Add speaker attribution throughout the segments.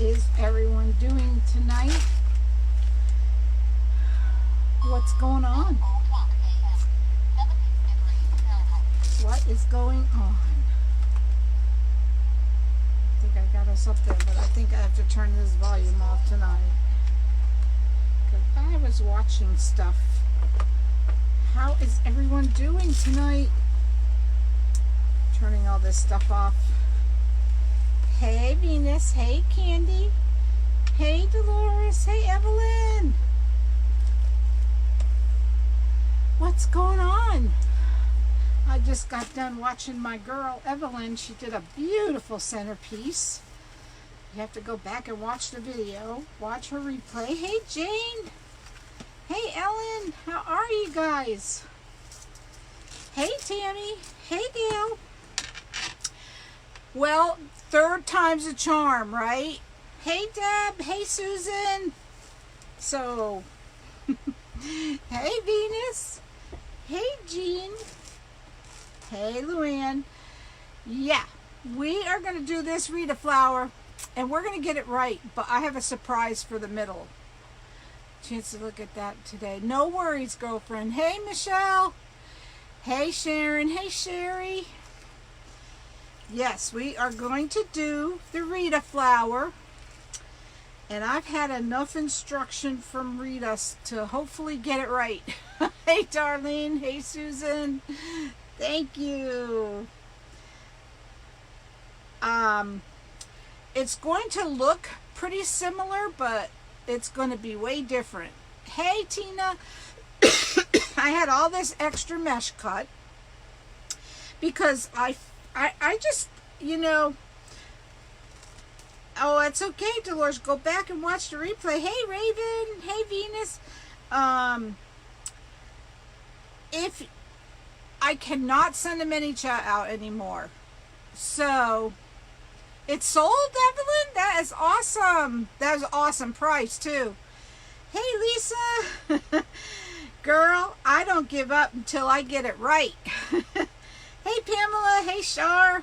Speaker 1: is everyone doing tonight? What's going on? What is going on? I think I got us up there, but I think I have to turn this volume off tonight. Because I was watching stuff. How is everyone doing tonight? Turning all this stuff off. Hey Venus, hey Candy, hey Dolores, hey Evelyn. What's going on? I just got done watching my girl Evelyn. She did a beautiful centerpiece. You have to go back and watch the video. Watch her replay. Hey Jane. Hey Ellen. How are you guys? Hey Tammy. Hey Gail. Well, third time's a charm, right? Hey Deb. Hey Susan. So, hey Venus. Hey Jean. Hey Luann. Yeah, we are going to do this Rita flower, and we're going to get it right, but I have a surprise for the middle. Chance to look at that today. No worries, girlfriend. Hey Michelle. Hey Sharon. Hey Sherry. Yes, we are going to do the Rita flower, and I've had enough instruction from Rita to hopefully get it right. Hey Darlene. Hey Susan. Thank you. It's going to look pretty similar, but it's going to be way different. Hey Tina. I had all this extra mesh cut because I just, you know, oh, it's okay, Dolores. Go back and watch the replay. Hey Raven. Hey Venus. If I cannot send a mini chat out anymore. So, it's sold, Evelyn? That is awesome. That is an awesome price, too. Hey, Lisa. Girl, I don't give up until I get it right. Hey, Pamela. Hey, Shar.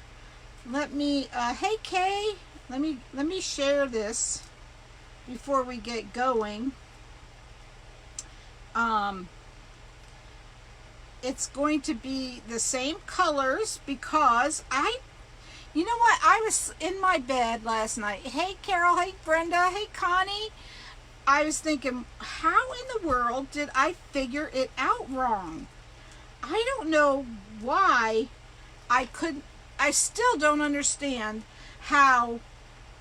Speaker 1: Let me, hey, Kay. Let me share this before we get going. It's going to be the same colors because you know what? I was in my bed last night. Hey, Carol. Hey, Brenda. Hey, Connie. I was thinking, how in the world did I figure it out wrong? I don't know why I still don't understand how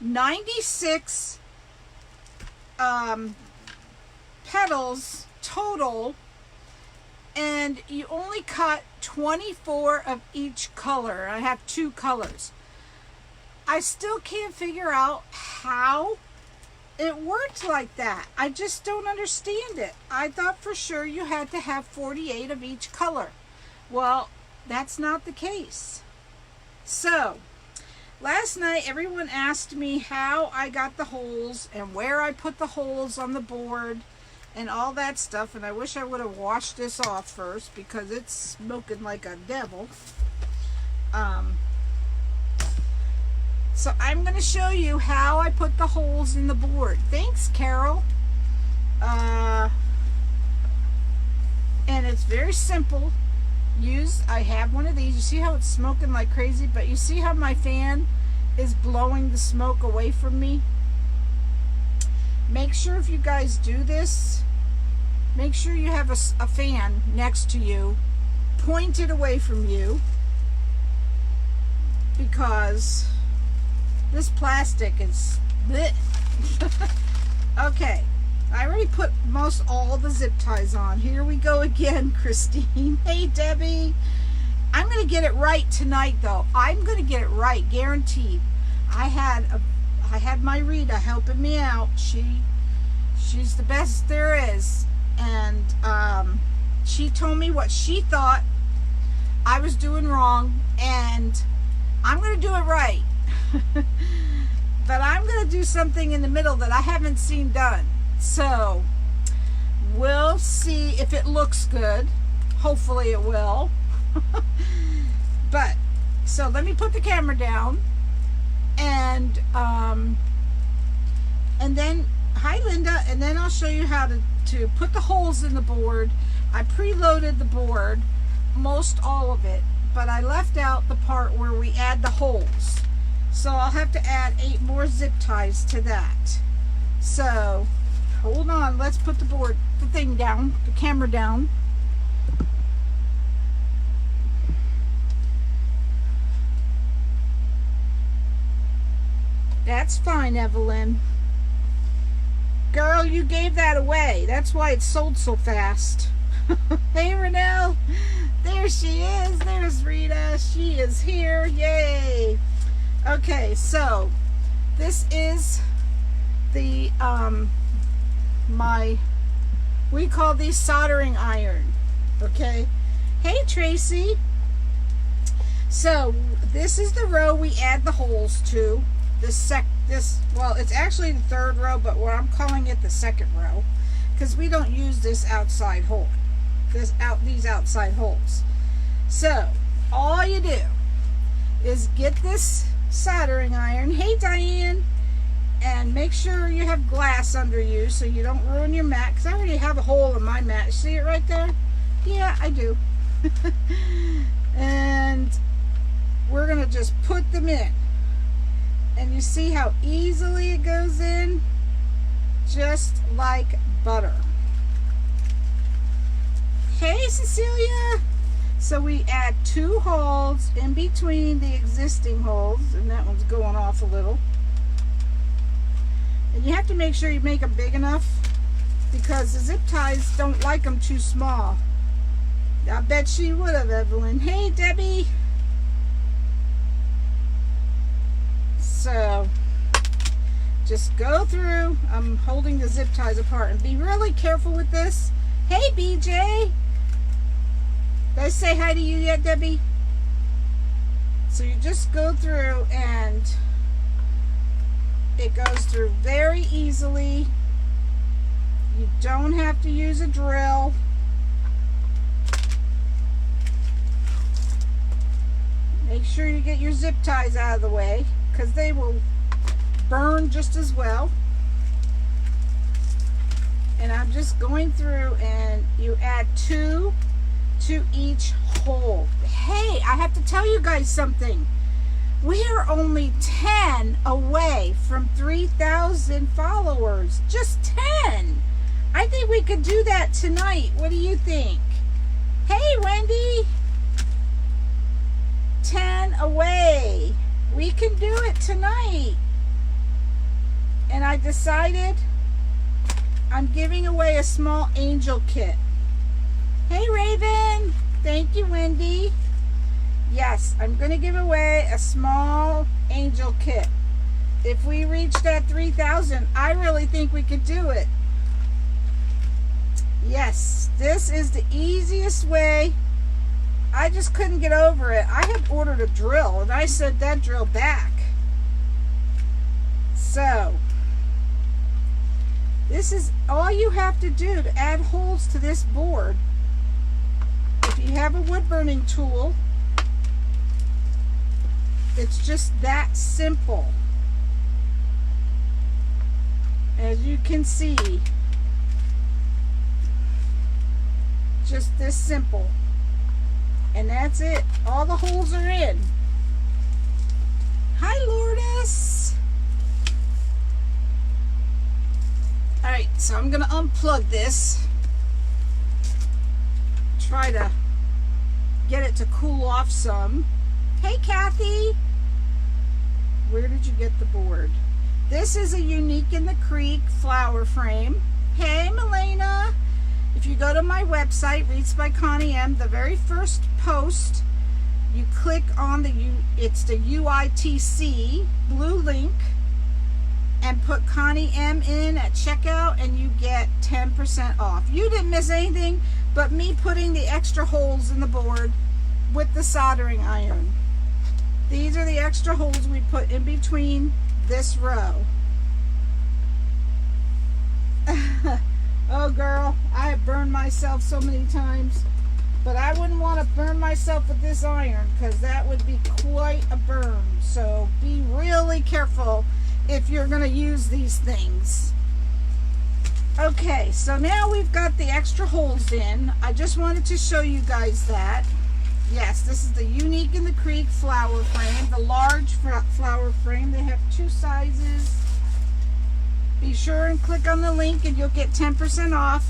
Speaker 1: 96 petals total, and you only cut 24 of each color. I have 2 colors. I still can't figure out how it worked like that. I just don't understand it. I thought for sure you had to have 48 of each color. Well, that's not the case. So, last night everyone asked me how I got the holes and where I put the holes on the board and all that stuff, and I wish I would have washed this off first because it's smoking like a devil. So I'm going to show you how I put the holes in the board. Thanks, Carol. And it's very simple. I have one of these. You see how it's smoking like crazy, but you see how my fan is blowing the smoke away from me? Make sure if you guys do this, make sure you have a fan next to you, pointed away from you, because this plastic is bleh. Okay, I already put most all the zip ties on. Here we go again, Christine. Hey Debbie. I'm going to get it right tonight though. I'm going to get it right, guaranteed. I had my Rita helping me out. She's the best there is, and she told me what she thought I was doing wrong, and I'm going to do it right. But I'm going to do something in the middle that I haven't seen done. So we'll see if it looks good. Hopefully it will. But so let me put the camera down, and And then, hi Linda, and then I'll show you how to put the holes in the board. I preloaded the board, most all of it, but I left out the part where we add the holes. So I'll have to add 8 more zip ties to that. So, hold on, let's put the thing down, the camera down. That's fine, Evelyn. Girl, you gave that away. That's why it sold so fast. Hey, Renelle. There she is. There's Rita. She is here. Yay. Okay, so this is the, we call these soldering iron. Okay. Hey, Tracy. So this is the row we add the holes to. Well, it's actually the 3rd row, but I'm calling it the 2nd row because we don't use this outside hole, these outside holes. So all you do is get this soldering iron. Hey, Diane, and make sure you have glass under you so you don't ruin your mat, because I already have a hole in my mat. See it right there? Yeah, I do. And we're gonna just put them in. And you see how easily it goes in? Just like butter. Hey, Cecilia! So we add 2 holes in between the existing holes, and that one's going off a little. And you have to make sure you make them big enough because the zip ties don't like them too small. I bet she would have, Evelyn. Hey, Debbie! So just go through. I'm holding the zip ties apart, and be really careful with this. Hey, BJ. Did I say hi to you yet, Debbie? So you just go through, and it goes through very easily. You don't have to use a drill. Make sure you get your zip ties out of the way, because they will burn just as well. And I'm just going through, and you add 2 to each hole. Hey, I have to tell you guys something. We are only 10 away from 3,000 followers. Just 10. I think we could do that tonight. What do you think? Hey, Wendy. 10 away. We can do it tonight. And I decided I'm giving away a small angel kit. Hey, Raven. Thank you, Wendy. Yes, I'm going to give away a small angel kit. If we reach that 3,000, I really think we could do it. Yes, this is the easiest way. I just couldn't get over it. I had ordered a drill, and I sent that drill back. So, this is all you have to do to add holes to this board. If you have a wood burning tool, it's just that simple. As you can see, just this simple. And that's it. All the holes are in. Hi, Lourdes. Alright, so I'm going to unplug this. Try to get it to cool off some. Hey, Kathy. Where did you get the board? This is a Unique in the Creek flower frame. Hey, Melena. If you go to my website, Wreaths by Connie M, the very first post, you click on it's the UITC blue link, and put Connie M in at checkout, and you get 10% off. You didn't miss anything but me putting the extra holes in the board with the soldering iron. These are the extra holes we put in between this row. Oh, girl, I have burned myself so many times, but I wouldn't want to burn myself with this iron because that would be quite a burn. So be really careful if you're going to use these things. Okay, so now we've got the extra holes in. I just wanted to show you guys that. Yes, this is the Unique in the Creek flower frame, the large flower frame. They have 2 sizes. Be sure and click on the link and you'll get 10% off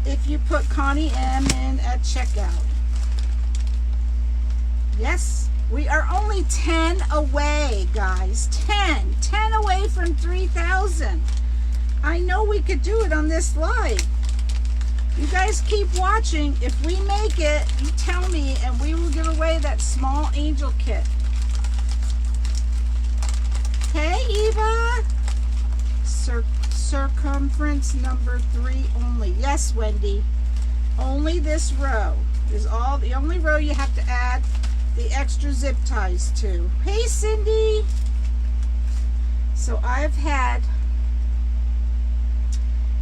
Speaker 1: if you put Connie M in at checkout. Yes, we are only 10 away, guys. 10 away from 3,000. I know we could do it on this live. You guys keep watching. If we make it, you tell me and we will give away that small angel kit. Hey, Eva. Circumference number 3 only. Yes, Wendy. Only this row is the only row you have to add the extra zip ties to. Hey, Cindy. So I've had...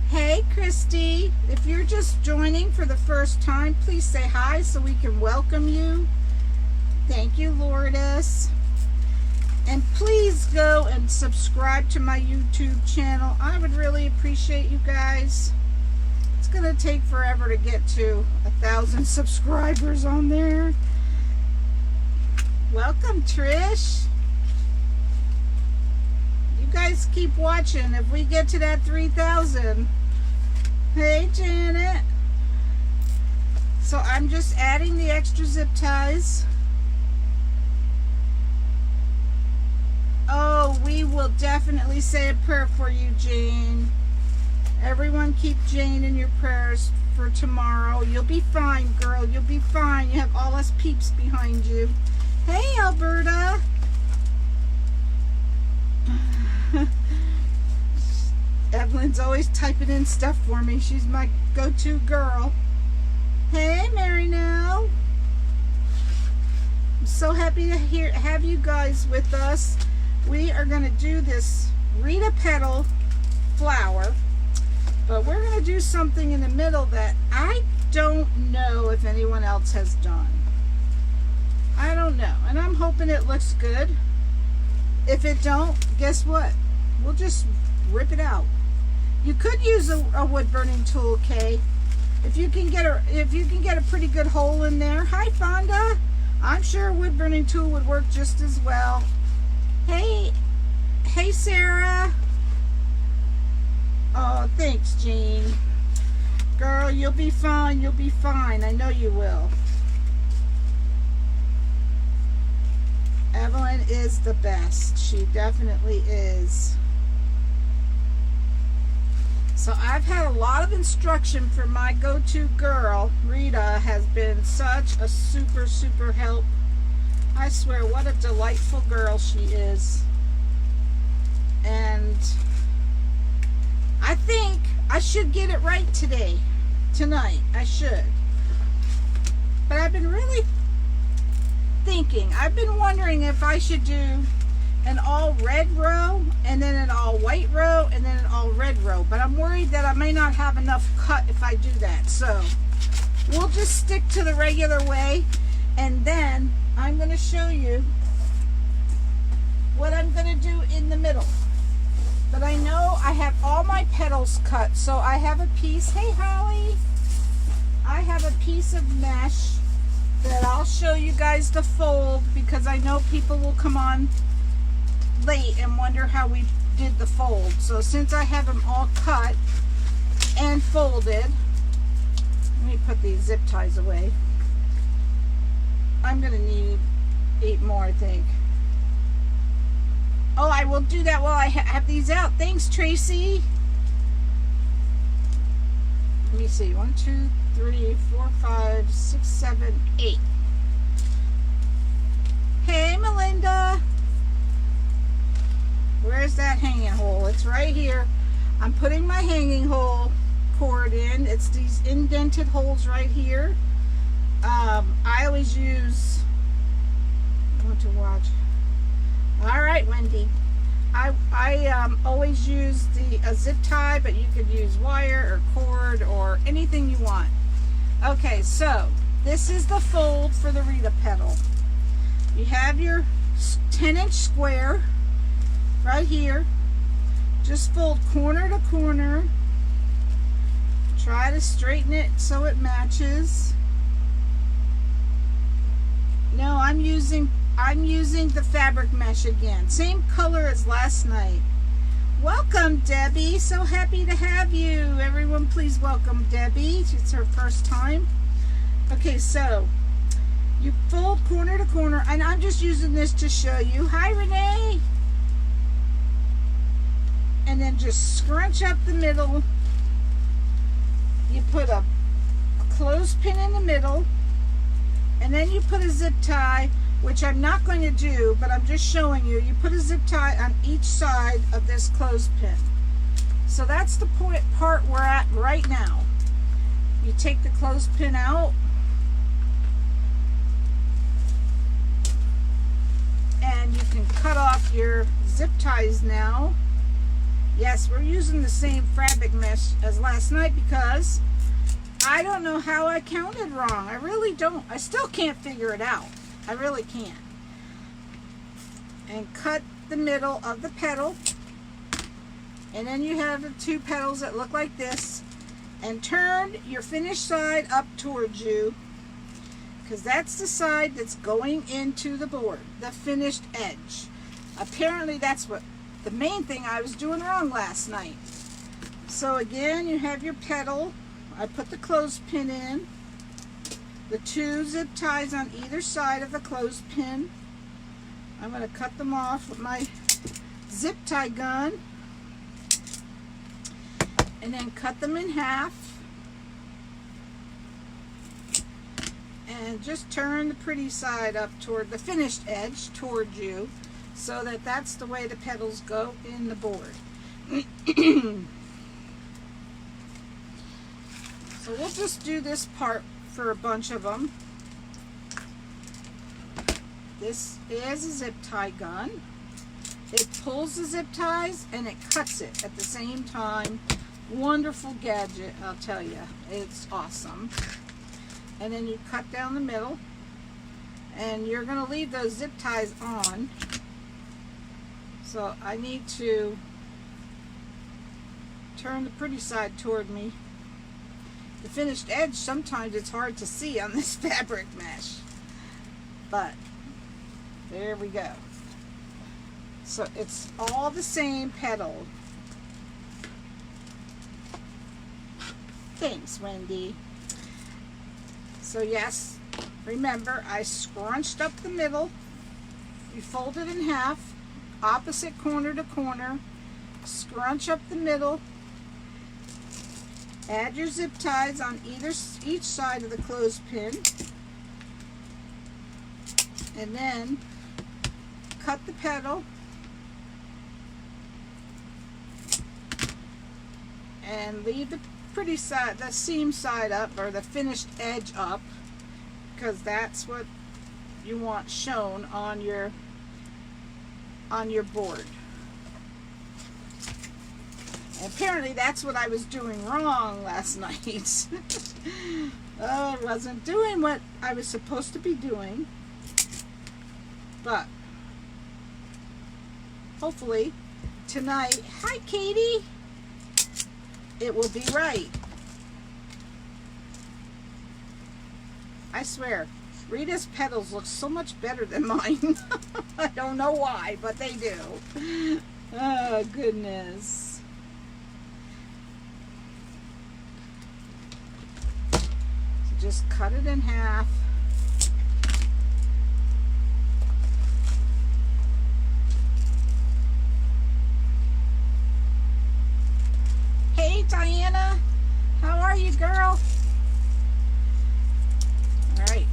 Speaker 1: Hey, Christy. If you're just joining for the first time, please say hi so we can welcome you. Thank you, Lourdes. And please go and subscribe to my YouTube channel. I would really appreciate you guys. It's going to take forever to get to 1,000 subscribers on there. Welcome, Trish. You guys keep watching. If we get to that 3,000. Hey, Janet. So I'm just adding the extra zip ties. Oh, we will definitely say a prayer for you, Jane. Everyone keep Jane in your prayers for tomorrow. You'll be fine, girl. You'll be fine. You have all us peeps behind you. Hey, Alberta. Evelyn's always typing in stuff for me. She's my go-to girl. Hey, Mary now. I'm so happy to have you guys with us. We are going to do this Rita petal flower, but we're going to do something in the middle that I don't know if anyone else has done. I don't know, and I'm hoping it looks good. If it don't, guess what? We'll just rip it out. You could use a wood burning tool, Kay. If you can get a pretty good hole in there. Hi, Fonda. I'm sure a wood burning tool would work just as well. Hey, Sarah. Oh, thanks, Jean. Girl, you'll be fine. You'll be fine. I know you will. Evelyn is the best. She definitely is. So I've had a lot of instruction from my go-to girl. Rita has been such a super help. I swear, what a delightful girl she is. And I think I should get it right tonight. I should. But I've been really thinking. I've been wondering if I should do an all red row and then an all white row and then an all red row. But I'm worried that I may not have enough cut if I do that. So we'll just stick to the regular way, and then I'm going to show you what I'm going to do in the middle. But I know I have all my petals cut, so I have a piece. Hey, Holly. I have a piece of mesh that I'll show you guys the fold, because I know people will come on late and wonder how we did the fold. So since I have them all cut and folded, let me put these zip ties away. I'm gonna need 8 more, I think. Oh, I will do that while I have these out. Thanks, Tracy. Let me see. 1, 2, 3, 4, 5, 6, 7, 8. Hey, Melinda. Where's that hanging hole? It's right here. I'm putting my hanging hole cord in. It's these indented holes right here. I always use... I want to watch. All right, Wendy. I always use a zip tie, but you could use wire or cord or anything you want. Okay, so this is the fold for the Rita petal. You have your 10-inch square right here. Just fold corner to corner. Try to straighten it so it matches. No, I'm using the fabric mesh again. Same color as last night. Welcome, Debbie. So happy to have you. Everyone, please welcome Debbie. It's her first time. Okay, so you fold corner to corner, and I'm just using this to show you. Hi, Renee. And then just scrunch up the middle. You put a clothespin in the middle, and then you put a zip tie, which I'm not going to do, but I'm just showing you. You put a zip tie on each side of this clothespin. So that's the part we're at right now. You take the clothespin out, and you can cut off your zip ties now. Yes, we're using the same fabric mesh as last night because I don't know how I counted wrong. I really don't. I still can't figure it out. I really can't. And cut the middle of the petal. And then you have the two petals that look like this. And turn your finished side up towards you, because that's the side that's going into the board, the finished edge. Apparently that's what the main thing I was doing wrong last night. So again, you have your petal. I put the clothespin in. The two zip ties on either side of the clothespin. I'm going to cut them off with my zip tie gun. And then cut them in half. And just turn the pretty side up toward the finished edge toward you, so that that's the way the petals go in the board. So we'll just do this part for a bunch of them. This is a zip tie gun. It pulls the zip ties and it cuts it at the same time. Wonderful gadget, I'll tell you. It's awesome. And then you cut down the middle, and you're going to leave those zip ties on. So I need to turn the pretty side toward me. The finished edge, sometimes it's hard to see on this fabric mesh, but there we go. So it's all the same petal. Thanks, Wendy. So yes, remember, I scrunched up the middle. You fold it in half, opposite corner to corner, scrunch up the middle, add your zip ties on each side of the clothespin, and then cut the petal and leave the pretty side, the seam side up, or the finished edge up, because that's what you want shown on your board. And apparently that's what I was doing wrong last night. I wasn't doing what I was supposed to be doing, but hopefully tonight, hi Katie, it will be right. I swear, Rita's petals look so much better than mine. I don't know why, but they do. Oh, goodness. So just cut it in half. Hey, Diana. How are you, girl? All right.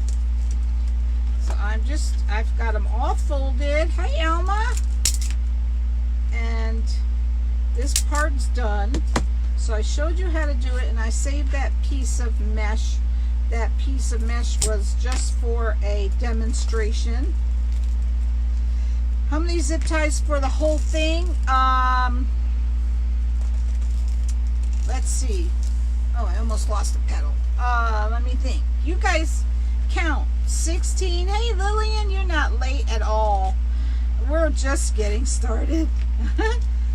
Speaker 1: So I've got them all folded. Hey, Elma. And this part's done. So I showed you how to do it, and I saved that piece of mesh. That piece of mesh was just for a demonstration. How many zip ties for the whole thing? Let's see. Oh, I almost lost a petal. Let me think. You guys count. 16. Hey, Lillian, you're not late at all. We're just getting started.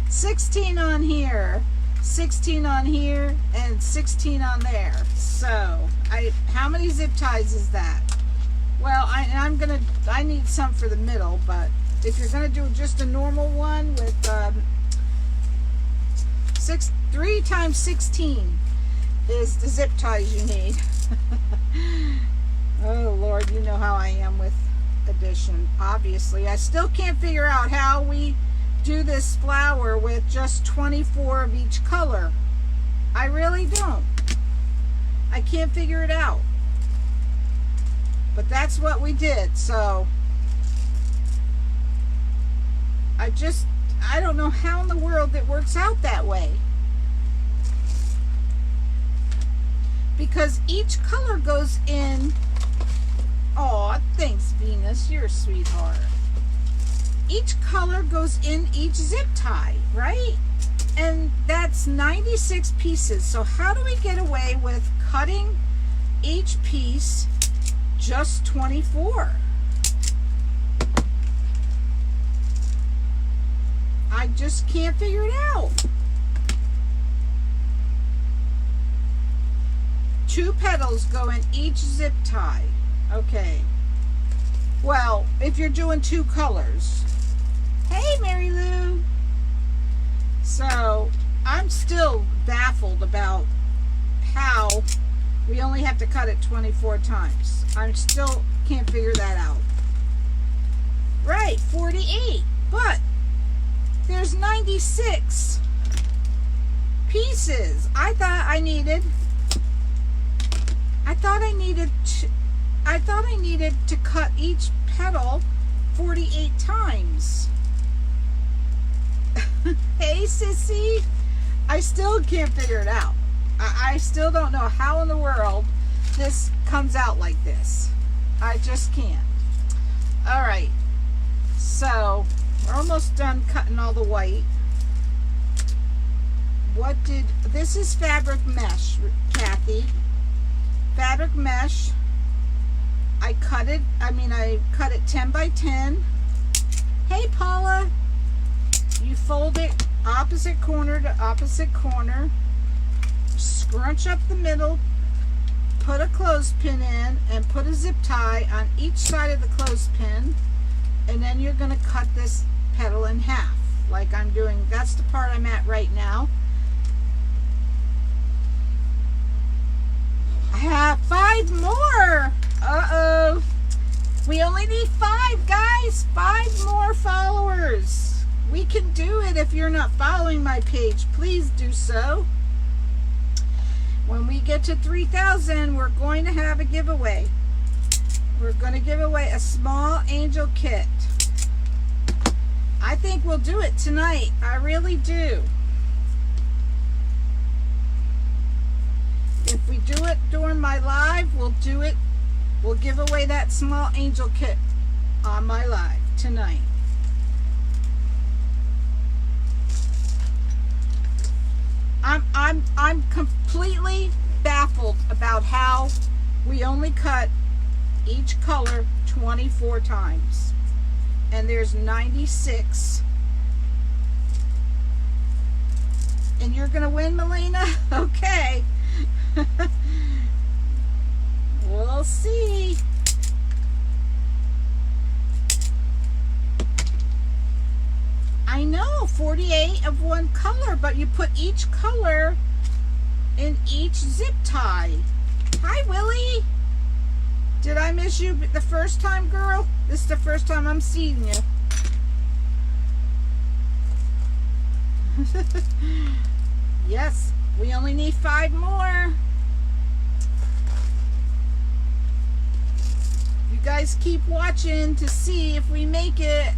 Speaker 1: 16 on here, 16 on here, and 16 on there. So how many zip ties is that? Well, I need some for the middle, but if you're gonna do just a normal one with 3 times 16 is the zip ties you need. Oh Lord, you know how I am with addition. Obviously, I still can't figure out how we do this flower with just 24 of each color. I really don't. I can't figure it out. But that's what we did. So I don't know how in the world it works out that way. Because each color goes in. Aw, thanks Venus, you're a sweetheart. Each color goes in each zip tie, right? And that's 96 pieces. So how do we get away with cutting each piece just 24? I just can't figure it out. 2 petals go in each zip tie. Okay. Well, if you're doing 2 colors. Hey, Mary Lou. So, I'm still baffled about how we only have to cut it 24 times. I still can't figure that out. Right, 48. But there's 96 pieces. I thought I needed to cut each petal 48 times. Hey sissy, I still can't figure it out. I still don't know how in the world this comes out like this. I just can't. All right, so we're almost done cutting all the white. This is fabric mesh, Kathy. Fabric mesh. I cut it 10 by 10. Hey Paula, you fold it opposite corner to opposite corner, scrunch up the middle, put a clothespin in, and put a zip tie on each side of the clothespin, and then you're going to cut this petal in half like I'm doing. That's the part I'm at right now. I have 5 more. Uh-oh. We only need 5, guys. 5 more followers. We can do it. If you're not following my page, please do so. When we get to 3,000, we're going to have a giveaway. We're going to give away a small angel kit. I think we'll do it tonight. I really do. If we do it during my live, we'll do it. We'll give away that small angel kit on my live tonight. I'm completely baffled about how we only cut each color 24 times. And there's 96. And you're gonna win, Melina? Okay. We'll see. I know, 48 of one color, but you put each color in each zip tie. Hi, Willie. Did I miss you the first time, girl? This is the first time I'm seeing you. Yes, we only need 5 more. You guys keep watching to see if we make it.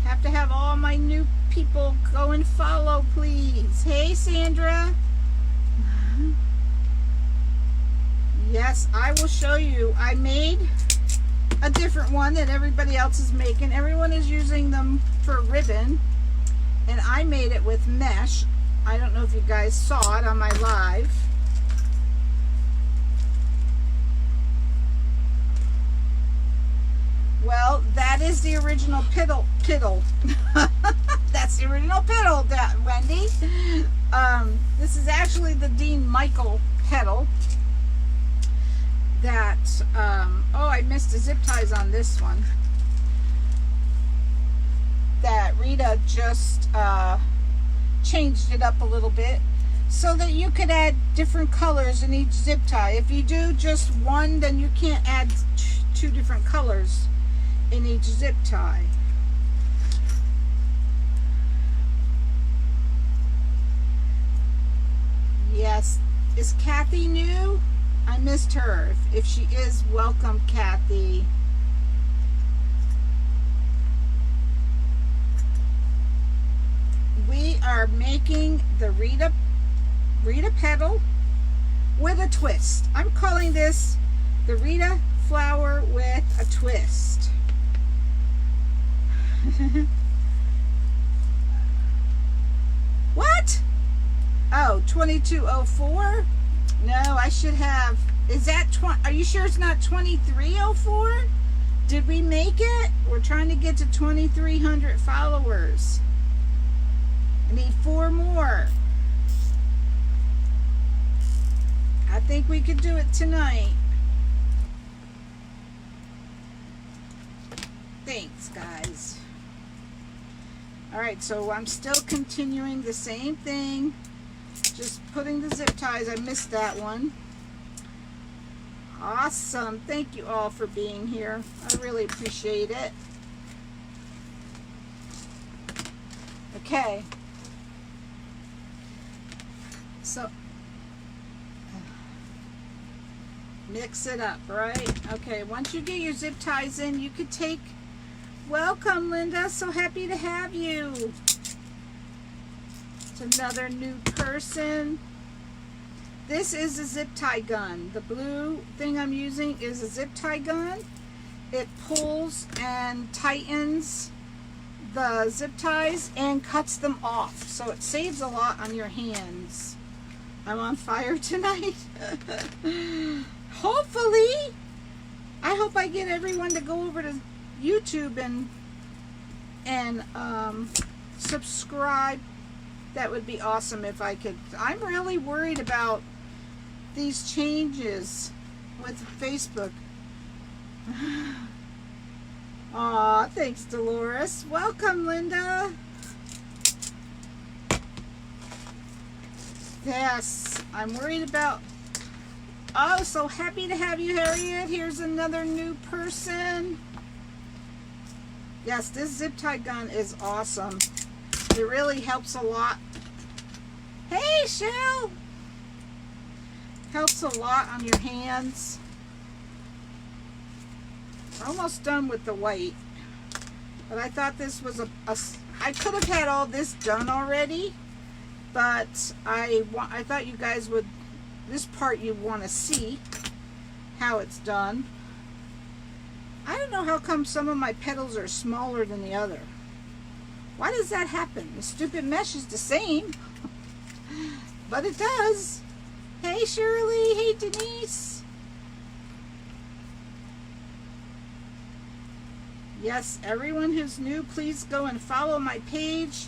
Speaker 1: Have to have all my new people go and follow, please. Hey, Sandra. Yes, I will show you. I made a different one that everybody else is making. Everyone is using them for ribbon, and I made it with mesh. I don't know if you guys saw it on my live. Well, that is the original petal. That's the original petal, Wendy. This is actually the Dean Michael petal. That, oh, I missed the zip ties on this one. That Rita just changed it up a little bit so that you could add different colors in each zip tie. If you do just one, then you can't add two different colors in each zip tie. Yes. Is Kathy new? I missed her. If she is, welcome, Kathy. We are making the Rita petal with a twist. I'm calling this the Rita flower with a twist. What? Oh, 2204? No, I should have. Is that are you sure it's not 2304? Did we make it? We're trying to get to 2,300 followers. I need 4 more. I think we could do it tonight. Thanks, guys. Alright, so I'm still continuing the same thing. Just putting the zip ties. I missed that one. Awesome. Thank you all for being here. I really appreciate it. Okay. So, mix it up, right? Okay, once you get your zip ties in, you could take... Welcome, Linda. So happy to have you. It's another new person. This is a zip tie gun. The blue thing I'm using is a zip tie gun. It pulls and tightens the zip ties and cuts them off. So it saves a lot on your hands. I'm on fire tonight. Hopefully. I hope I get everyone to go over to YouTube and subscribe. That would be awesome if I could. I'm really worried about these changes with Facebook. Aw, thanks, Dolores. Welcome, Linda. Yes, I'm worried about... Oh, so happy to have you, Harriet. Here's another new person. Yes, this zip tie gun is awesome. It really helps a lot. Hey, Shell! Helps a lot on your hands. We're almost done with the white. But I thought this was I could have had all this done already. But I thought you guys would... This part you want to see how it's done. I don't know how come some of my petals are smaller than the other. Why does that happen? The stupid mesh is the same. But it does. Hey, Shirley. Hey, Denise. Yes, everyone who's new, please go and follow my page.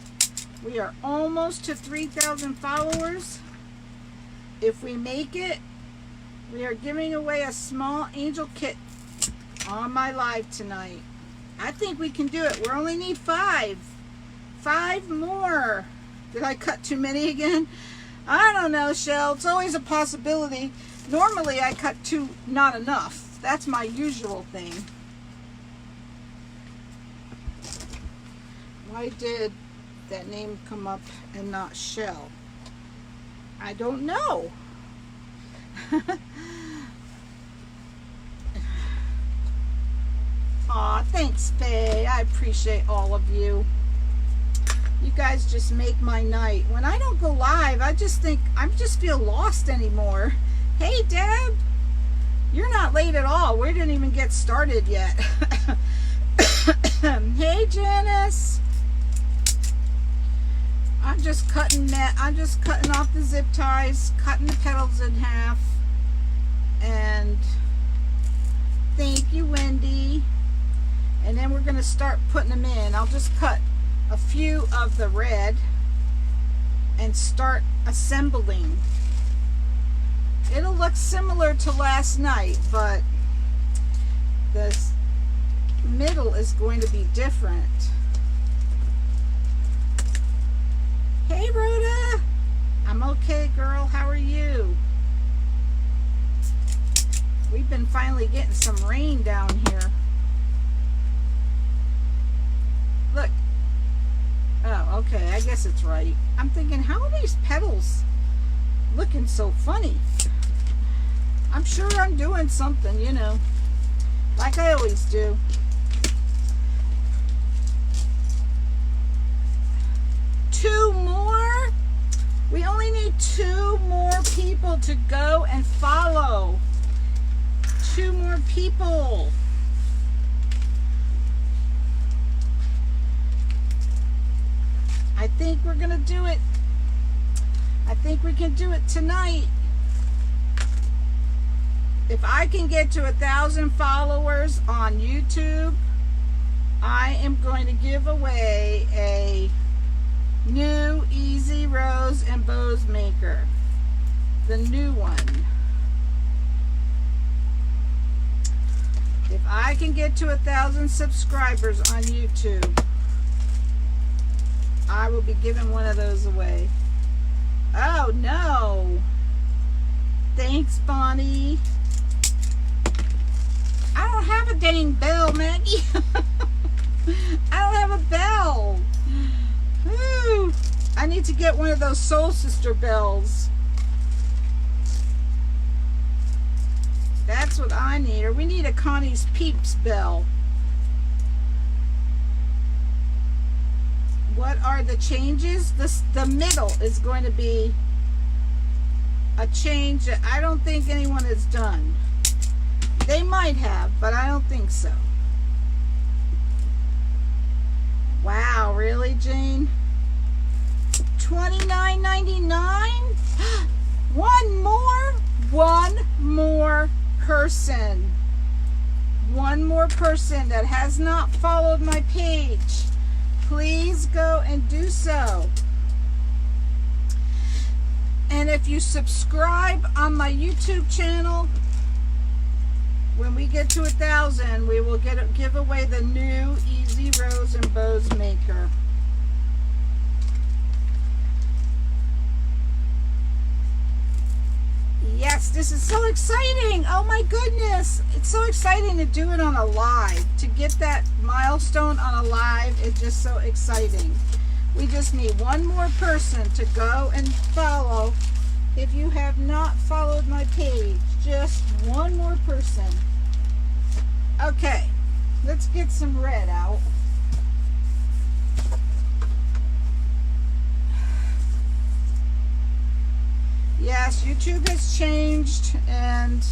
Speaker 1: We are almost to 3,000 followers. If we make it, we are giving away a small angel kit on my live tonight. I think we can do it. We only need 5. 5 more. Did I cut too many again? I don't know, Shell. It's always a possibility. Normally I cut not enough. That's my usual thing. Why did that name come up and not Shell? I don't know. Aw, thanks, Faye. I appreciate all of you. You guys just make my night. When I don't go live, I just feel lost anymore. Hey, Deb. You're not late at all. We didn't even get started yet. Hey, Janice. I'm just cutting off the zip ties, cutting the petals in half. And thank you, Wendy. And then we're going to start putting them in. I'll just cut a few of the red and start assembling. It'll look similar to last night, but the middle is going to be different. Hey Rita, I'm okay girl, how are you? We've been finally getting some rain down here. Look. Oh, okay, I guess it's right. I'm thinking, how are these petals looking so funny? I'm sure I'm doing something, you know, like I always do. Two more? We only need 2 more people to go and follow. 2 more people. I think we're gonna do it. I think we can do it tonight. If I can get to 1,000 followers on YouTube, I am going to give away a new Easy Rose and Bows Maker. The new one. If I can get to 1,000 subscribers on YouTube, I will be giving one of those away. Oh no! Thanks, Bonnie. I don't have a dang bell, Maggie. I don't have a bell. Woo. I need to get one of those Soul Sister bells. That's what I need. Or we need a Connie's Peeps bell. What are the changes? The middle is going to be a change that I don't think anyone has done. They might have, but I don't think so. Wow, really, Jane? $29.99? One more person. One more person that has not followed my page. Please go and do so. And if you subscribe on my YouTube channel, when we get to 1,000, we will give away the new Easy Rose and Bows Maker. Yes, this is so exciting. Oh my goodness. It's so exciting to do it on a live. To get that milestone on a live is just so exciting. We just need one more person to go and follow. If you have not followed my page, just one more person. Okay, let's get some red out. Yes, YouTube has changed, and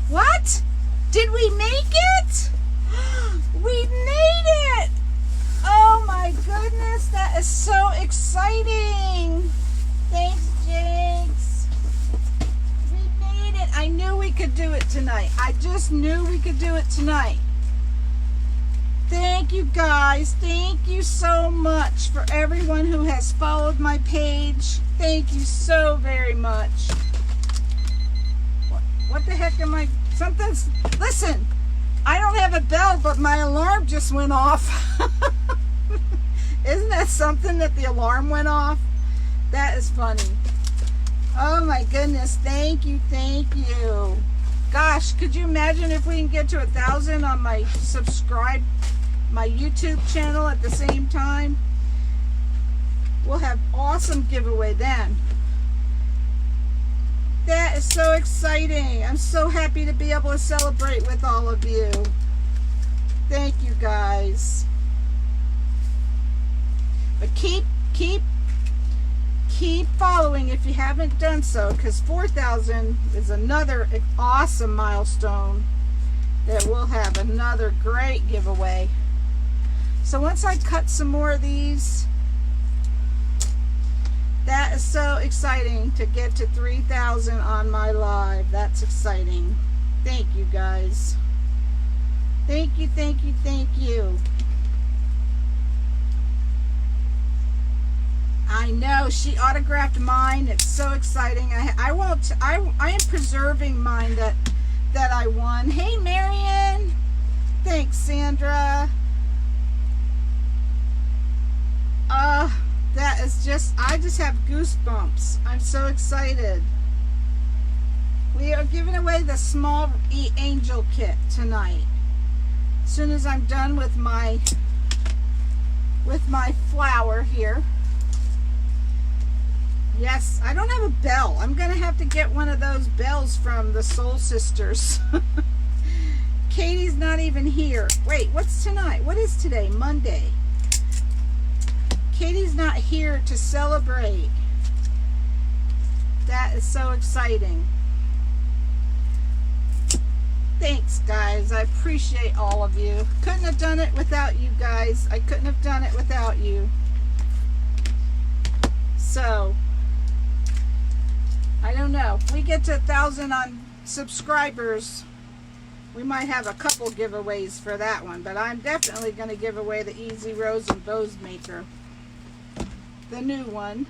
Speaker 1: what? Did we make it? We made it! Oh my goodness, that is so exciting. Thanks, Jinx. We made it. I knew we could do it tonight. I just knew we could do it tonight. Thank you guys. Thank you so much for everyone who has followed my page. Thank you so very much. What the heck am I? Something's. Listen, I don't have a bell, but my alarm just went off. Isn't that something that the alarm went off? That is funny. Oh my goodness. Thank you. Thank you. Gosh, could you imagine if we can get to 1,000 on my my YouTube channel at the same time? We'll have awesome giveaway then. That is so exciting. I'm so happy to be able to celebrate with all of you. Thank you guys. But keep following if you haven't done so, because 4,000 is another awesome milestone that we'll have another great giveaway. So once I cut some more of these, That is so exciting to get to 3,000 on my live. That's exciting. Thank you guys. Thank you, thank you, thank you. I know she autographed mine. It's so exciting. I am preserving mine that I won. Hey Marion. Thanks Sandra. That is just, I just have goosebumps. I'm so excited. We are giving away the small angel kit tonight. As soon as I'm done with my flower here. Yes, I don't have a bell. I'm gonna have to get one of those bells from the Soul Sisters. Katie's not even here. Wait, what's tonight? What is today? Monday. Katie's not here to celebrate. That is so exciting. Thanks, guys. I appreciate all of you. Couldn't have done it without you guys. I couldn't have done it without you. So, I don't know. If we get to 1,000 on subscribers, we might have a couple giveaways for that one. But I'm definitely going to give away the Easy Rose and Bows Maker. The new one.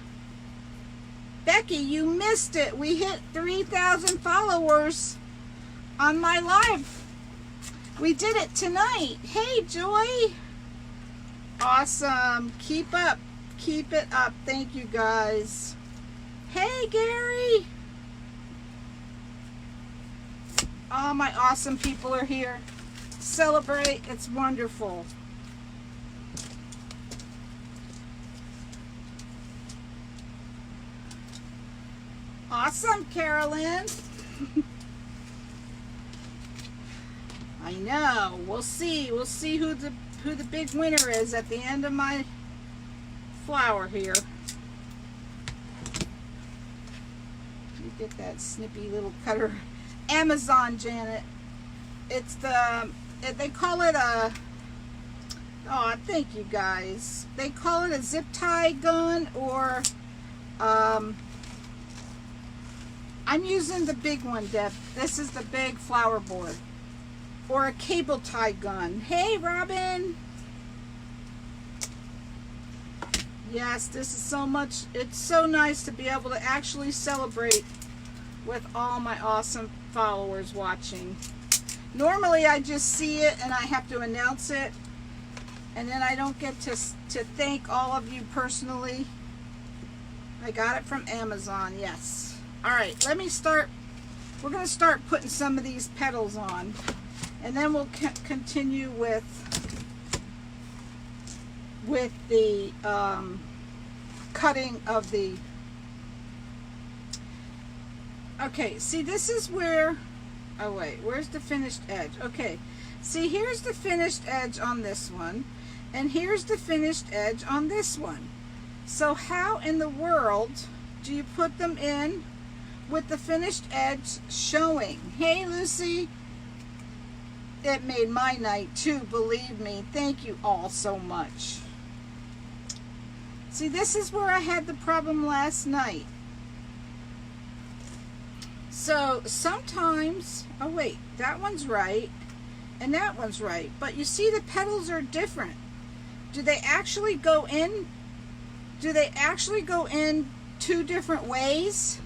Speaker 1: Becky, you missed it. We hit 3,000 followers on my live. We did it tonight. Hey, Joy. Awesome. Keep up. Keep it up. Thank you, guys. Hey, Gary. All my awesome people are here. Celebrate. It's wonderful. Awesome, Carolyn. I know. We'll see. We'll see who the big winner is at the end of my flower here. You get that snippy little cutter. Amazon, Janet. It's they call it a, oh, thank you guys. They call it a zip tie gun, or I'm using the big one, Deb. This is the big flower board. Or a cable tie gun. Hey, Robin. Yes, this is so much. It's so nice to be able to actually celebrate with all my awesome followers watching. Normally, I just see it and I have to announce it. And then I don't get to thank all of you personally. I got it from Amazon, yes. All right, let me start. We're going to start putting some of these petals on. And then we'll continue with the cutting of the... Okay, see, this is where... Oh, wait, where's the finished edge? Okay, see, here's the finished edge on this one. And here's the finished edge on this one. So how in the world do you put them in with the finished edge showing? Hey, Lucy. It made my night too, believe me. Thank you all so much. See, this is where I had the problem last night. So sometimes, oh wait, that one's right and that one's right. But you see the petals are different. Do they actually go in? Do they actually go in two different ways?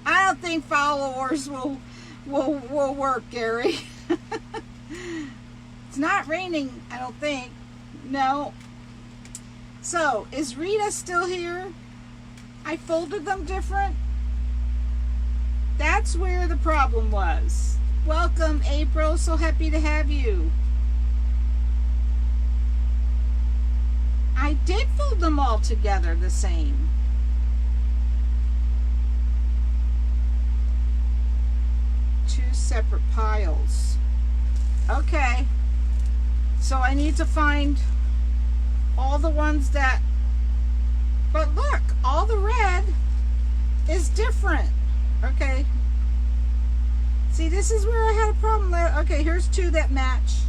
Speaker 1: I don't think followers will work, Gary. It's not raining, I don't think. No. So, is Rita still here? I folded them different. That's where the problem was. Welcome, April. So happy to have you. I did fold them all together the same. Two separate piles. Okay. So I need to find all the ones that... But look, all the red is different. Okay. See, this is where I had a problem there. Okay, here's two that match.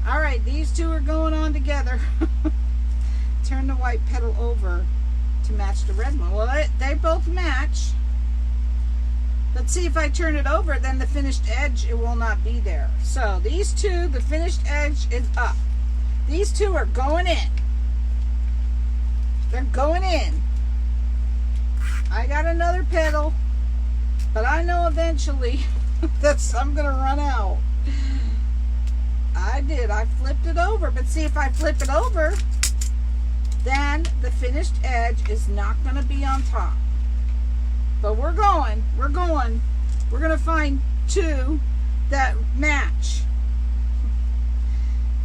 Speaker 1: Alright, these two are going on together. turn the white petal over to match the red one. Well, they both match. Let's see if I turn it over, then the finished edge, it will not be there. So these two, the finished edge is up. These two are going in. They're going in. I got another petal, but I know eventually I'm gonna run out. I did, I flipped it over, but see, if I flip it over, then the finished edge is not gonna be on top. But we're gonna find two that match.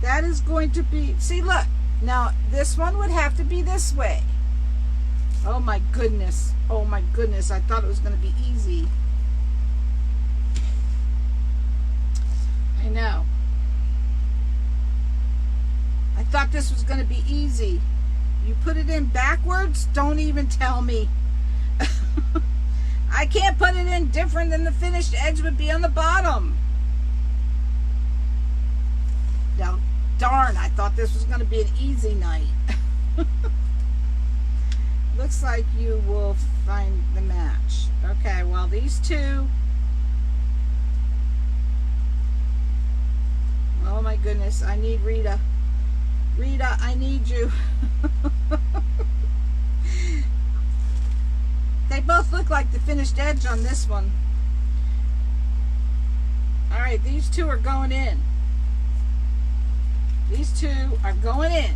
Speaker 1: That is going to be, see, look, now this one would have to be this way. Oh my goodness, I thought it was going to be easy. I know. I thought this was going to be easy. You put it in backwards, don't even tell me. I can't put it in different than the finished edge would be on the bottom. Now, darn, I thought this was going to be an easy night. Looks like you will find the match. Okay, well, these two. Oh my goodness, I need Rita. Rita, I need you. They both look like the finished edge on this one. All right, these two are going in. These two are going in.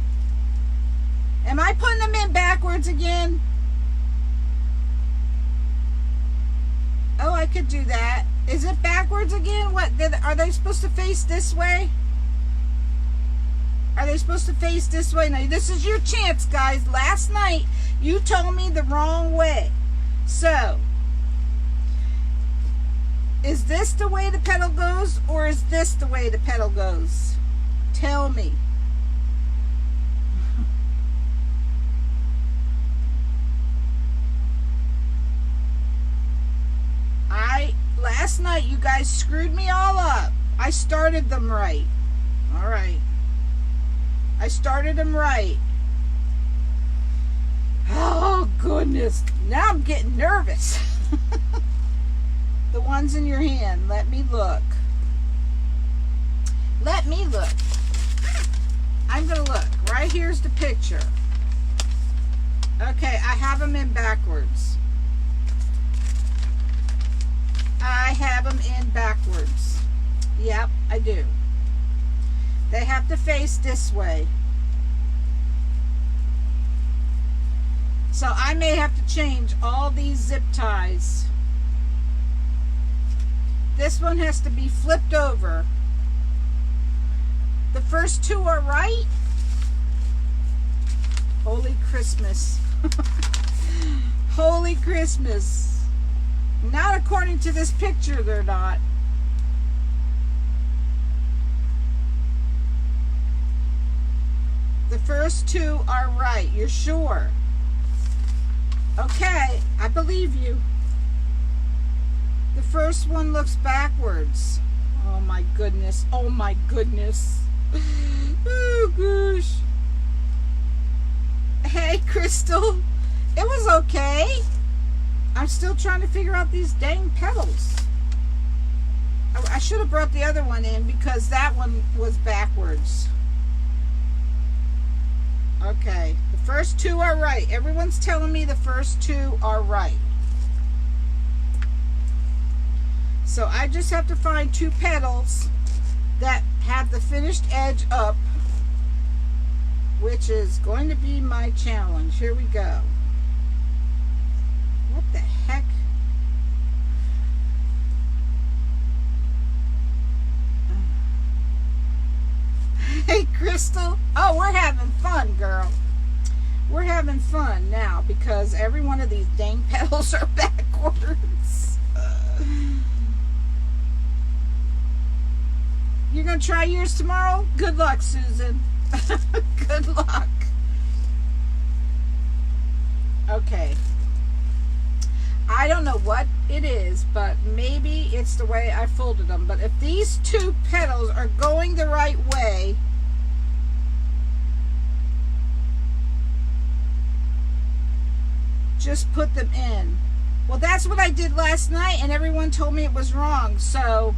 Speaker 1: Am I putting them in backwards again? Oh, I could do that. Is it backwards again? What? Are they supposed to face this way? Are they supposed to face this way? Now, this is your chance, guys. Last night, you told me the wrong way. So, is this the way the petal goes, or is this the way the petal goes? Tell me. Last night you guys screwed me all up. I started them right. All right. I started them right. Oh goodness. Now I'm getting nervous. The ones in your hand. Let me look. Let me look. I'm going to look. Right here's the picture. Okay, I have them in backwards. I have them in backwards. Yep, I do. They have to face this way. So I may have to change all these zip ties. This one has to be flipped over. The first two are right. Holy Christmas. Holy Christmas. Not according to this picture, they're not. The first two are right. You're sure? Okay, I believe you. The first one looks backwards. Oh my goodness. Oh my goodness. Oh gosh. Hey, Crystal. It was okay. I'm still trying to figure out these dang petals. I should have brought the other one in because that one was backwards. Okay, the first two are right. Everyone's telling me the first two are right. So I just have to find two petals that have the finished edge up, which is going to be my challenge. Here we go. What the heck? Hey, Crystal. Oh, we're having fun, girl. We're having fun now because every one of these dang petals are backwards. You're going to try yours tomorrow? Good luck, Susan. Good luck. Okay. I don't know what it is, but maybe it's the way I folded them. But if these two petals are going the right way, just put them in. Well, that's what I did last night, and everyone told me it was wrong. So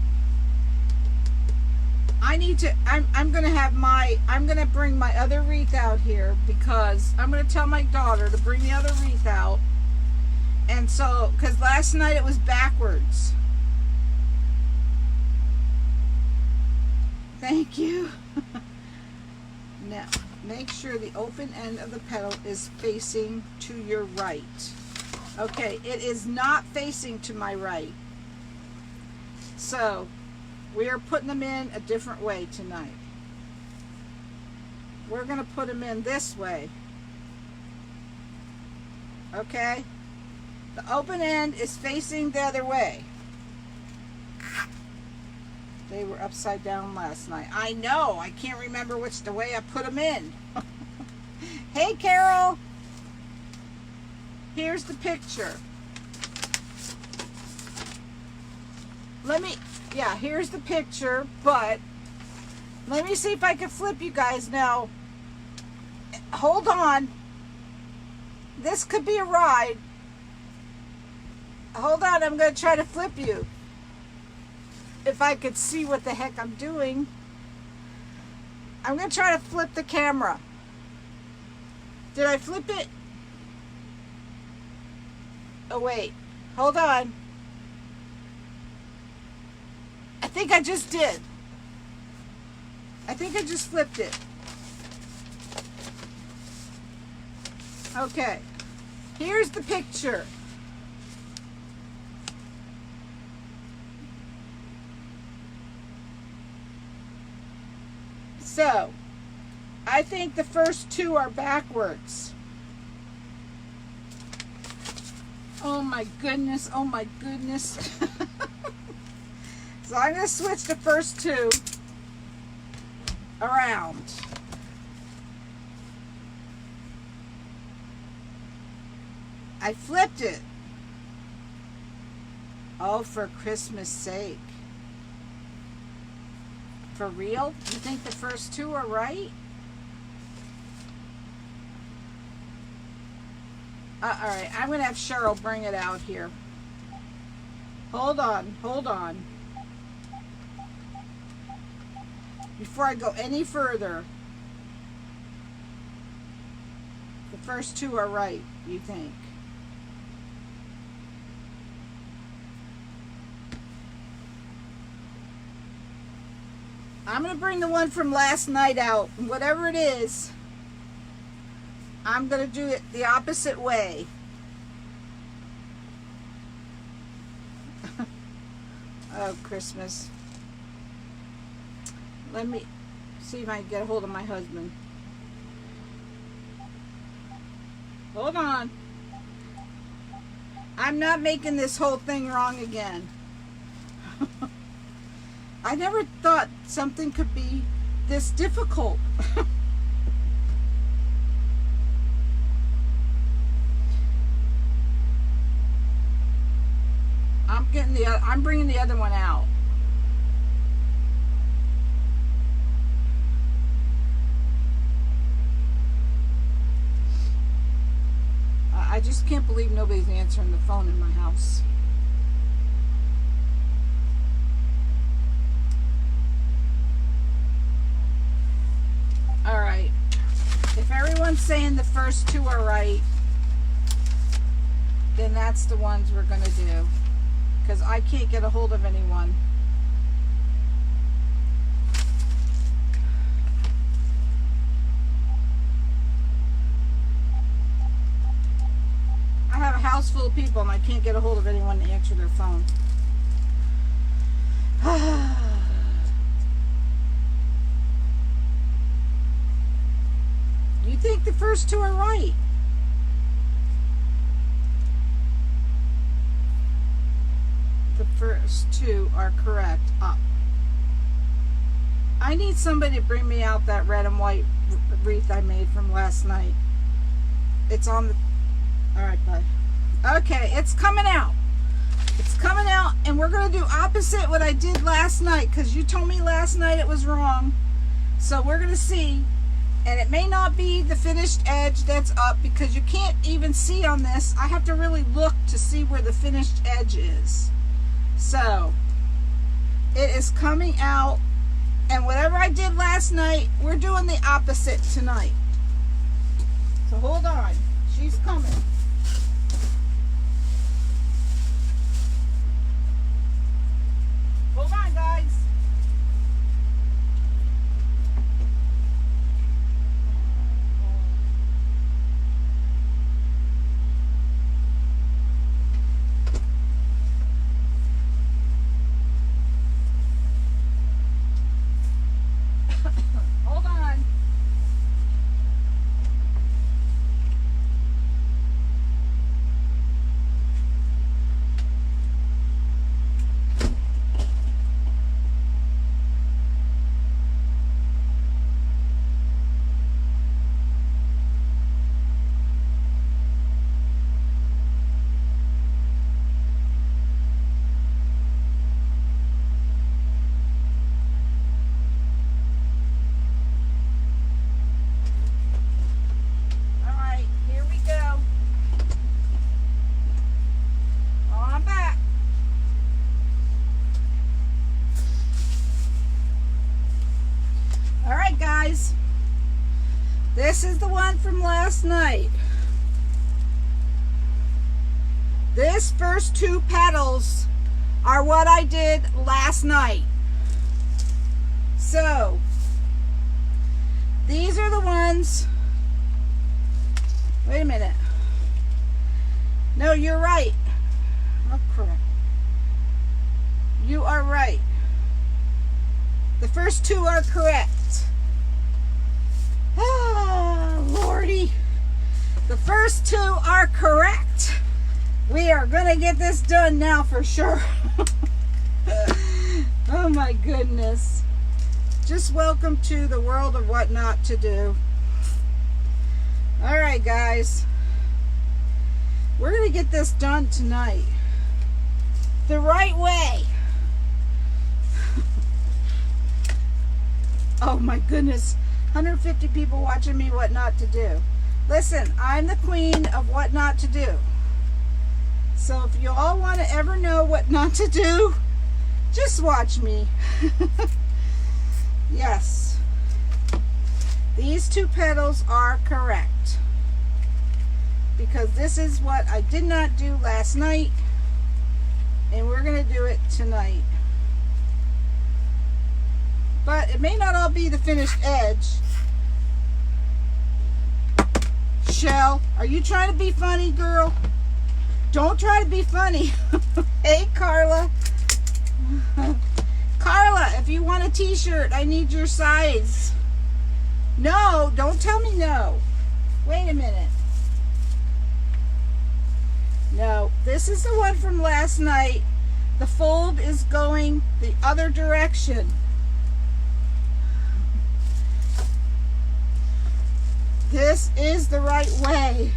Speaker 1: I need to, I'm going to bring my other wreath out here, because I'm going to tell my daughter to bring the other wreath out. And so, because last night it was backwards. Thank you. Now, make sure the open end of the petal is facing to your right. Okay, it is not facing to my right. So, we are putting them in a different way tonight. We're going to put them in this way. Okay? The open end is facing the other way. They were upside down last night. I know. I can't remember which the way I put them in. Hey, Carol. Here's the picture. Here's the picture, but let me see if I can flip you guys now. Hold on. This could be a ride. Hold on, I'm going to try to flip you. If I could see what the heck I'm doing. I'm going to try to flip the camera. Did I flip it? Oh, wait. Hold on. I think I just did. I think I just flipped it. Okay. Here's the picture. So, I think the first two are backwards. Oh my goodness, oh my goodness. So I'm going to switch the first two around. I flipped it. Oh, for Christmas sake. For real? You think the first two are right? Alright, I'm going to have Cheryl bring it out here. Hold on, hold on. Before I go any further, the first two are right, you think? I'm going to bring the one from last night out. Whatever it is, I'm going to do it the opposite way. Oh, Christmas. Let me see if I can get a hold of my husband. Hold on. I'm not making this whole thing wrong again. I never thought something could be this difficult. I'm bringing the other one out. I just can't believe nobody's answering the phone in my house. Alright. If everyone's saying the first two are right, then that's the ones we're going to do. Because I can't get a hold of anyone. I have a house full of people and I can't get a hold of anyone to answer their phone. You think the first two are right? The first two are correct. I need somebody to bring me out that red and white wreath I made from last night. It's on the... Alright, bye. Okay, it's coming out. It's coming out, and we're going to do opposite what I did last night, because you told me last night it was wrong. So we're going to see And it may not be the finished edge that's up because you can't even see on this. I have to really look to see where the finished edge is. So it is coming out, and whatever I did last night, we're doing the opposite tonight. So hold on, she's coming. Hold on, guys. Hold on. Guys, this is the one from last night. This first two petals are what I did last night. So these are the ones. Wait a minute. No, you're right. Oh, crap. You are right. The first two are correct. Oh, Lordy. The first two are correct. We are going to get this done now for sure. Oh my goodness. Just welcome to the world of what not to do. All right, guys. We're going to get this done tonight. The right way. Oh my goodness. 150 people watching me what not to do. Listen, I'm the queen of what not to do. So if you all want to ever know what not to do, just watch me. Yes. These two petals are correct. Because this is what I did not do last night. And we're going to do it tonight. But it may not all be the finished edge. Shell, are you trying to be funny, girl? Don't try to be funny. Hey, Carla. Carla, if you want a t-shirt, I need your size. No, don't tell me no. Wait a minute. No, this is the one from last night. The fold is going the other direction. This is the right way.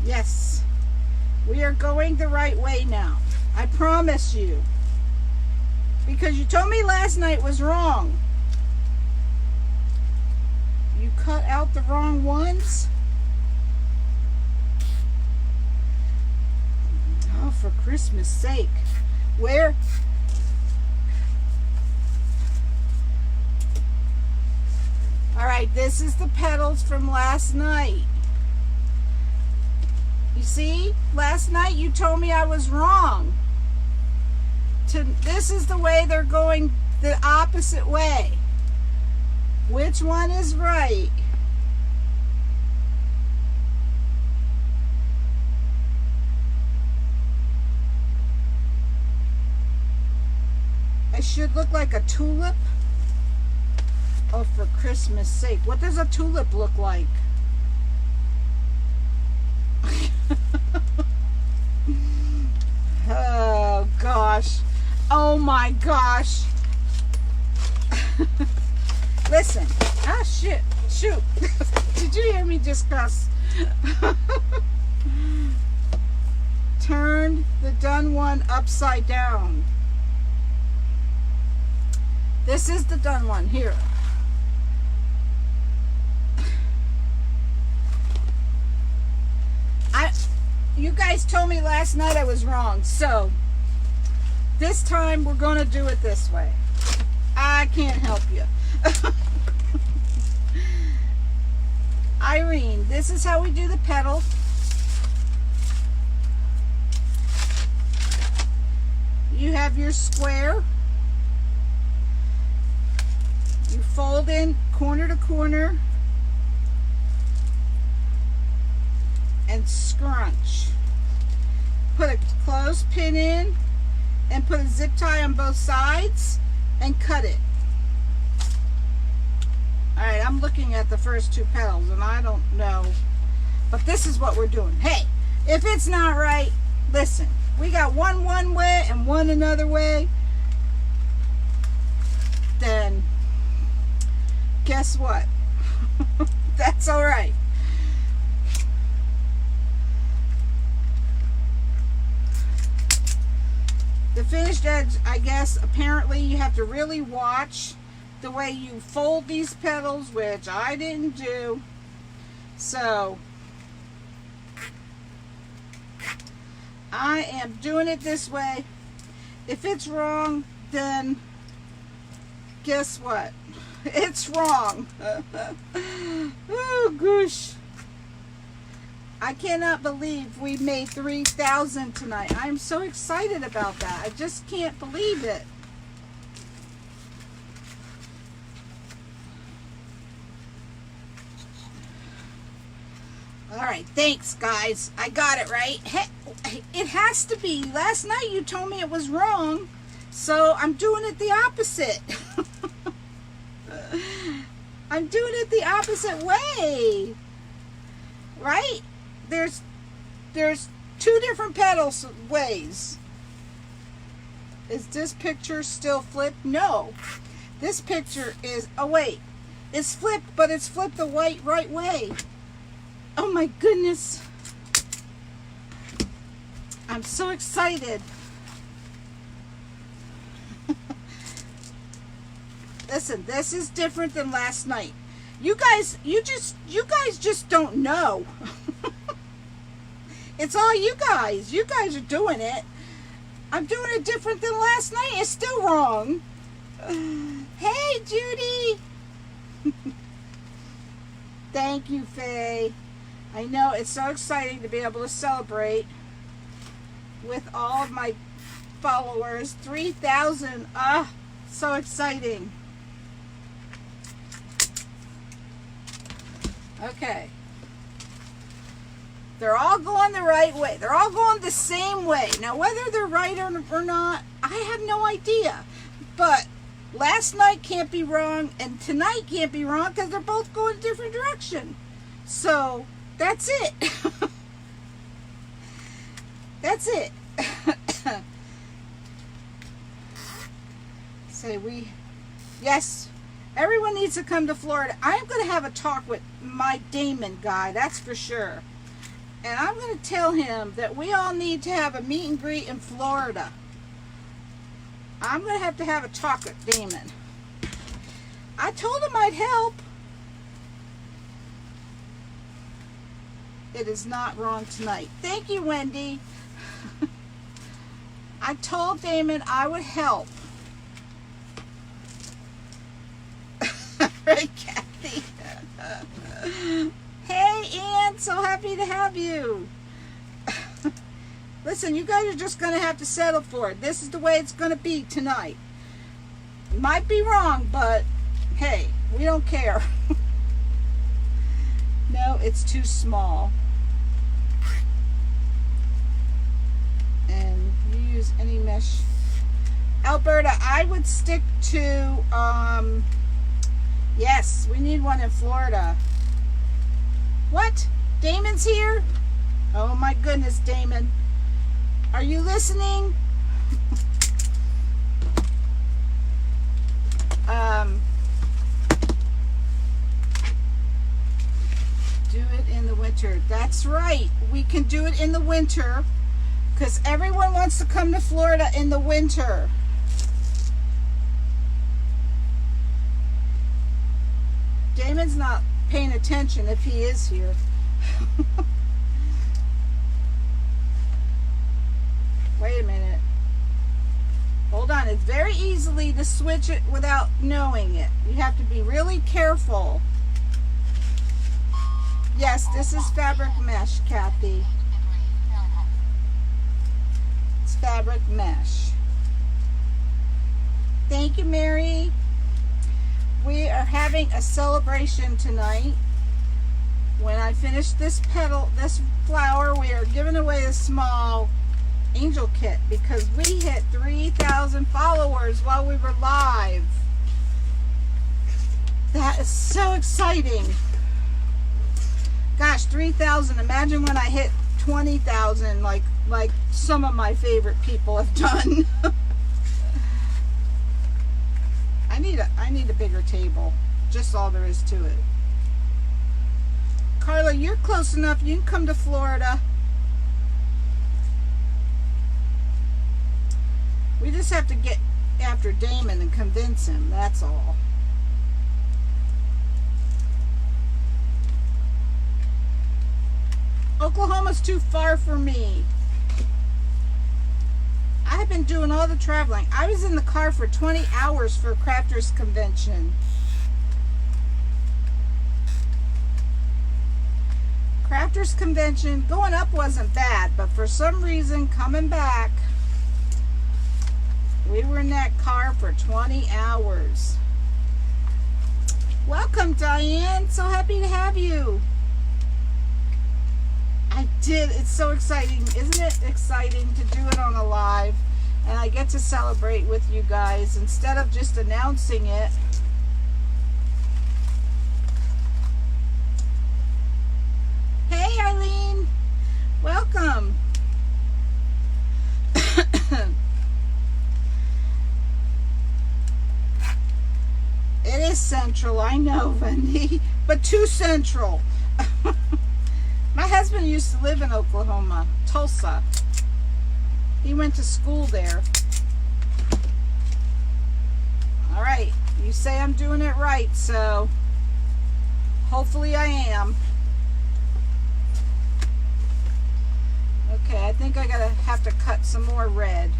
Speaker 1: Yes, we are going the right way now. I promise you. Because you told me last night was wrong. You cut out the wrong ones? Oh, for Christmas sake. Where? Alright, this is the petals from last night. You see? Last night you told me I was wrong. This is the way they're going, the opposite way. Which one is right? I should look like a tulip. Oh, for Christmas sake. What does a tulip look like? Oh, gosh. Oh, my gosh. Listen. Ah, shit. Shoot. Did you hear me just cuss? Turn the done one upside down. This is the done one here. You guys told me last night I was wrong, so this time we're going to do it this way. I can't help you. Irene, this is how we do the petal. You have your square. You fold in corner to corner and scrunch. Put a clothespin in and put a zip tie on both sides and cut it. Alright, I'm looking at the first two petals and I don't know, but this is what we're doing. Hey, if it's not right, listen, we got one way and one another way, then guess what? That's alright. The finished edge, I guess, apparently you have to really watch the way you fold these petals, which I didn't do. So I am doing it this way. If it's wrong, then guess what? It's wrong. Oh gosh. I cannot believe we made 3,000 tonight. I'm so excited about that. I just can't believe it. All right, thanks guys. I got it right. It has to be. Last night you told me it was wrong, so I'm doing it the opposite. I'm doing it the opposite way. Right? There's two different petals ways. Is this picture still flipped? No. This picture is, oh wait, it's flipped, but it's flipped the right way. Oh my goodness. I'm so excited. Listen, this is different than last night. You guys just don't know. It's all you guys. You guys are doing it. I'm doing it different than last night. It's still wrong. Hey, Judy. Thank you, Faye. I know it's so exciting to be able to celebrate with all of my followers. 3,000. Ah, so exciting. Okay. They're all going the right way. They're all going the same way. Now, whether they're right or not, I have no idea. But last night can't be wrong, and tonight can't be wrong because they're both going a different direction. So, that's it. That's it. Yes, everyone needs to come to Florida. I'm going to have a talk with my Damon guy, that's for sure. And I'm going to tell him that we all need to have a meet and greet in Florida. I'm going to have a talk with Damon. I told him I'd help. It is not wrong tonight. Thank you, Wendy. I told Damon I would help. Right, Kathy? Hey, Ann, so happy to have you. Listen, you guys are just going to have to settle for it. This is the way it's going to be tonight. Might be wrong, but hey, we don't care. No, it's too small. And you use any mesh. Alberta, I would stick to, yes, we need one in Florida. What? Damon's here? Oh my goodness, Damon. Are you listening? Do it in the winter. That's right. We can do it in the winter because everyone wants to come to Florida in the winter. Damon's not paying attention if he is here. Wait a minute. Hold on. It's very easily to switch it without knowing it. You have to be really careful. Yes, this is fabric mesh, Kathy. It's fabric mesh. Thank you, Mary. We are having a celebration tonight. When I finish this petal, this flower, we are giving away a small angel kit because we hit 3,000 followers while we were live. That is so exciting. Gosh, 3,000. Imagine when I hit 20,000 like some of my favorite people have done. I need a bigger table. Just all there is to it. Carla, you're close enough. You can come to Florida. We just have to get after Damon and convince him. That's all. Oklahoma's too far for me. I have been doing all the traveling. I was in the car for 20 hours for Crafters Convention. Crafters Convention, going up wasn't bad, but for some reason coming back, we were in that car for 20 hours. Welcome, Diane. So happy to have you. I did. It's so exciting. Isn't it exciting to do it on a live? And I get to celebrate with you guys instead of just announcing it. Hey, Eileen. Welcome. It is central, I know, Wendy, but too central. My husband used to live in Oklahoma, Tulsa. He went to school there. All right, you say I'm doing it right, so hopefully I am. Okay, I think I have to cut some more red.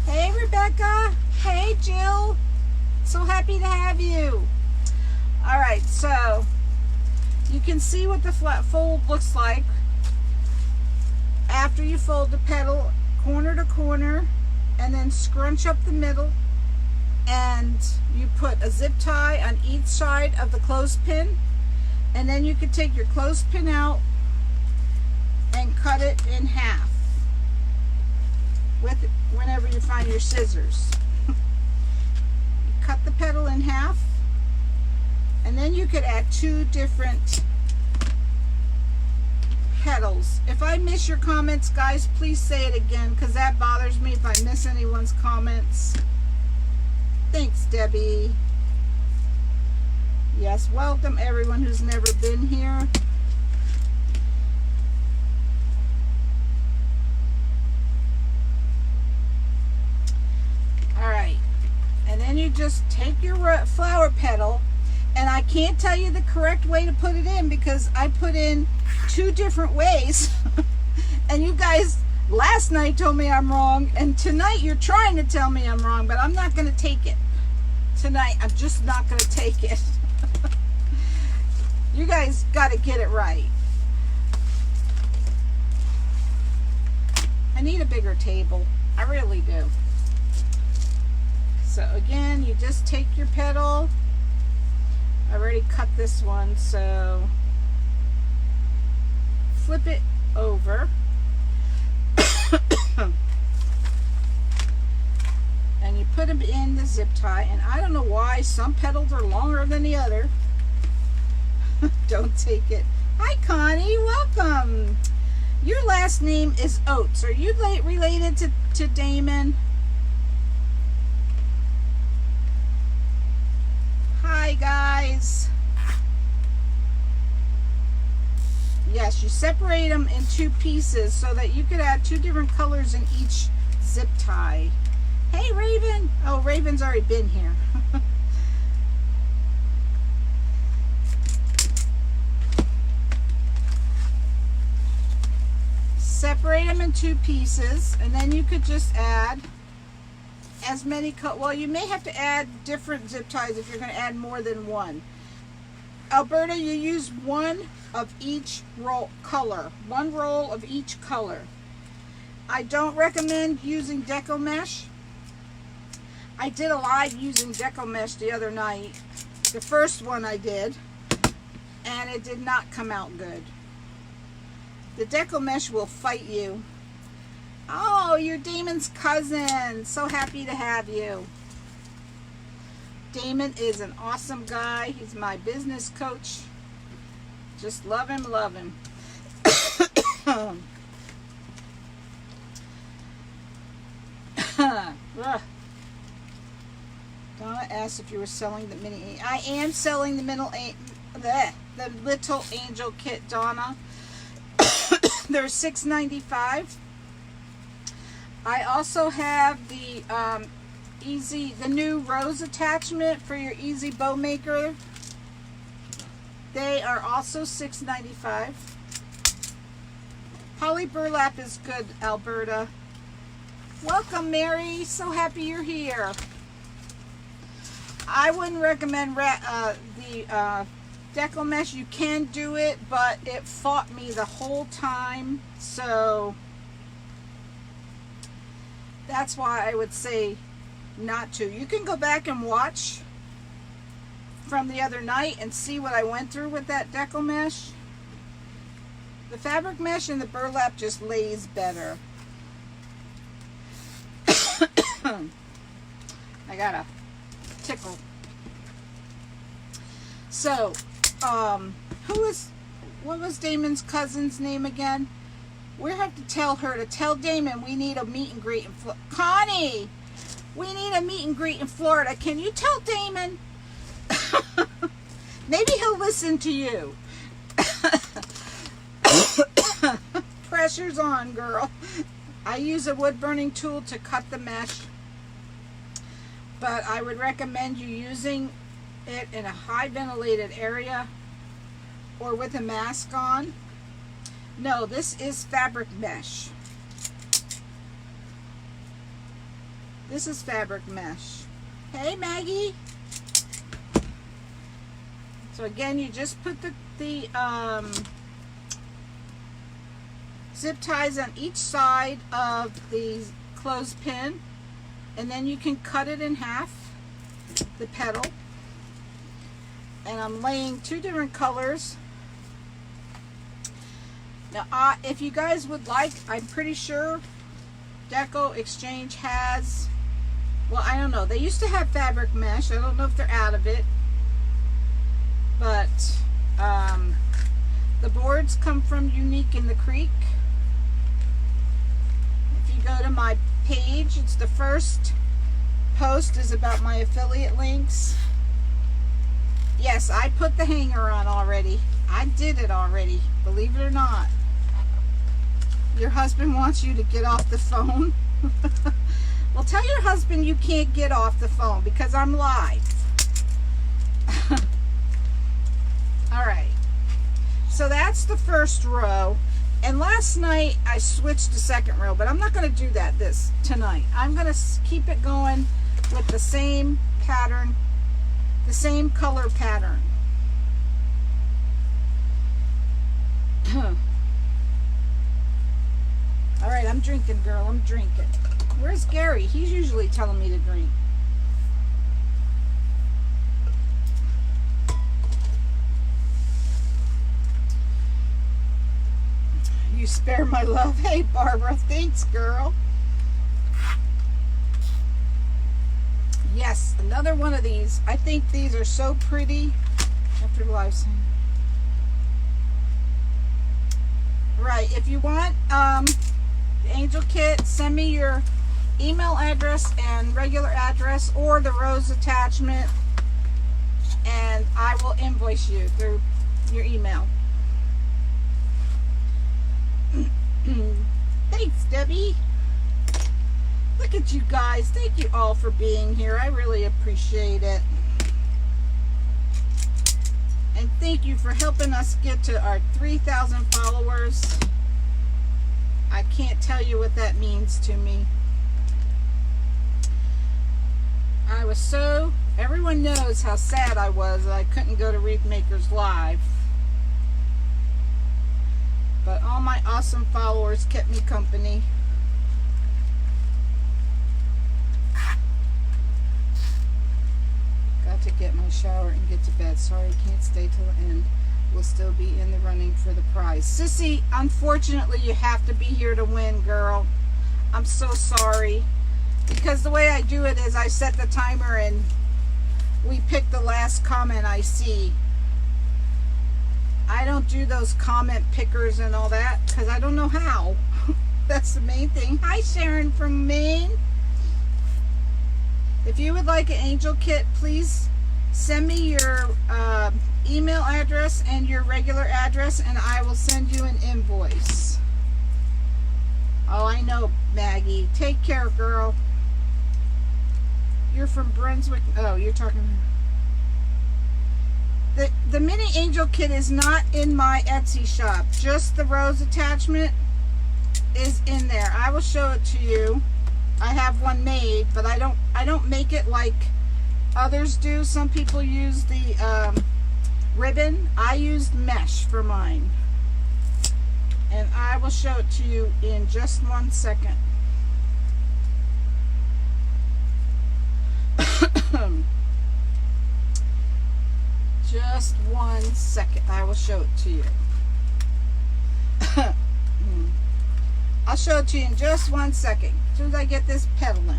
Speaker 1: Hey, Rebecca. Hey, Jill. So happy to have you. All right, so you can see what the flat fold looks like after you fold the petal corner to corner and then scrunch up the middle, and you put a zip tie on each side of the clothespin, and then you could take your clothespin out and cut it in half with whenever you find your scissors. You cut the petal in half, and then you could add two different petals. If I miss your comments, guys, please say it again, because that bothers me if I miss anyone's comments. Thanks, Debbie. Yes, welcome everyone who's never been here. Alright, and then you just take your flower petal, and I can't tell you the correct way to put it in because I put in two different ways. And you guys last night told me I'm wrong, and tonight you're trying to tell me I'm wrong, but I'm not going to take it. Tonight, I'm just not going to take it. You guys got to get it right. I need a bigger table. I really do. So again, you just take your petal. I already cut this one, so flip it over. And you put them in the zip tie, and I don't know why some petals are longer than the other. Don't take it. Hi, Connie. Welcome. Your last name is Oates. Are you related to Damon? Hi, guys. Yes, you separate them in two pieces so that you could add two different colors in each zip tie. Hey, Raven. Oh, Raven's already been here. separate them in 2 pieces, and then you could just add as many, well, you may have to add different zip ties if you're going to add more than one. Alberta, you use one of each color, 1 roll of each color. I don't recommend using deco mesh. I did a live using deco mesh the other night, the first one I did, and it did not come out good. The deco mesh will fight you. Oh, you're Damon's cousin. So happy to have you. Damon is an awesome guy. He's my business coach. Just love him, love him. Donna asked if you were selling the mini. I am selling the little angel kit, Donna. They're $6.95. I also have the the new rose attachment for your easy bow maker. They are also $6.95. Poly burlap is good, Alberta. Welcome, Mary. So happy you're here. I wouldn't recommend the deco mesh. You can do it, but it fought me the whole time, so that's why I would say not to. You can go back and watch from the other night and see what I went through with that deco mesh. The fabric mesh and the burlap just lays better. I got a tickle. So, what was Damon's cousin's name again? We have to tell her to tell Damon we need a meet and greet in Florida. Connie, we need a meet and greet in Florida. Can you tell Damon? Maybe he'll listen to you. Pressure's on, girl. I use a wood burning tool to cut the mesh, but I would recommend you using it in a high ventilated area or with a mask on. No, this is fabric mesh. This is fabric mesh. Hey, Maggie. So again, you just put the zip ties on each side of the clothespin, and then you can cut it in half, the petal. And I'm laying 2 different colors. Now, if you guys would like, I'm pretty sure Deco Exchange has, well, I don't know. They used to have fabric mesh. I don't know if they're out of it. But the boards come from Unique in the Creek. If you go to my page, it's the first post is about my affiliate links. Yes, I put the hanger on already. I did it already, believe it or not. Your husband wants you to get off the phone. Well, tell your husband you can't get off the phone because I'm live. All right. So that's the first row. And last night I switched to second row, but I'm not going to do that tonight. I'm going to keep it going with the same pattern, the same color pattern. All right, I'm drinking, girl. I'm drinking. Where's Gary? He's usually telling me to drink. You spare my love. Hey, Barbara. Thanks, girl. Yes, another one of these. I think these are so pretty. After the live stream. Right, if you want the Angel Kit, send me your email address and regular address or the rose attachment, and I will invoice you through your email. Thanks, Debbie. Look at you guys. Thank you all for being here. I really appreciate it. And thank you for helping us get to our 3,000 followers. can't tell you what that means to me. I was so, everyone knows how sad I was that I couldn't go to Wreath Makers Live. But all my awesome followers kept me company. Got to get my shower and get to bed. Sorry I can't stay till the end. We'll still be in the running for the prize. Sissy, unfortunately you have to be here to win, girl. I'm so sorry. Because the way I do it is I set the timer and we pick the last comment I see. I don't do those comment pickers and all that because I don't know how. That's the main thing. Hi Sharon from Maine. If you would like an angel kit, please send me your email address and your regular address and I will send you an invoice. Oh, I know, Maggie. Take care, girl. You're from Brunswick. Oh, you're talking. The mini angel kit is not in my Etsy shop. Just the rose attachment is in there. I will show it to you. I have one made, but I don't make it like others do. Some people use the ribbon. I used mesh for mine. And I will show it to you in just 1 second. Just 1 second. I will show it to you. I'll show it to you in just 1 second. As soon as I get this petal in.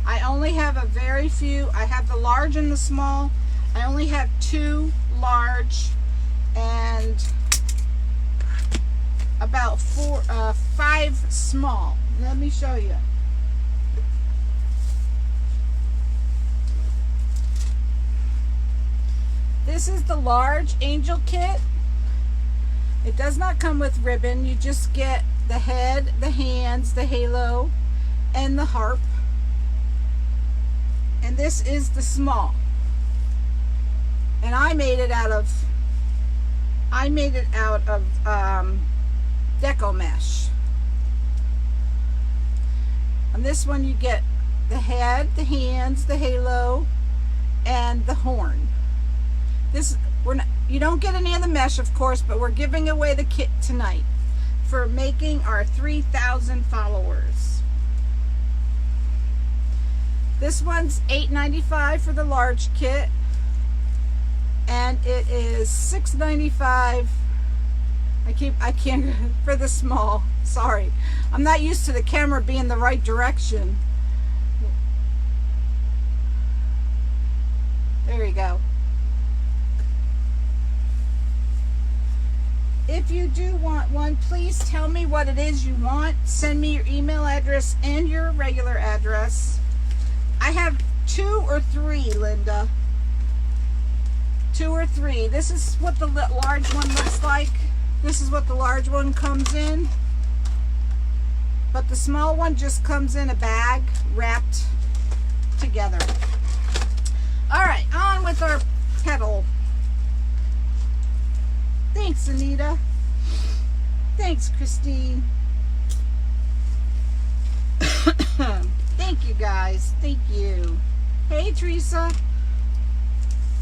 Speaker 1: I only have a very few. I have the large and the small. I only have 2 large and about 5 small. Let me show you. This is the large angel kit. It does not come with ribbon. You just get the head, the hands, the halo, and the harp. And this is the small. And I made it out of deco mesh. On this one you get the head, the hands, the halo, and the horn. You don't get any of the mesh, of course, but we're giving away the kit tonight for making our 3,000 followers. This one's $8.95 for the large kit, and it is $6.95. I can't for the small. Sorry, I'm not used to the camera being the right direction. There you go. If you do want one, please tell me what it is you want. Send me your email address and your regular address. I have 2 or 3, Linda. 2 or 3. This is what the large one looks like. This is what the large one comes in. But the small one just comes in a bag wrapped together. All right, on with our petal. Thanks, Anita. Thanks, Christine. Thank you, guys. Thank you. Hey, Teresa.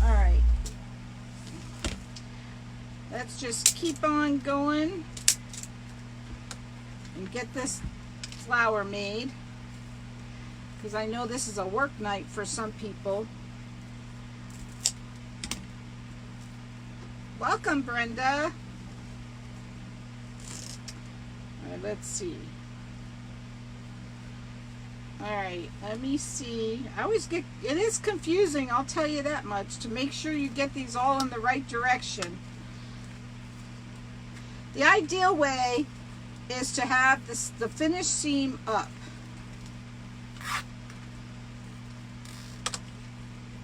Speaker 1: All right. Let's just keep on going and get this flower made, because I know this is a work night for some people. Welcome, Brenda. All right, let's see. All right, let me see. I always get, it is confusing, I'll tell you that much, to make sure you get these all in the right direction. The ideal way is to have the finished seam up.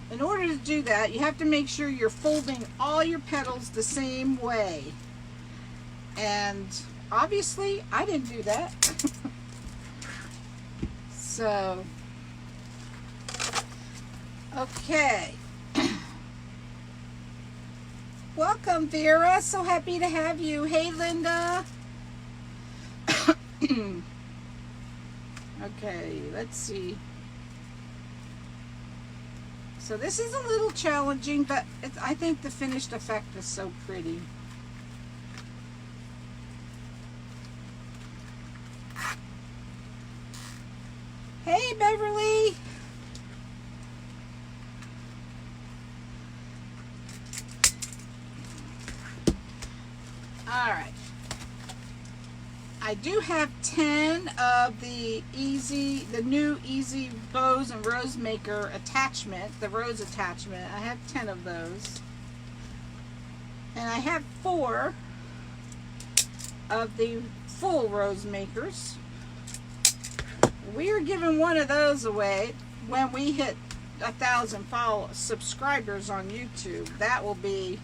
Speaker 1: In order to do that, you have to make sure you're folding all your petals the same way. And obviously, I didn't do that. So, okay. Welcome, Vera. So happy to have you. Hey, Linda. Okay, let's see. So this is a little challenging, but I think the finished effect is so pretty. Hey, Beverly. All right. I do have 10 of the new Easy Bows and Rose Maker attachment, the rose attachment. I have 10 of those. And I have 4 of the full rose makers. We are giving one of those away when we hit 1,000 subscribers on YouTube. That will be,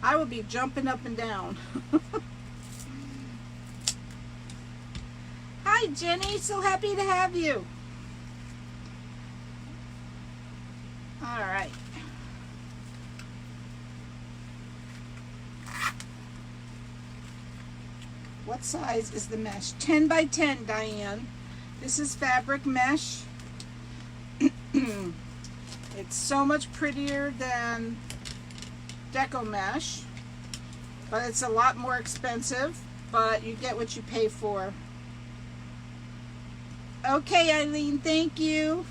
Speaker 1: I will be jumping up and down. Hi Jenny, so happy to have you. All right. What size is the mesh? 10 by 10, Diane. This is fabric mesh. It's so much prettier than deco mesh, but it's a lot more expensive, but you get what you pay for. Okay, Eileen, thank you.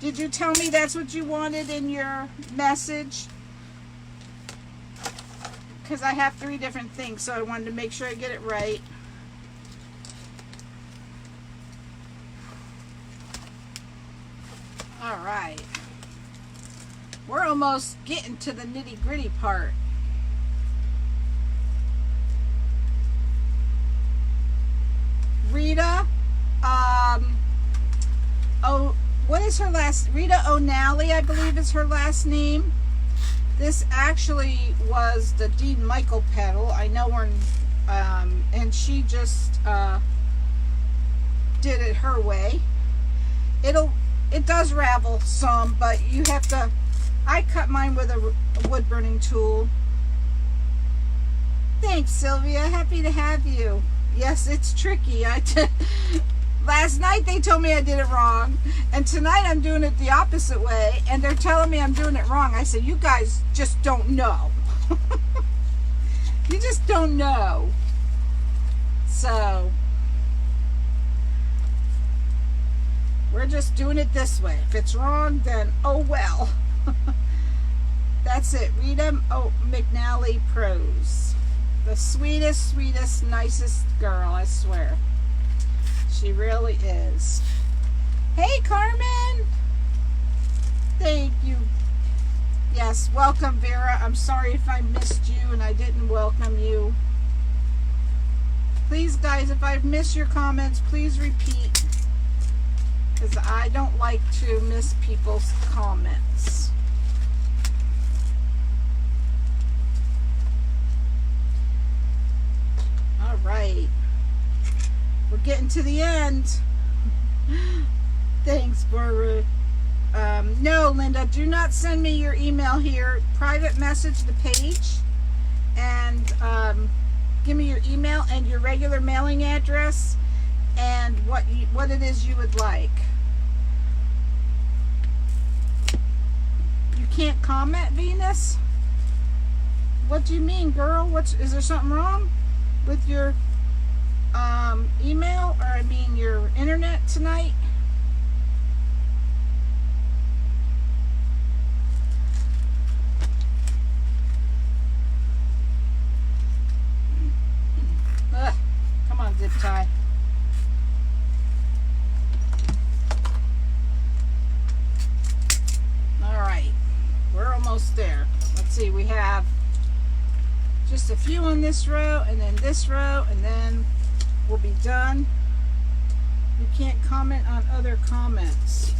Speaker 1: Did you tell me that's what you wanted in your message? Because I have 3 different things, so I wanted to make sure I get it right. All right. We're almost getting to the nitty-gritty part. Rita, what is her last? Rita O'Nally, I believe is her last name. This actually was the Dean Michael petal. I know her, and she just did it her way. It does ravel some, but you have to. I cut mine with a wood burning tool. Thanks, Sylvia. Happy to have you. Yes, it's tricky. Last night they told me I did it wrong, and tonight I'm doing it the opposite way, and they're telling me I'm doing it wrong. I said, you guys just don't know. You just don't know. So we're just doing it this way. If it's wrong, then oh well. That's it. Rita McNally Prose. The sweetest, sweetest, nicest girl, I swear. She really is. Hey, Carmen. Thank you. Yes, welcome, Vera. I'm sorry if I missed you and I didn't welcome you. Please, guys, if I've missed your comments, please repeat, because I don't like to miss people's comments. All right. We're getting to the end. Thanks, Barbara. No, Linda, do not send me your email here. Private message the page and give me your email and your regular mailing address and what it is you would like. You can't comment, Venus? What do you mean, girl? Is there something wrong with your email, or I mean your internet tonight? Come on, zip tie. All right, we're almost there. Let's see, we have just a few on this row and then this row, and then we'll be done. You can't comment on other comments.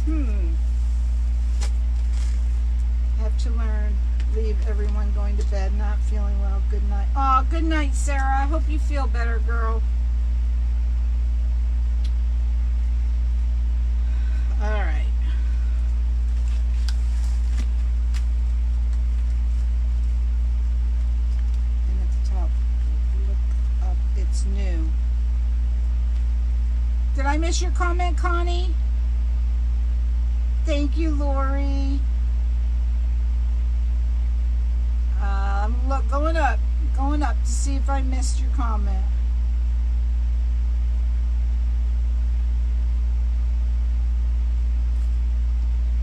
Speaker 1: Have to learn. Leave everyone going to bed, not feeling well. Good night. Oh, good night, Sarah. I hope you feel better, girl. All right. And at the top, look up. It's new. Did I miss your comment, Connie? Thank you, Lori. Look, going up to see if I missed your comment.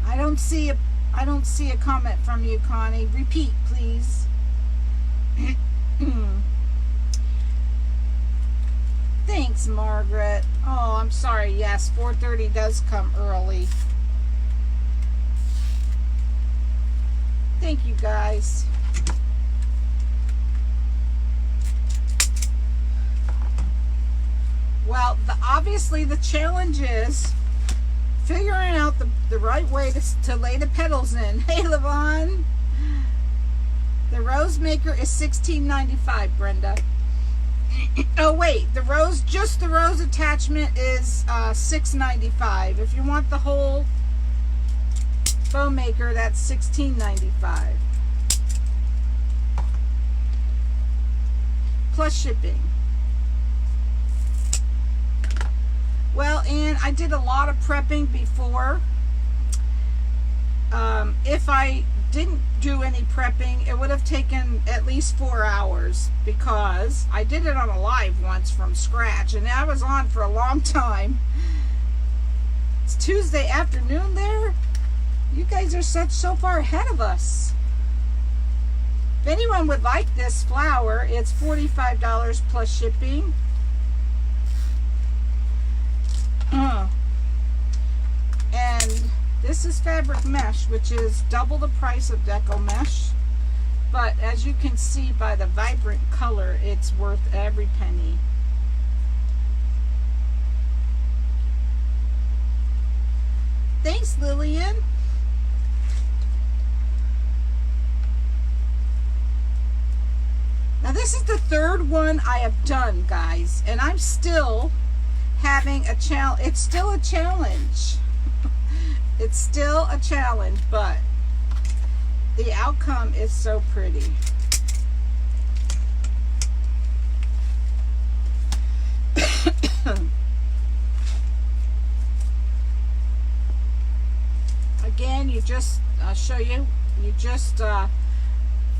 Speaker 1: I don't see a comment from you, Connie. Repeat, please. Thanks, Margaret. Oh, I'm sorry. Yes, 4:30 does come early. Thank you, guys. Well, obviously the challenge is figuring out the right way to lay the petals in. Hey, Levon. The rose maker is $16.95, Brenda. Oh wait, just the rose attachment is $6.95. If you want the whole bow maker, that's $16.95 plus shipping. Well, and I did a lot of prepping before. If I didn't do any prepping, it would have taken at least 4 hours, because I did it on a live once from scratch, and I was on for a long time. It's Tuesday afternoon there. You guys are so far ahead of us. If anyone would like this flower, it's $45 plus shipping. And this is fabric mesh, which is double the price of deco mesh, but as you can see by the vibrant color, it's worth every penny. Thanks, Lillian. Now this is the third one I have done, guys, and I'm still having a challenge. It's still a challenge. It's still a challenge, but the outcome is so pretty. Again, you just, I'll show you, you just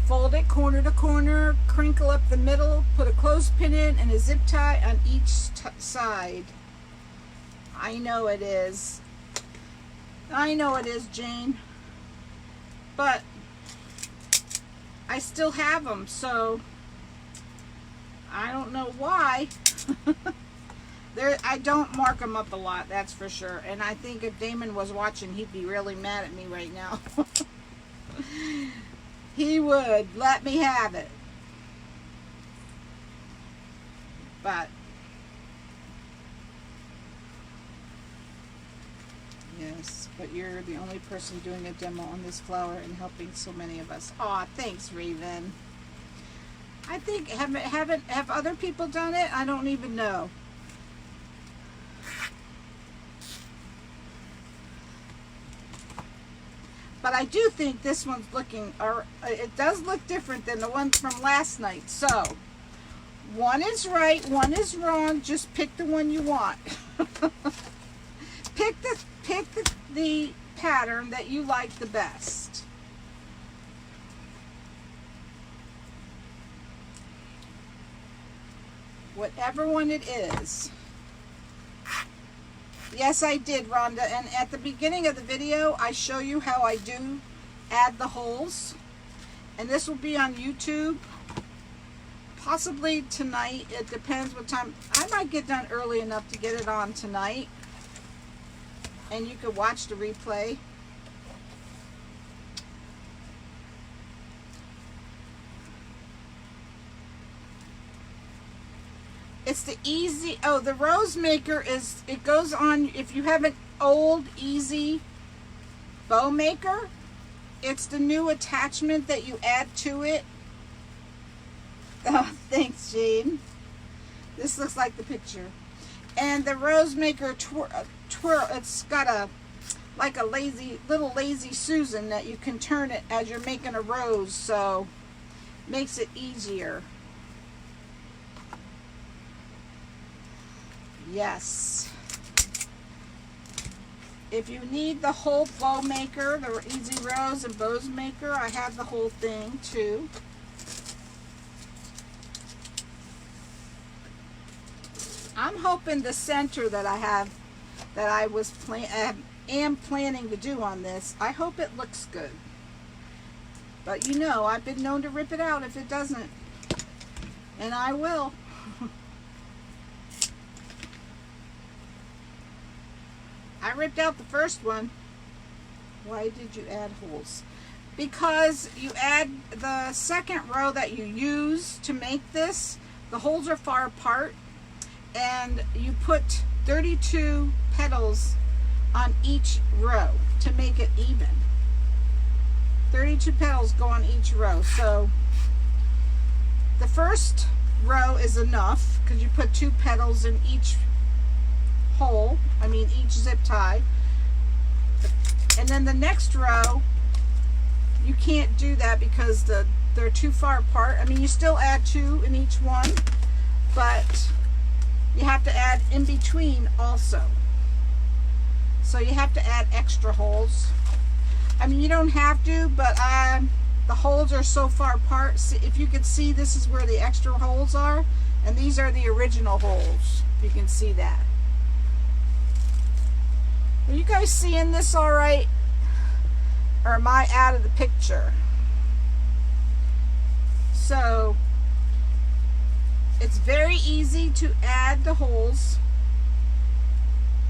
Speaker 1: fold it corner to corner, crinkle up the middle, put a clothespin in, and a zip tie on each side. I know it is. I know it is, Jane. But I still have them, so I don't know why. I don't mark them up a lot, that's for sure. And I think if Damon was watching, he'd be really mad at me right now. He would let me have it. But yes, but you're the only person doing a demo on this flower and helping so many of us. Aw, thanks, Raven. I think have other people done it? I don't even know. But I do think this one's looking, or it does look different than the one from last night. So, one is right, one is wrong. Just pick the one you want. pick the pattern that you like the best. Whatever one it is. Yes, I did, Rhonda, and at the beginning of the video, I show you how I do add the holes, and this will be on YouTube, possibly tonight. It depends what time. I might get done early enough to get it on tonight, and you could watch the replay. It's the easy, oh, the rose maker is, it goes on, if you have an old, easy bow maker, it's the new attachment that you add to it. Oh, thanks, Jane. This looks like the picture. And the rose maker twirl, it's got a, like a little lazy Susan that you can turn it as you're making a rose, so makes it easier. Yes. If you need the whole bow maker, the Easy Rose and Bows Maker, I have the whole thing too. I'm hoping the center that I have, that I am planning to do on this, I hope it looks good. But you know, I've been known to rip it out if it doesn't. And I will. I ripped out the first one. Why did you add holes? Because you add the second row that you use to make this, the holes are far apart, and you put 32 petals on each row to make it even. 32 petals go on each row. So the first row is enough because you put 2 petals in each hole, each zip tie. And then the next row, you can't do that because they're too far apart. You still add 2 in each one, but you have to add in between also. So you have to add extra holes. You don't have to, but the holes are so far apart. See, if you could see, this is where the extra holes are, and these are the original holes. You can see that. Are you guys seeing this all right? Or am I out of the picture? So it's very easy to add the holes.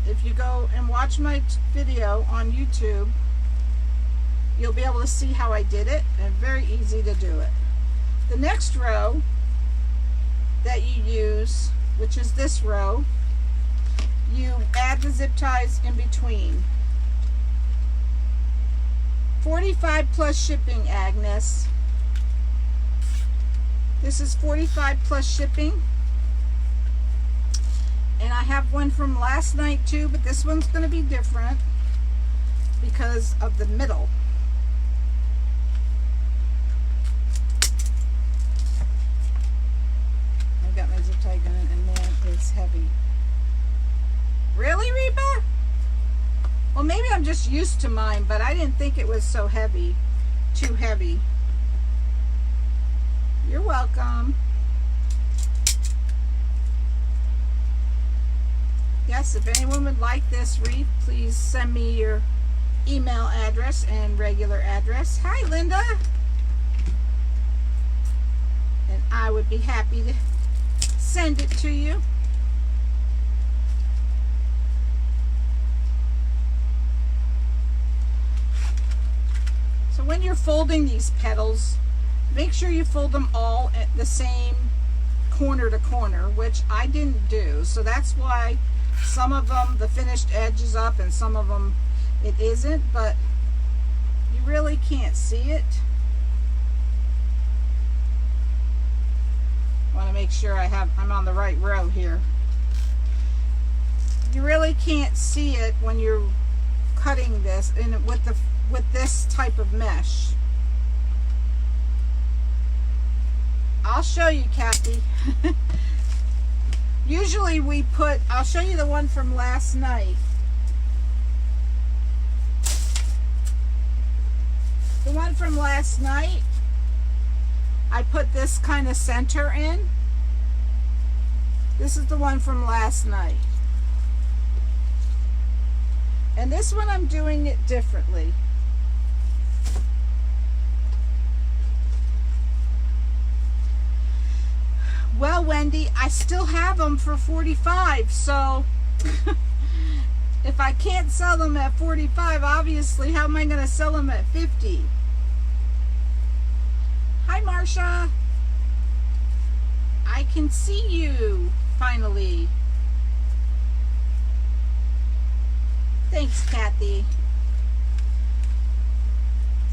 Speaker 1: If you go and watch my video on YouTube, you'll be able to see how I did it, and very easy to do it. The next row that you use, which is this row, you add the zip ties in between. 45 plus shipping, Agnes. This is 45 plus shipping. And I have one from last night too, but this one's going to be different because of the middle. I got my zip tie gun, and man, it's heavy. Really, Reba? Well, maybe I'm just used to mine, but I didn't think it was so heavy. Too heavy. You're welcome. Yes, if anyone would like this wreath, please send me your email address and regular address. Hi, Linda. And I would be happy to send it to you. So when you're folding these petals, make sure you fold them all at the same corner to corner, which I didn't do. So that's why some of them, the finished edge is up, and some of them it isn't, but you really can't see it. I want to make sure I'm on the right row here. You really can't see it when you're cutting this with this type of mesh. I'll show you, Kathy. Usually I'll show you the one from last night. The one from last night, I put this kind of center in. This is the one from last night. And this one I'm doing it differently. Well, Wendy, I still have them for 45, so if I can't sell them at 45, obviously, how am I going to sell them at 50? Hi, Marsha. I can see you, finally. Thanks, Kathy.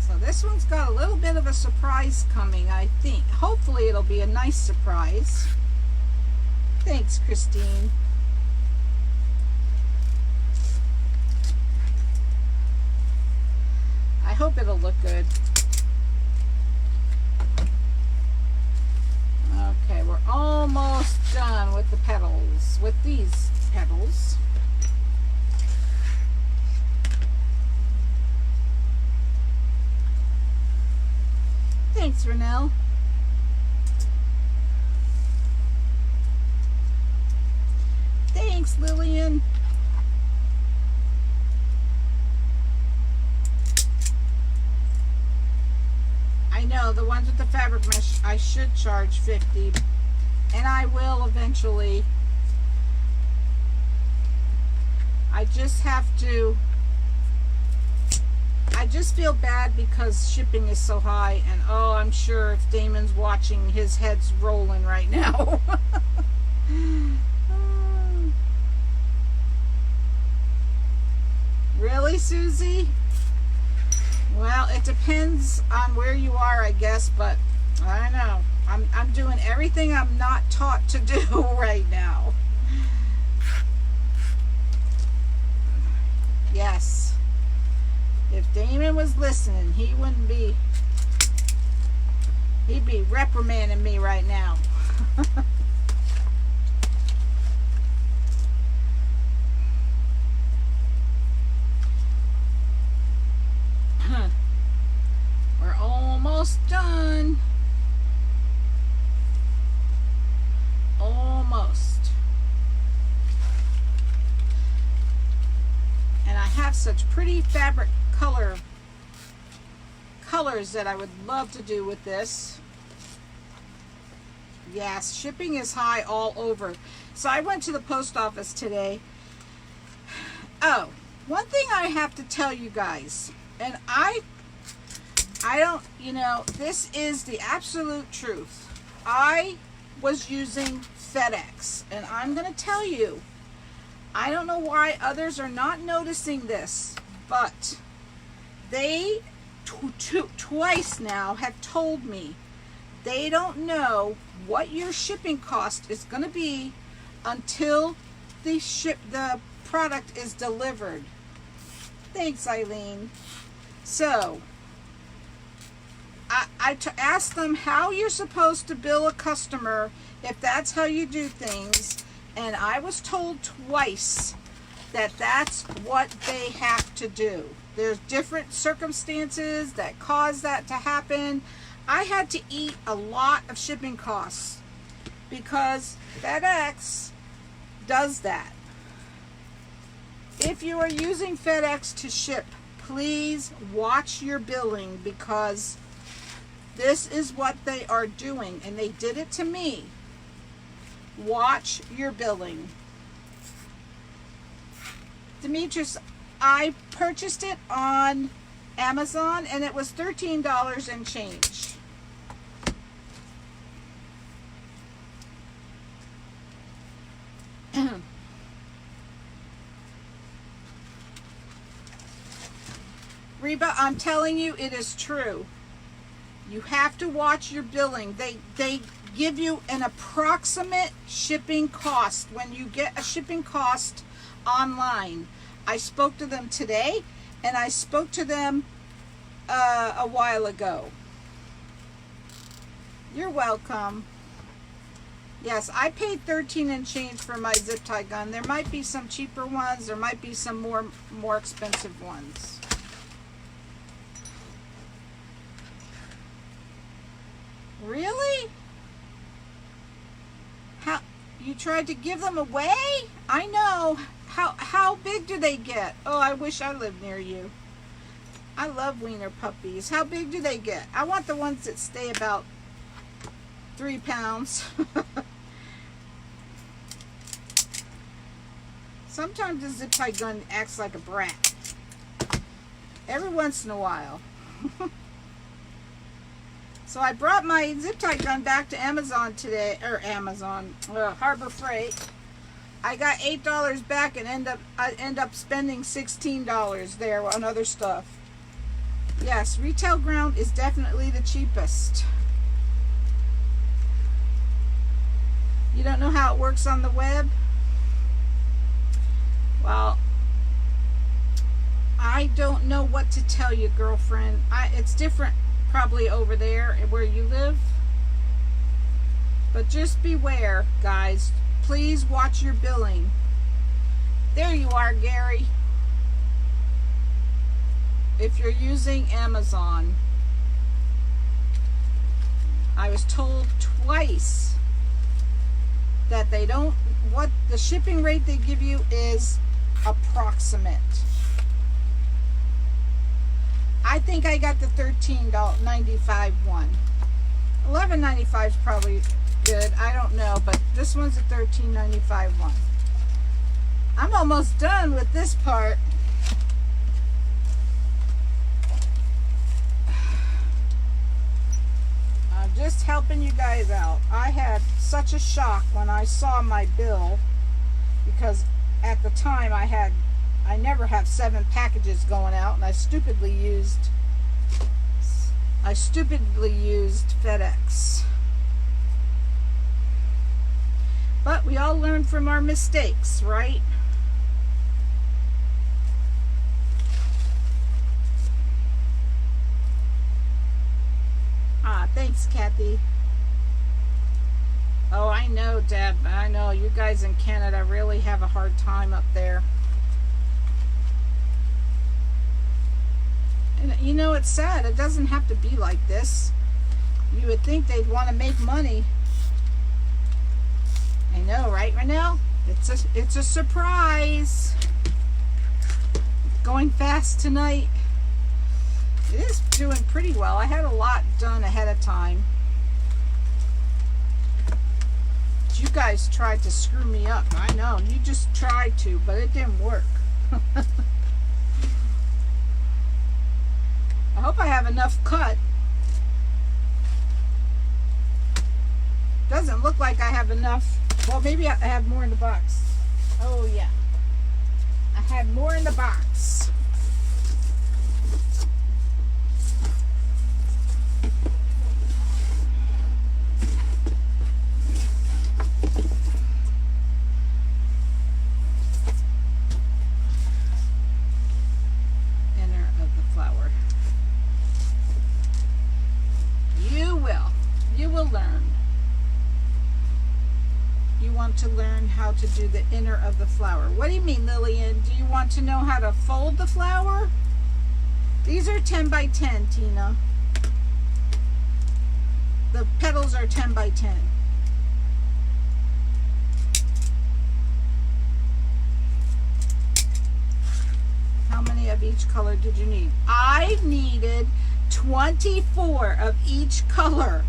Speaker 1: So this one's got a little bit of a surprise coming, I think. Hopefully it'll be a nice surprise. Thanks, Christine. I hope it'll look good. Okay, we're almost done with the petals, with these petals. Thanks, Renelle. Thanks, Lillian. I know, the ones with the fabric mesh, I should charge $50, and I will eventually. I just have to, I just feel bad because shipping is so high, and oh, I'm sure if Damon's watching, his head's rolling right now. Really, Susie? Well, it depends on where you are, I guess, but I don't know. I'm doing everything I'm not taught to do right now. Yes. If Damon was listening, he wouldn't be, he'd be reprimanding me right now. We're almost done. Almost. And I have such pretty fabric colors that I would love to do with this. Yes, shipping is high all over. So I went to the post office today. Oh, one thing I have to tell you guys, and I don't, you know, this is the absolute truth. I was using FedEx, and I'm going to tell you, I don't know why others are not noticing this, but they twice now have told me they don't know what your shipping cost is going to be until the product is delivered. Thanks, Eileen. So I asked them how you're supposed to bill a customer if that's how you do things, and I was told twice that that's what they have to do. There's different circumstances that cause that to happen. I had to eat a lot of shipping costs because FedEx does that. If you are using FedEx to ship, please watch your billing, because this is what they are doing, and they did it to me. Watch your billing. Demetrius, I purchased it on Amazon, and it was $13 and change. Reba, I'm telling you, it is true. You have to watch your billing. They give you an approximate shipping cost when you get a shipping cost online. I spoke to them today, and I spoke to them a while ago. You're welcome. Yes, I paid $13 and change for my zip tie gun. There might be some cheaper ones. There might be some more expensive ones. Really? How you tried to give them away? I know. How big do they get? Oh, I wish I lived near you. I love wiener puppies. How big do they get? I want the ones that stay about 3 pounds. Sometimes the zip tie gun acts like a brat. Every once in a while. So I brought my zip tie gun back to Amazon today, or Harbor Freight. I got $8 back and I end up spending $16 there on other stuff. Yes, retail ground is definitely the cheapest. You don't know how it works on the web? Well, I don't know what to tell you, girlfriend. It's different probably over there where you live. But just beware, guys. Please watch your billing. There you are, Gary. If you're using Amazon. I was told twice that they don't, what the shipping rate they give you is approximate. I think I got the $13.95 one. $11.95 is probably good. I don't know, but this one's a $13.95 one. I'm almost done with this part. I'm just helping you guys out. I had such a shock when I saw my bill, because at the time I never have 7 packages going out, and I stupidly used FedEx. But we all learn from our mistakes, right? Ah, thanks, Kathy. Oh, I know, Deb. I know you guys in Canada really have a hard time up there. And you know, it's sad. It doesn't have to be like this. You would think they'd want to make money. I know, right, Renelle? It's a surprise. Going fast tonight. It is doing pretty well. I had a lot done ahead of time. You guys tried to screw me up. I know. You just tried to, but it didn't work. I hope I have enough cut. Doesn't look like I have enough. Well, maybe I have more in the box. Oh, yeah. I had more in the box. Inner of the flower. You will learn. You want to learn how to do the inner of the flower. What do you mean, Lillian? Do you want to know how to fold the flower? These are 10 by 10, Tina. The petals are 10 by 10. How many of each color did you need? I needed 24 of each color.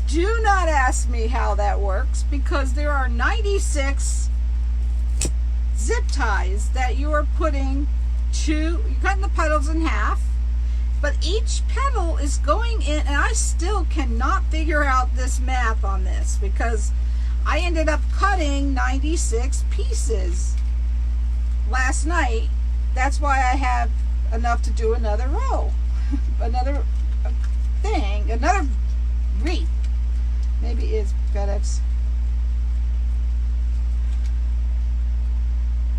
Speaker 1: Do not ask me how that works, because there are 96 zip ties that you are putting to, you're cutting the petals in half, but each petal is going in, and I still cannot figure out this math on this, because I ended up cutting 96 pieces last night. That's why I have enough to do another row, another thing, another wreath. Maybe it is FedEx.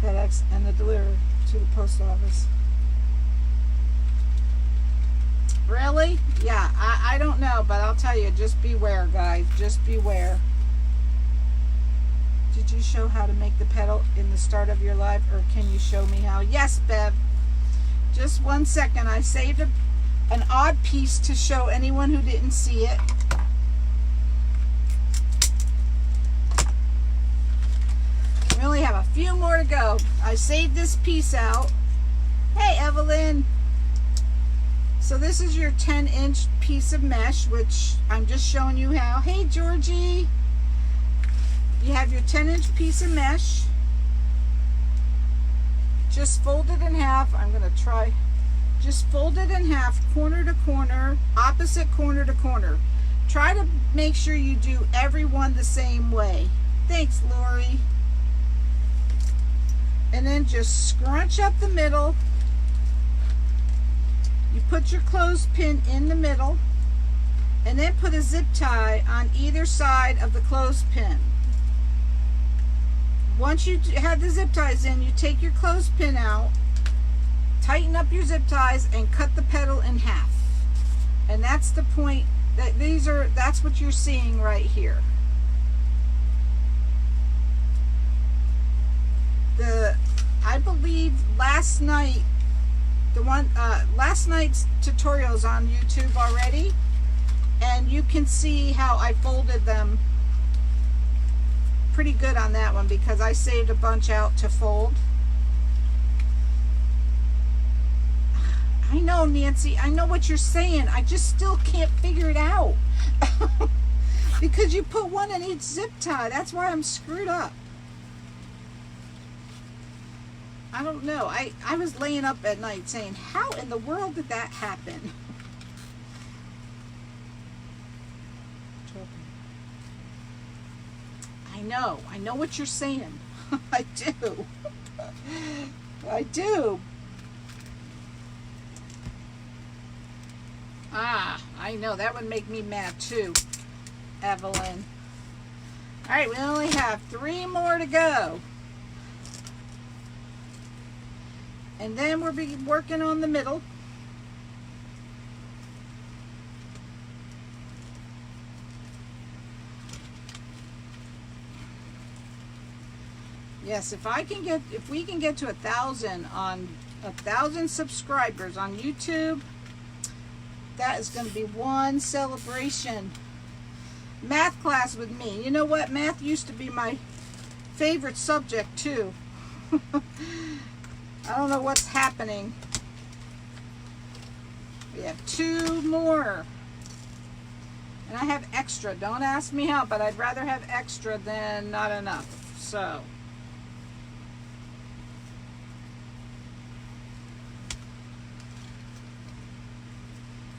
Speaker 1: FedEx and the delivery to the post office. Really? Yeah, I don't know, but I'll tell you, just beware, guys. Just beware. Did you show how to make the petal in the start of your live, or can you show me how? Yes, Bev. Just 1 second. I saved an odd piece to show anyone who didn't see it. We only have a few more to go. I saved this piece out. Hey, Evelyn. So this is your 10-inch piece of mesh, which I'm just showing you how. Hey, Georgie. You have your 10-inch piece of mesh. Just fold it in half. I'm going to try. Just fold it in half, corner to corner, opposite corner to corner. Try to make sure you do every one the same way. Thanks, Lori. And then just scrunch up the middle. You put your clothespin in the middle, and then put a zip tie on either side of the clothespin. Once you have the zip ties in, you take your clothespin out, tighten up your zip ties, and cut the petal in half. And that's the point. That's what you're seeing right here. I believe last night, last night's tutorials on YouTube already. And you can see how I folded them pretty good on that one because I saved a bunch out to fold. I know, Nancy, I know what you're saying. I just still can't figure it out. Because you put one in each zip tie. That's why I'm screwed up. I don't know. I was laying up at night saying, how in the world did that happen? I know what you're saying. I do. I do. Ah, I know. That would make me mad too, Evelyn. All right, we only have 3 more to go. And then we'll be working on the middle. Yes, if we can get to 1,000 subscribers on YouTube, that is going to be one celebration. Math class with me. You know what? Math used to be my favorite subject too. I don't know what's happening. We have 2 more. And I have extra. Don't ask me how, but I'd rather have extra than not enough. So.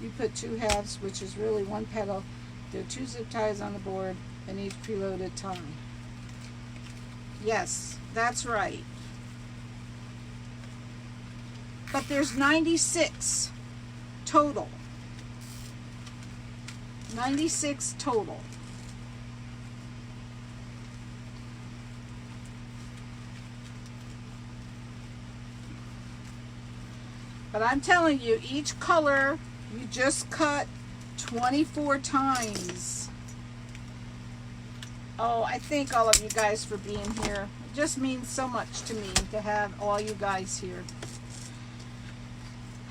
Speaker 1: You put 2 halves, which is really 1 petal. There are 2 zip ties on the board and each preloaded tie. Yes, that's right. But there's 96 total. 96 total. But I'm telling you, each color you just cut 24 times. Oh, I thank all of you guys for being here. It just means so much to me to have all you guys here.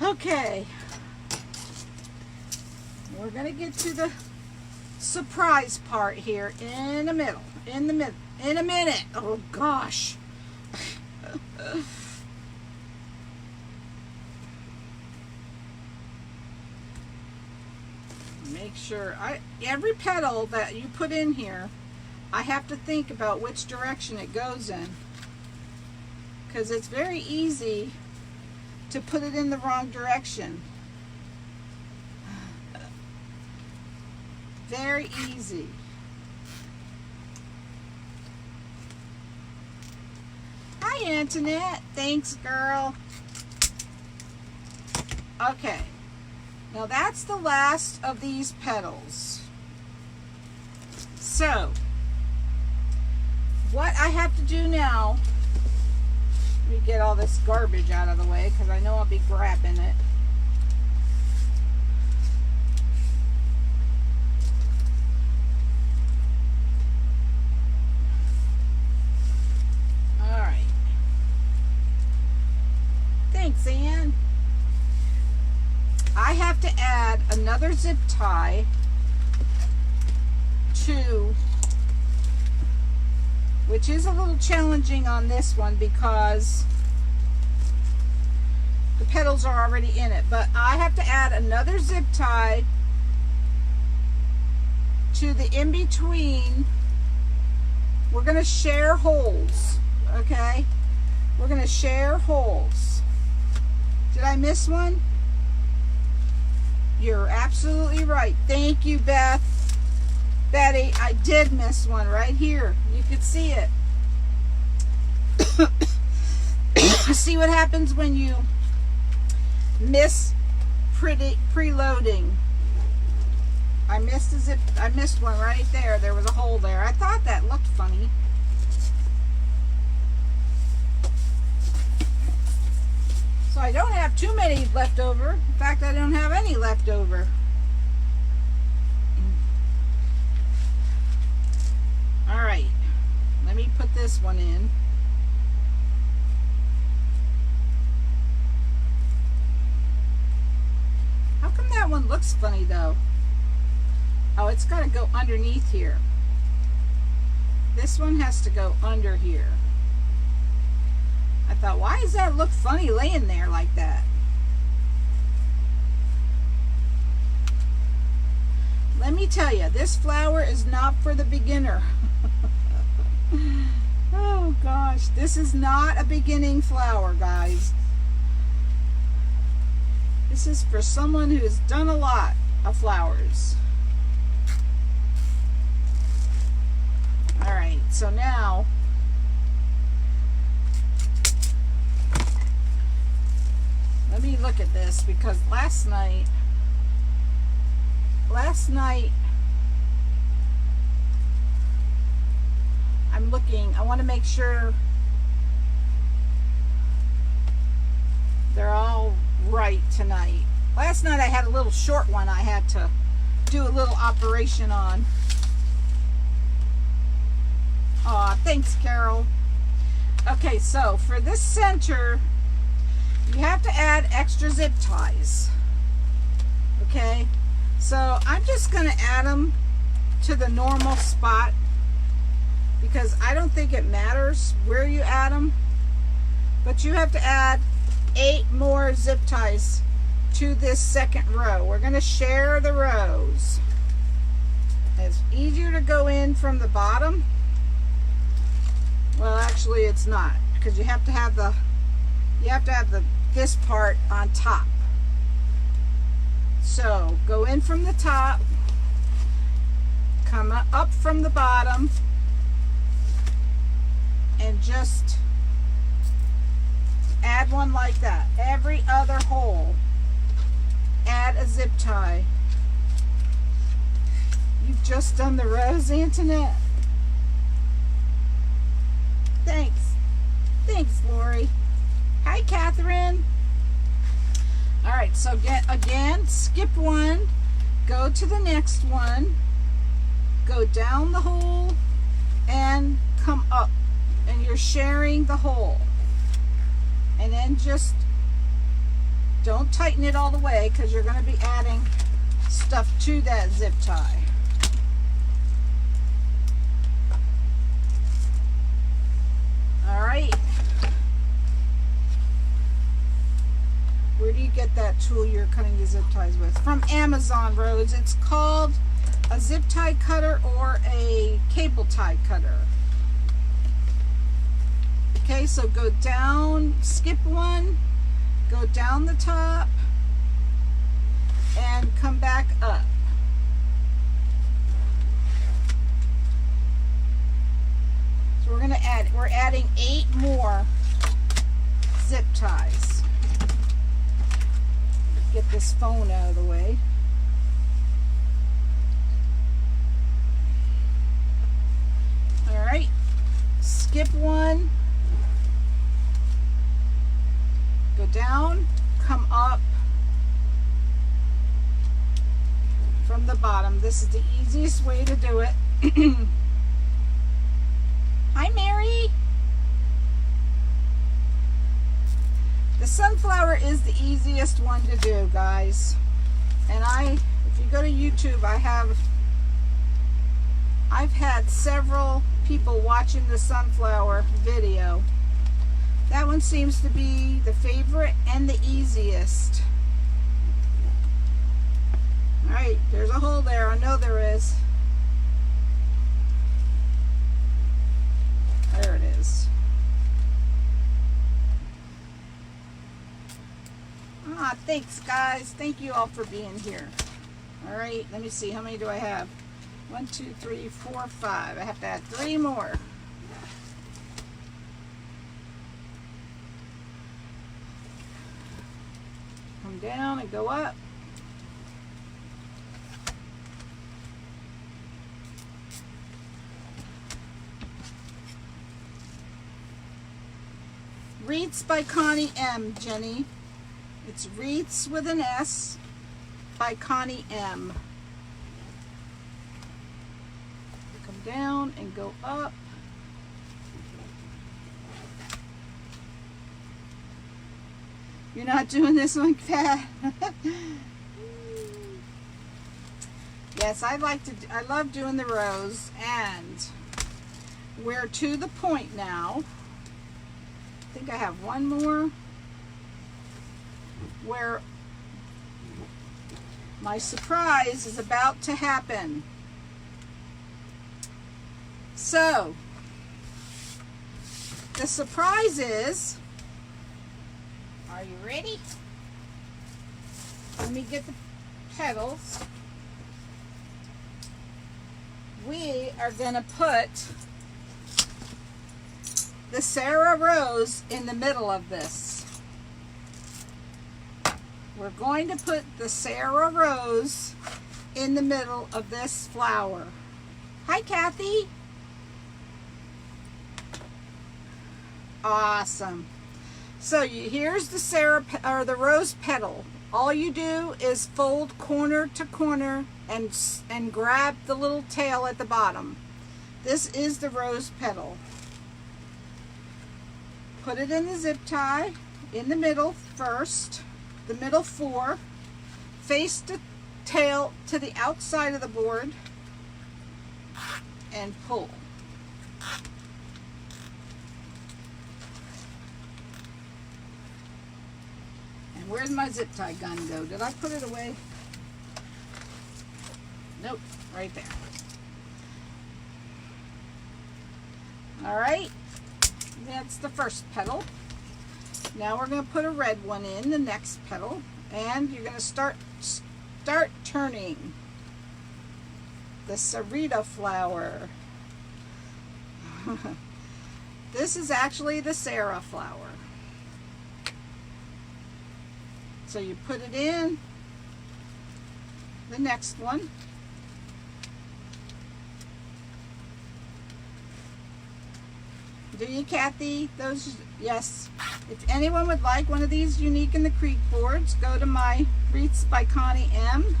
Speaker 1: Okay. We're going to get to the surprise part here in a minute. Oh gosh. Make sure every petal that you put in here, I have to think about which direction it goes in, because it's very easy to put it in the wrong direction. Very easy. Hi, Antoinette. Thanks, girl. Okay. Now that's the last of these petals. So, what I have to do now, let me get all this garbage out of the way because I know I'll be grabbing it. All right. Thanks, Ann. I have to add another zip tie to, which is a little challenging on this one because the petals are already in it, but I have to add another zip tie to the in-between. We're going to share holes, okay? We're going to share holes. Did I miss one? You're absolutely right. Thank you, Betty. I did miss one right here. You could see it. See what happens when you miss preloading. I missed one right there. There was a hole there. I thought that looked funny. So I don't have too many left over. In fact, I don't have any left over. All right, let me put this one in. How come that one looks funny though? Oh, it's got to go underneath here. This one has to go under here. I thought, why does that look funny laying there like that? Let me tell you, this flower is not for the beginner. Oh gosh, this is not a beginning flower, guys. This is for someone who has done a lot of flowers. All right, so now let me look at this, because last night I'm looking, I want to make sure they're all right tonight. Last night I had a little short one I had to do a little operation on. Aw, thanks, Carol. Okay, so for this center, you have to add extra zip ties. Okay, so I'm just going to add them to the normal spot, because I don't think it matters where you add them, but you have to add 8 more zip ties to this second row. We're going to share the rows. It's easier to go in from the bottom. Well, actually it's not, because you have to have this part on top. So go in from the top, come up from the bottom, and just add one like that. Every other hole, add a zip tie. You've just done the rows, Antoinette. Thanks, Lori. Hi, Catherine. All right, so again, skip one, go to the next one, go down the hole, and come up, and you're sharing the hole. And then just don't tighten it all the way, because you're going to be adding stuff to that zip tie. All right. Where do you get that tool you're cutting the zip ties with? From Amazon, Rose. It's called a zip tie cutter or a cable tie cutter. Okay, so go down, skip one, go down the top, and come back up. So we're adding 8 more zip ties. Get this phone out of the way. All right, skip one, go down, come up from the bottom. This is the easiest way to do it. Hi, Mary. The sunflower is the easiest one to do, guys. And if you go to YouTube, I've had several people watching the sunflower video. That one seems to be the favorite and the easiest. All right, there's a hole there. I know there is. There it is. Ah, thanks, guys. Thank you all for being here. All right, let me see. How many do I have? 1, 2, 3, 4, 5. I have to add 3 more. Come down and go up. Wreaths by Connie M, Jenny. It's Wreaths with an S by Connie M. Come down and go up. You're not doing this one, Pat. Yes, I love doing the rose, and we're to the point now. I think I have one more where my surprise is about to happen. So, the surprise is, are you ready? Let me get the petals. We are going to put the Sarah Rose in the middle of this. We're going to put the Sarah Rose in the middle of this flower. Hi, Kathy. Awesome. So here's the the rose petal. All you do is fold corner to corner and grab the little tail at the bottom. This is the rose petal. Put it in the zip tie in the middle first, the middle 4. Face the tail to the outside of the board and pull. And where's my zip tie gun go? Did I put it away? Nope, right there. All right, that's the first petal. Now we're going to put a red one in the next petal, and you're going to start turning the Rita flower. This is actually the Sarah flower. So you put it in the next one. Do you, Kathy? Those, yes. If anyone would like one of these Unique in the Creek boards, go to my Wreaths by Connie M.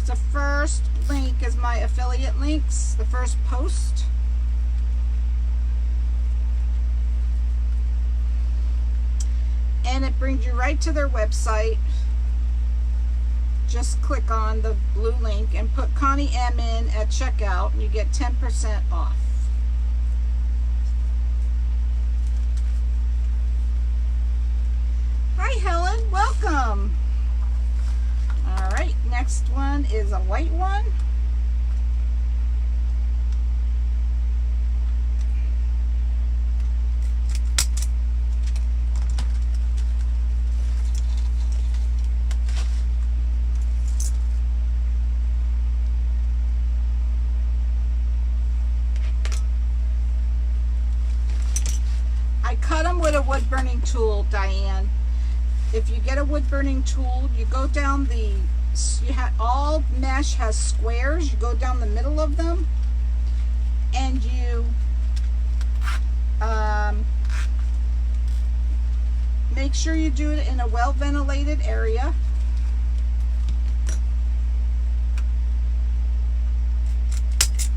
Speaker 1: The first link is my affiliate links, the first post. And it brings you right to their website. Just click on the blue link and put Connie M in at checkout, and you get 10% off. Hi, Helen. Welcome. All right, next one is a white one. I cut them with a wood burning tool, Diane. If you get a wood burning tool, you go down all mesh has squares. You go down the middle of them, and you make sure you do it in a well ventilated area.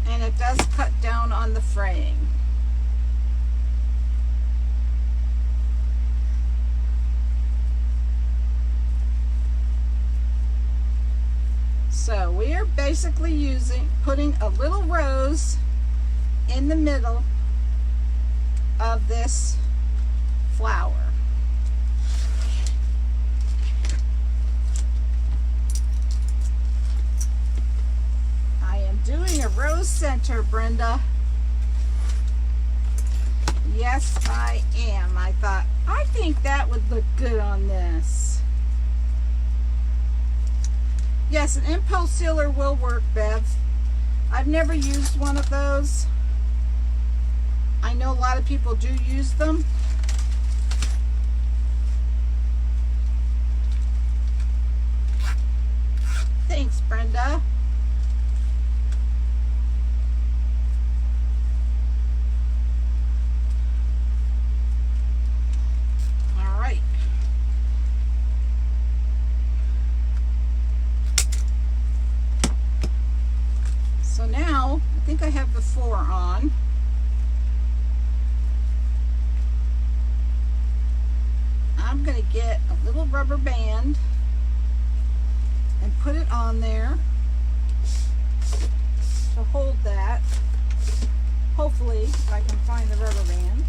Speaker 1: And it does cut down on the fraying. So we are basically putting a little rose in the middle of this flower. I am doing a rose center, Brenda. Yes, I am. I thought, I think that would look good on this. Yes, an impulse sealer will work, Bev. I've never used one of those. I know a lot of people do use them. Thanks, Brenda. All right. So now, I think I have the 4 on. I'm going to get a little rubber band and put it on there. to hold that. Hopefully, if I can find the rubber bands.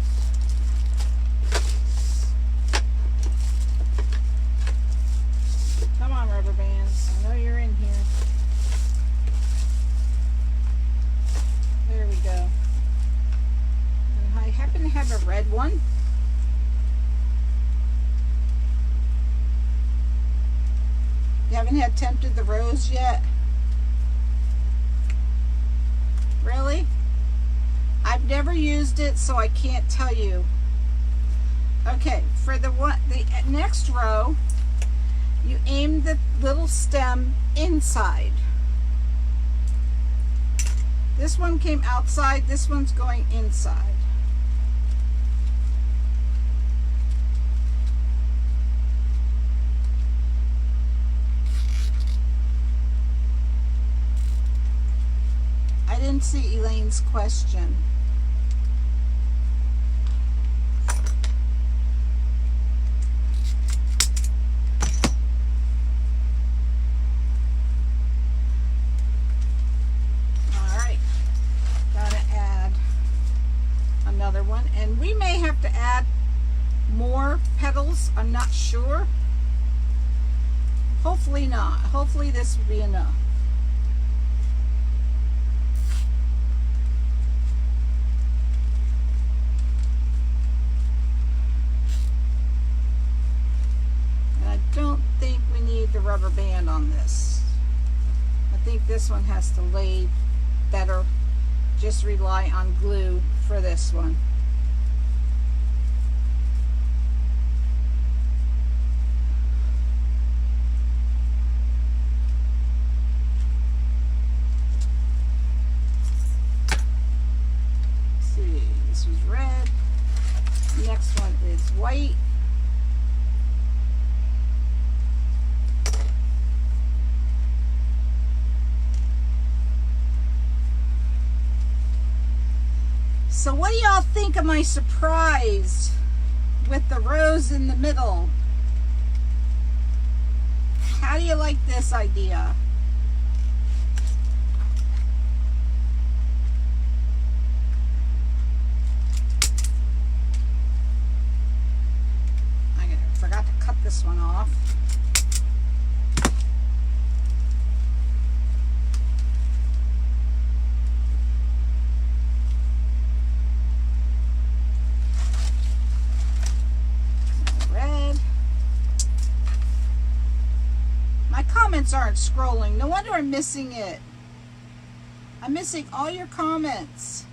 Speaker 1: Come on, rubber bands. I know you're in here. There we go. And I happen to have a red one. You haven't had tempted the rose yet? Really? I've never used it, so I can't tell you. Okay, for the next row, you aim the little stem inside. This one came outside, this one's going inside. I didn't see Elaine's question. And we may have to add more petals. I'm not sure. Hopefully not. Hopefully this will be enough. And I don't think we need the rubber band on this. I think this one has to lay better. Just rely on glue for this one. This was red. Next one is white. So what do y'all think of my surprise with the rose in the middle? How do you like this idea? Forgot to cut this one off. Red. My comments aren't scrolling. No wonder I'm missing it. I'm missing all your comments.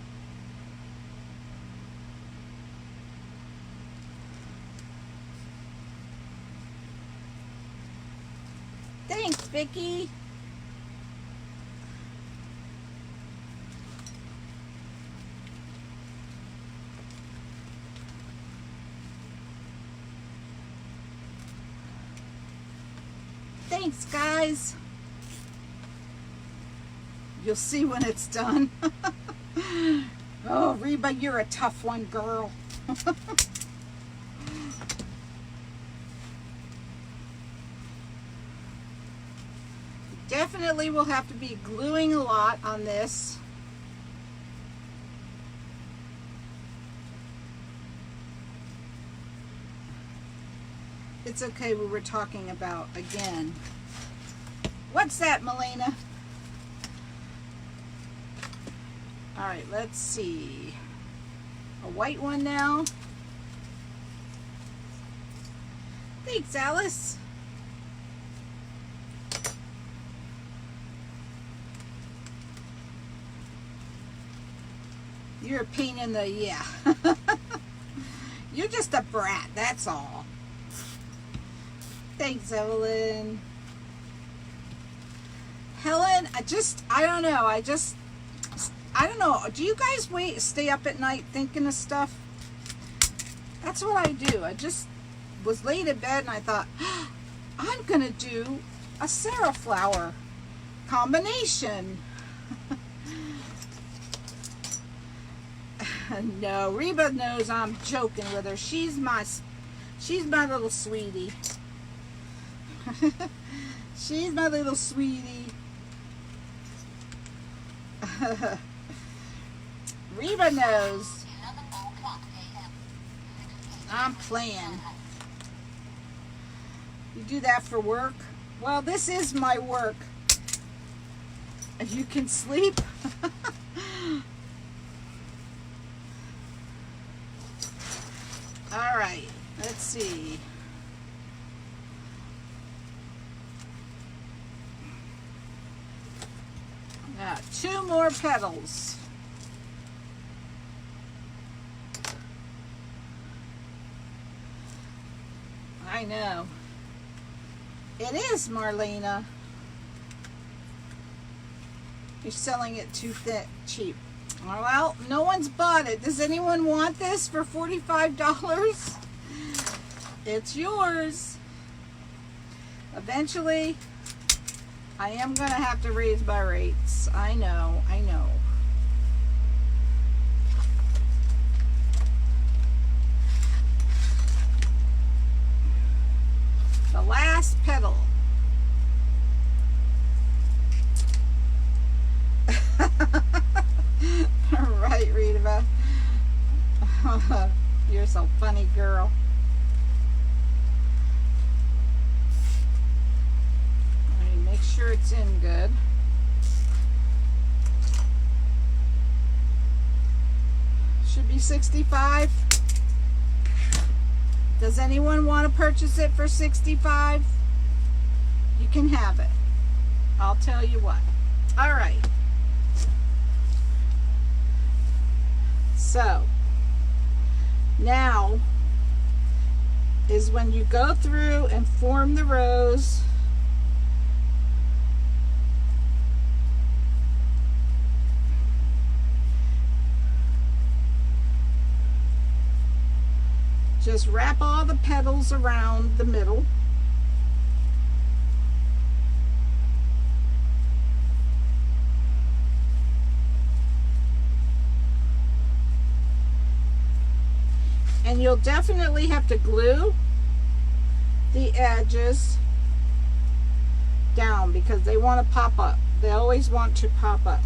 Speaker 1: Thanks, Vicky. Thanks, guys. You'll see when it's done. Oh, Reba, you're a tough one, girl. Definitely will have to be gluing a lot on this. It's okay, we were talking about again. What's that, Melena? All right, let's see. A white one now. Thanks, Alice. You're a pain in the, yeah. You're just a brat, that's all. Thanks, Evelyn. Helen, I don't know. Do you guys stay up at night thinking of stuff? That's what I do. I just was laid in bed and I thought, I'm going to do a Sarah flower combination. No, Reba knows I'm joking with her. She's my little sweetie. She's my little sweetie. Rita knows. I'm playing. You do that for work? Well, this is my work. If you can sleep. All right, let's see. Now, 2 more petals. I know. It is, Marlena. You're selling it too cheap. Well, no one's bought it. Does anyone want this for $45? It's yours. Eventually, I am going to have to raise my rates. I know, I know. The last petal. Right, Rita. You're so funny, girl. Let me make sure it's in good. Should be 65. Does anyone want to purchase it for 65? You can have it. I'll tell you what. All right. So, now is when you go through and form the rose. Just wrap all the petals around the middle. And you'll definitely have to glue the edges down because they want to pop up. They always want to pop up.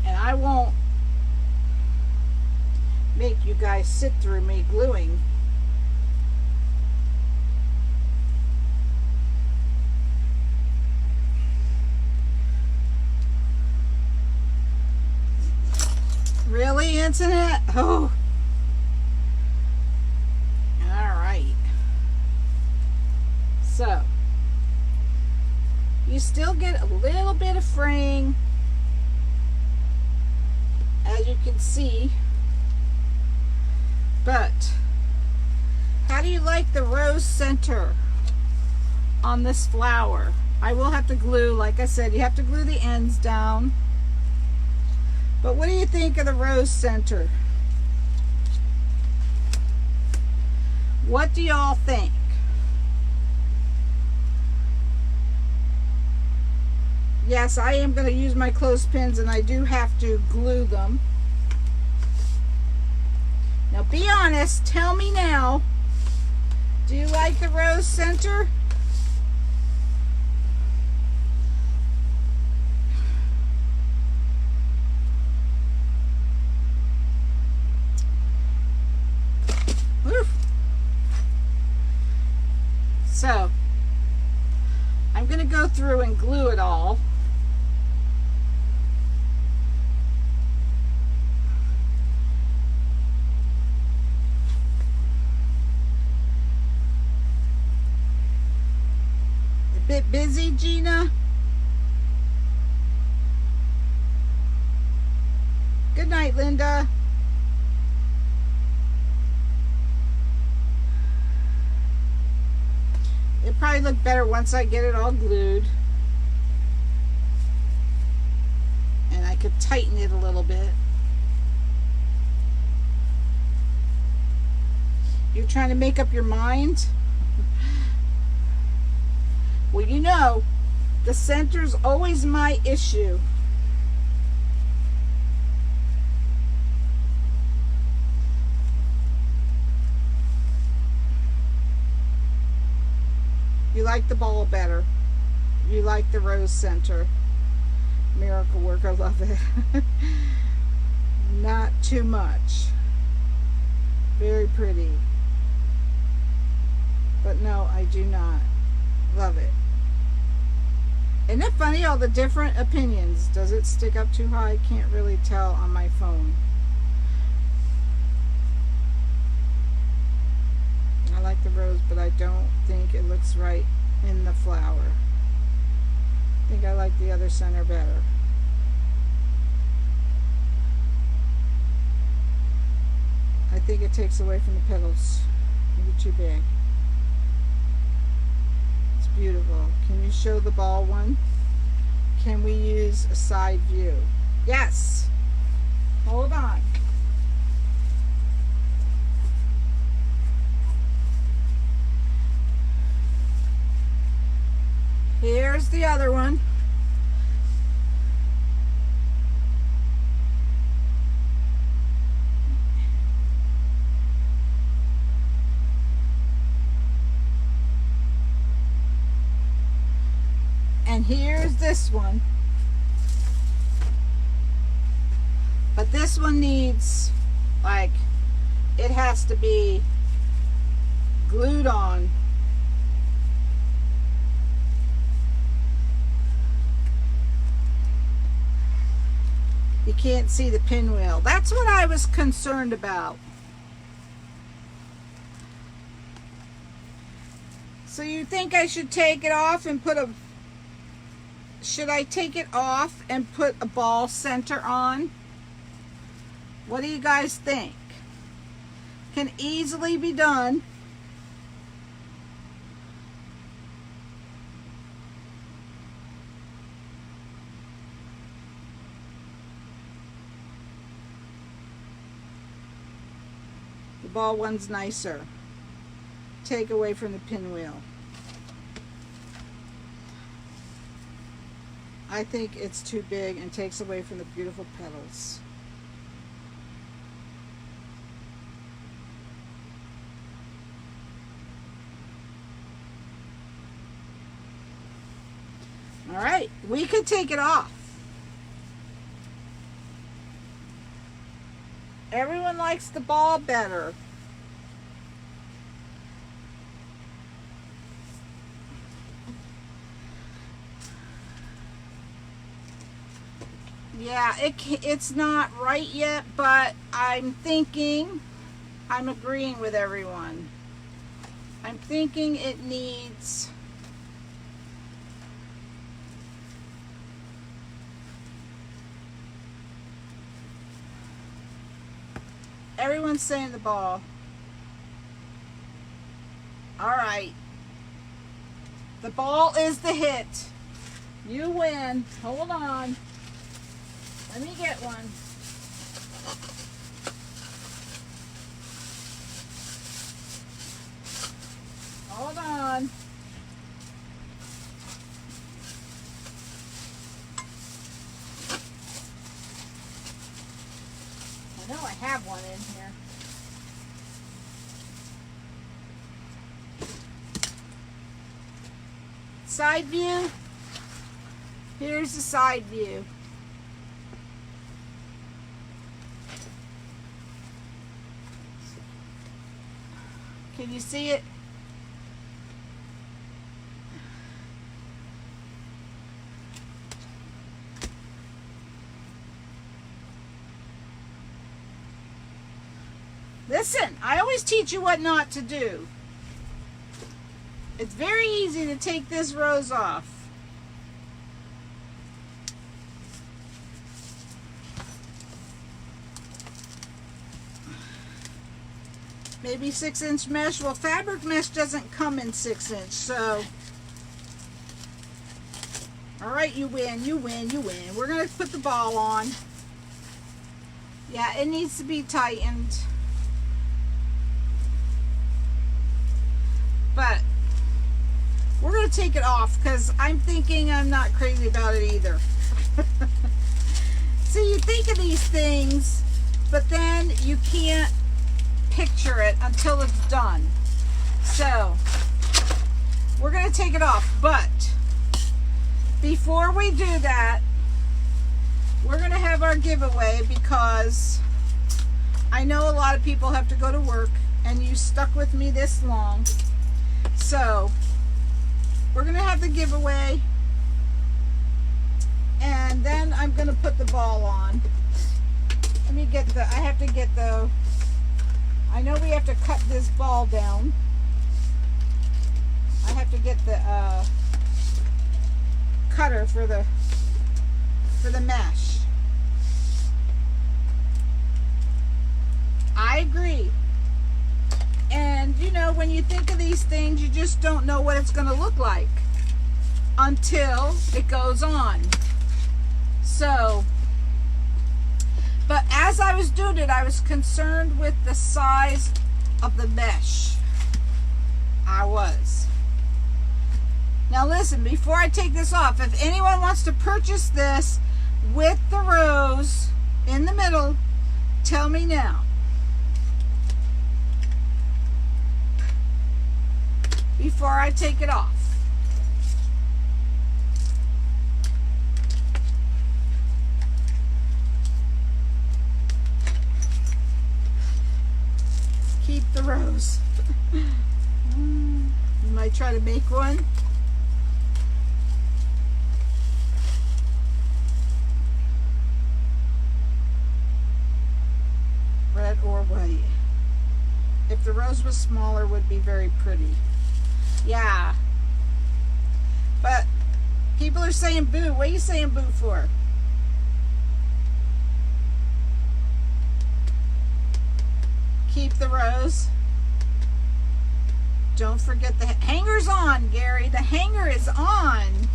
Speaker 1: And I won't make you guys sit through me gluing. Really, Internet? Oh. All right. So, you still get a little bit of fraying, as you can see. But how do you like the rose center on this flower? I will have to glue, like I said, you have to glue the ends down. But what do you think of the rose center? What do y'all think? Yes, I am going to use my clothespins and I do have to glue them. Now be honest, tell me now, do you like the rose center? Oof. So, I'm going to go through and glue it all. Bit busy, Gina? Good night, Linda. It'll probably look better once I get it all glued. And I could tighten it a little bit. You're trying to make up your mind? Well, you know, the center's always my issue. You like the ball better. You like the rose center. Miracle work, I love it. Not too much. Very pretty. But no, I do not. Love it. Isn't it funny, all the different opinions? Does it stick up too high? I can't really tell on my phone. I like the rose, but I don't think it looks right in the flower. I think I like the other center better. I think it takes away from the petals. Maybe too big. It's beautiful. Can you show the ball one? Can we use a side view? Yes. Hold on. Here's the other one. And here's this one. But this one needs, like, it has to be glued on. You can't see the pinwheel. That's what I was concerned about. So you think I should take it off and put a... Should I take it off and put a ball center on? What do you guys think? Can easily be done. The ball one's nicer. Take away from the pinwheel. I think it's too big and takes away from the beautiful petals. All right, we could take it off. Everyone likes the ball better. Yeah, it's not right yet, but I'm thinking, I'm agreeing with everyone. I'm thinking it needs... Everyone's saying the ball. All right. The ball is the hit. You win. Hold on. Let me get one. Hold on. I know I have one in here. Side view. Here's the side view. Can you see it? Listen, I always teach you what not to do. It's very easy to take this rose off. Maybe 6-inch mesh. Well, fabric mesh doesn't come in 6-inch, so. All right, you win, you win, you win. We're gonna put the ball on. Yeah, it needs to be tightened. But we're gonna take it off because I'm thinking I'm not crazy about it either. So you think of these things, but then you can't picture it until it's done. So we're going to take it off. But before we do that, we're going to have our giveaway, because I know a lot of people have to go to work and you stuck with me this long. So we're going to have the giveaway, and then I'm going to put the ball on. Let me get I have to get I know we have to cut this ball down. I have to get the cutter for the mesh. I agree. And you know, when you think of these things, you just don't know what it's going to look like until it goes on. So, but as I was doing it, I was concerned with the size of the mesh. I was. Now listen, before I take this off, if anyone wants to purchase this with the rose in the middle, tell me now. Before I take it off. Keep the rose. You might try to make one. Red or white. If the rose was smaller, would be very pretty. Yeah. But people are saying boo. What are you saying boo for? Keep the rose. Don't forget the hanger's on, Gary. The hanger is on.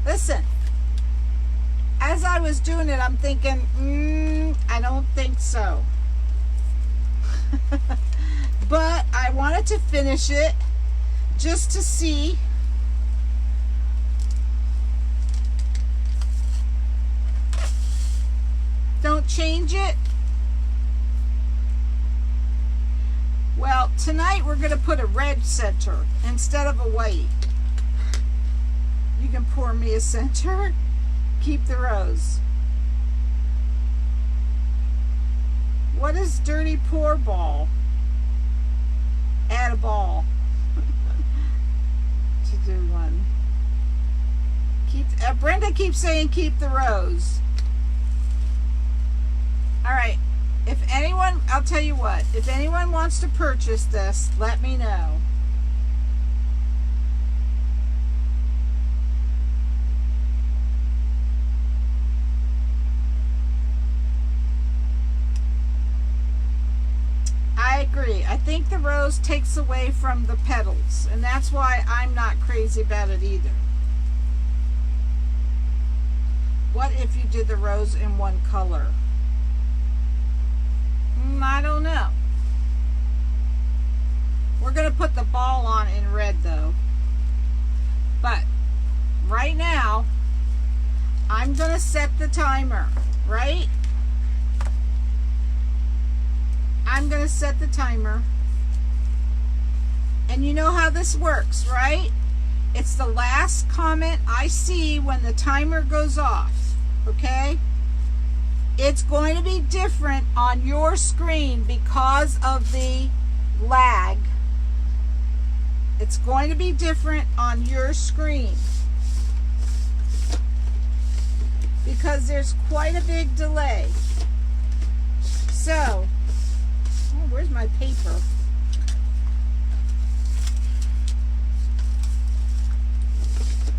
Speaker 1: Listen. As I was doing it, I'm thinking, I don't think so. But I wanted to finish it just to see. Don't change it. Well, tonight we're going to put a red center instead of a white. You can pour me a center. Keep the rose. What is dirty pour ball? Add a ball to do one. Brenda keeps saying keep the rose. All right. If anyone, I'll tell you what. If anyone wants to purchase this, let me know. I agree. I think the rose takes away from the petals, and that's why I'm not crazy about it either. What if you did the rose in one color? I don't know. We're going to put the ball on in red though. But right now, I'm going to set the timer, right? I'm going to set the timer. And you know how this works, right? It's the last comment I see when the timer goes off, okay? It's going to be different on your screen because of the lag. It's going to be different on your screen because there's quite a big delay. So, oh, where's my paper?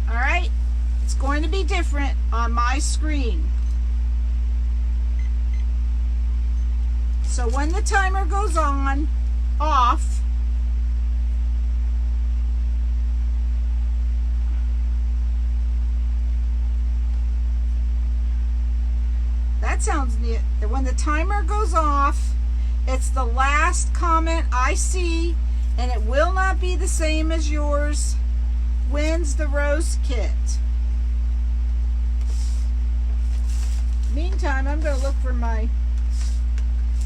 Speaker 1: All right, it's going to be different on my screen. So when the timer goes off, that sounds neat. When the timer goes off, it's the last comment I see, and it will not be the same as yours. Wins the rose kit. Meantime, I'm going to look for my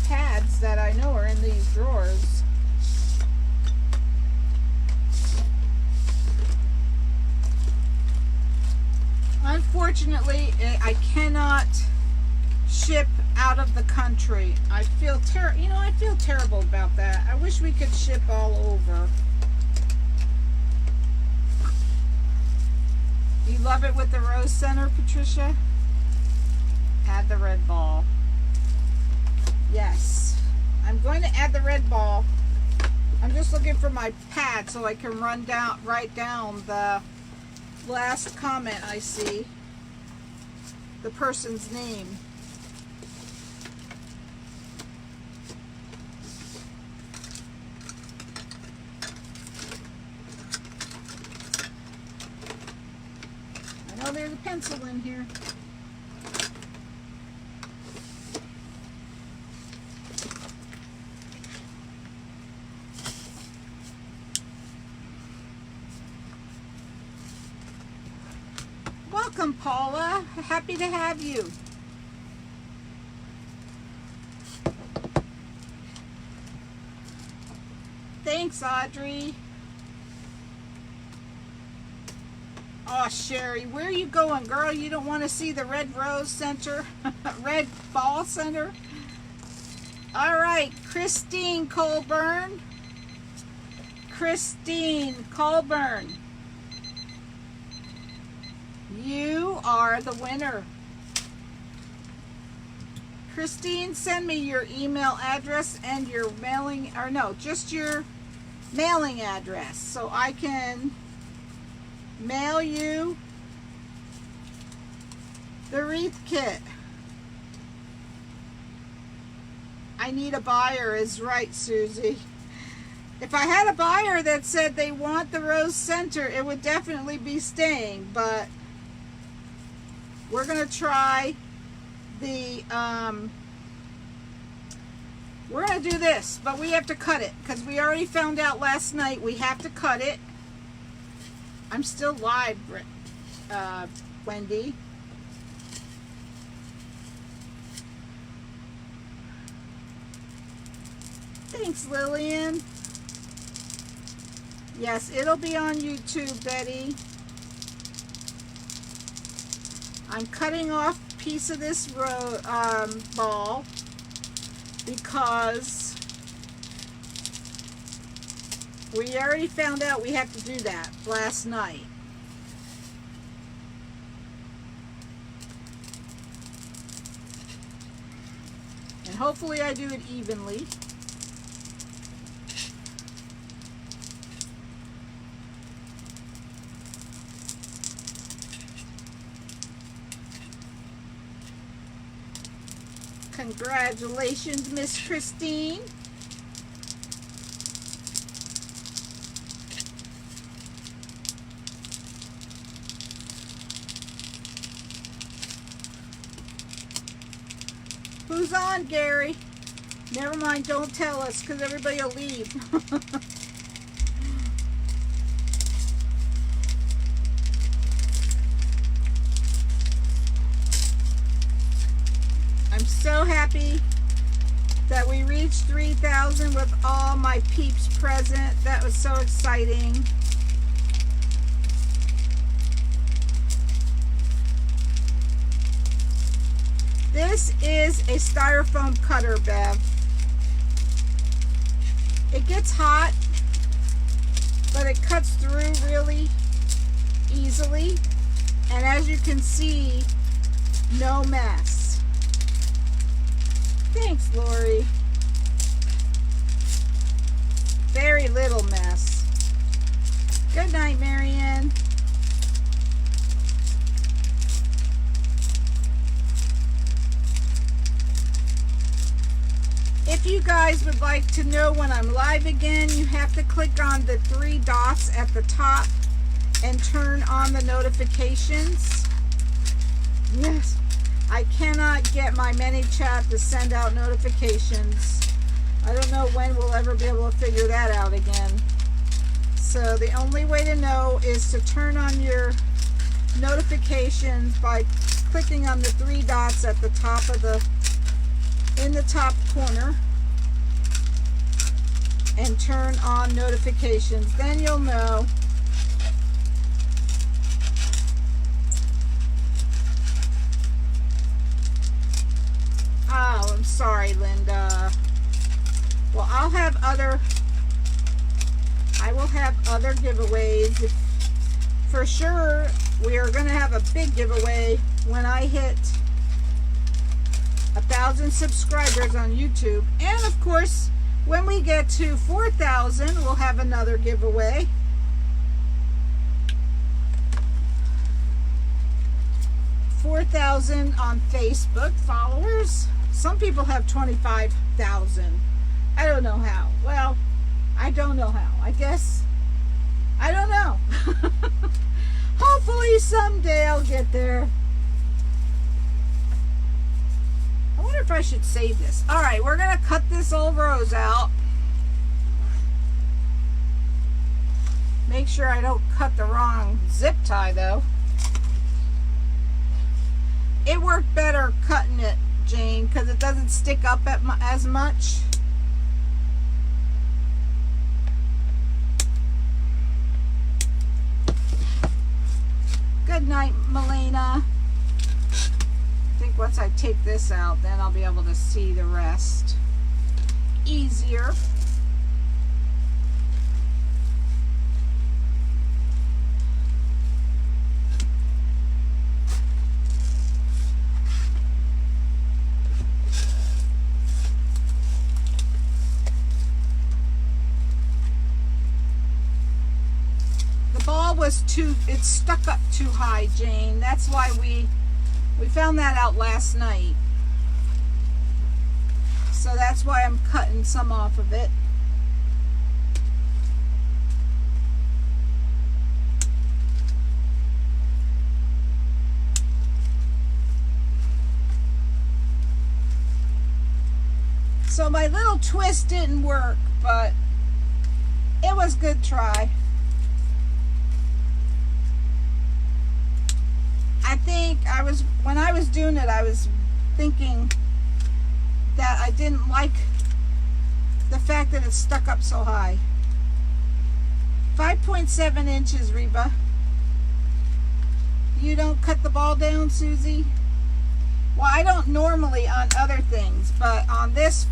Speaker 1: pads that I know are in these drawers. unfortunately, I cannot ship out of the country. I feel I feel terrible about that. I wish we could ship all over. You love it with the rose center, Patricia? Add the red ball. Yes. I'm going to add the red ball. I'm just looking for my pad so I can write down the last comment I see. The person's name. I know there's a pencil in here. Welcome, Paula. Happy to have you. Thanks, Audrey. Oh, Sherry, where are you going, girl? You don't want to see the red rose center? Red ball center? All right, Christine Colburn. Christine Colburn. You are the winner. Christine, send me your email address and your mailing, or no, just your mailing address so I can mail you the wreath kit. I need a buyer is right, Susie. If I had a buyer that said they want the rose center, it would definitely be staying, but we're going to try the, we're going to do this, but we have to cut it because we already found out last night we have to cut it. I'm still live, Wendy. Thanks, Lillian. Yes, it'll be on YouTube, Betty. I'm cutting off a piece of this ball because we already found out we have to do that last night. And hopefully I do it evenly. Congratulations, Miss Christine. Who's on, Gary? Never mind, don't tell us because everybody will leave. I'm so happy that we reached 3,000 with all my peeps present. That was so exciting. This is a styrofoam cutter, Bev. It gets hot, but it cuts through really easily. And as you can see, no mess. Thanks, Lori. Very little mess. Good night, Marianne. If you guys would like to know when I'm live again, you have to click on the 3 dots at the top and turn on the notifications. Yes, I cannot get my ManyChat to send out notifications. I don't know when we'll ever be able to figure that out again. So the only way to know is to turn on your notifications by clicking on the 3 dots at the top of in the top corner and turn on notifications. Then you'll know I'm sorry, Linda. Well, I will have other giveaways. For sure, we are going to have a big giveaway when I hit 1,000 subscribers on YouTube. And of course, when we get to 4,000, we'll have another giveaway. 4,000 on Facebook followers. Some people have 25,000. I don't know how. Well, I don't know how. I guess, I don't know. Hopefully someday I'll get there. I wonder if I should save this. All right, we're going to cut this old rose out. Make sure I don't cut the wrong zip tie, though. It worked better cutting it, Jane, because it doesn't stick up as much. Good night, Melena. I think once I take this out, then I'll be able to see the rest easier. It stuck up too high, Jane. That's why we found that out last night. So that's why I'm cutting some off of it. So my little twist didn't work, but it was a good try. I think when I was doing it, I was thinking that I didn't like the fact that it stuck up so high. 5.7 inches, Reba. You don't cut the ball down, Susie? Well, I don't normally on other things, but on this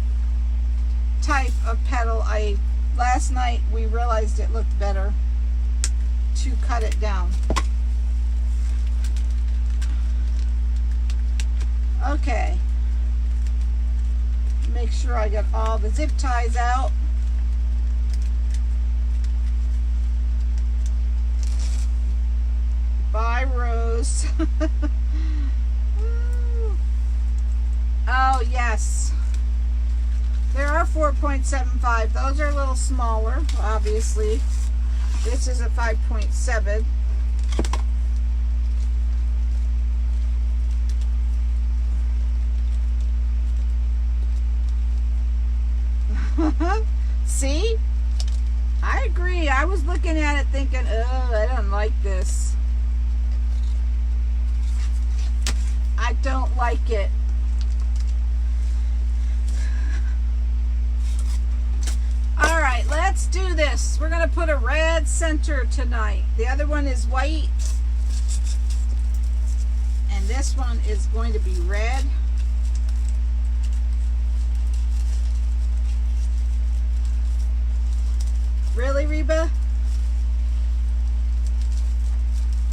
Speaker 1: type of petal, last night we realized it looked better to cut it down. Okay, make sure I get all the zip ties out. Bye, Rose. Oh, yes. There are 4.75. Those are a little smaller, obviously. This is a 5.7. See? I agree. I was looking at it thinking, oh, I don't like this. I don't like it. All right, let's do this. We're going to put a red center tonight. The other one is white. And this one is going to be red. Really, Reba?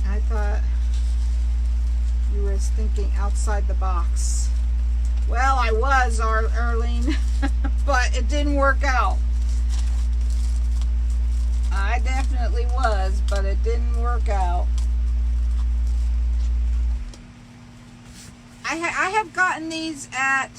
Speaker 1: I thought you were thinking outside the box. Well, I was, Arlene, but it didn't work out. I definitely was, but it didn't work out. I have gotten these at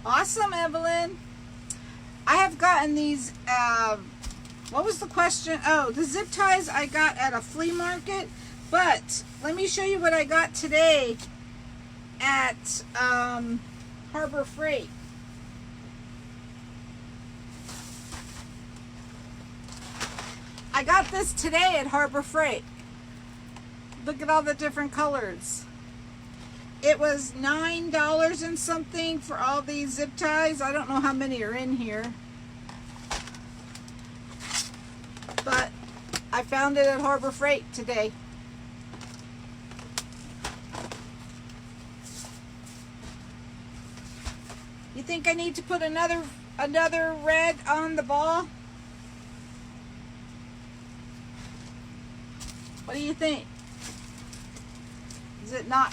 Speaker 1: Awesome, Evelyn. I have gotten these, what was the question? Oh, the zip ties I got at a flea market. But let me show you what I got today at Harbor Freight. I got this today at Harbor Freight. Look at all the different colors. It was $9 and something for all these zip ties. I don't know how many are in here. But I found it at Harbor Freight today. You think I need to put another red on the ball? What do you think? Is it not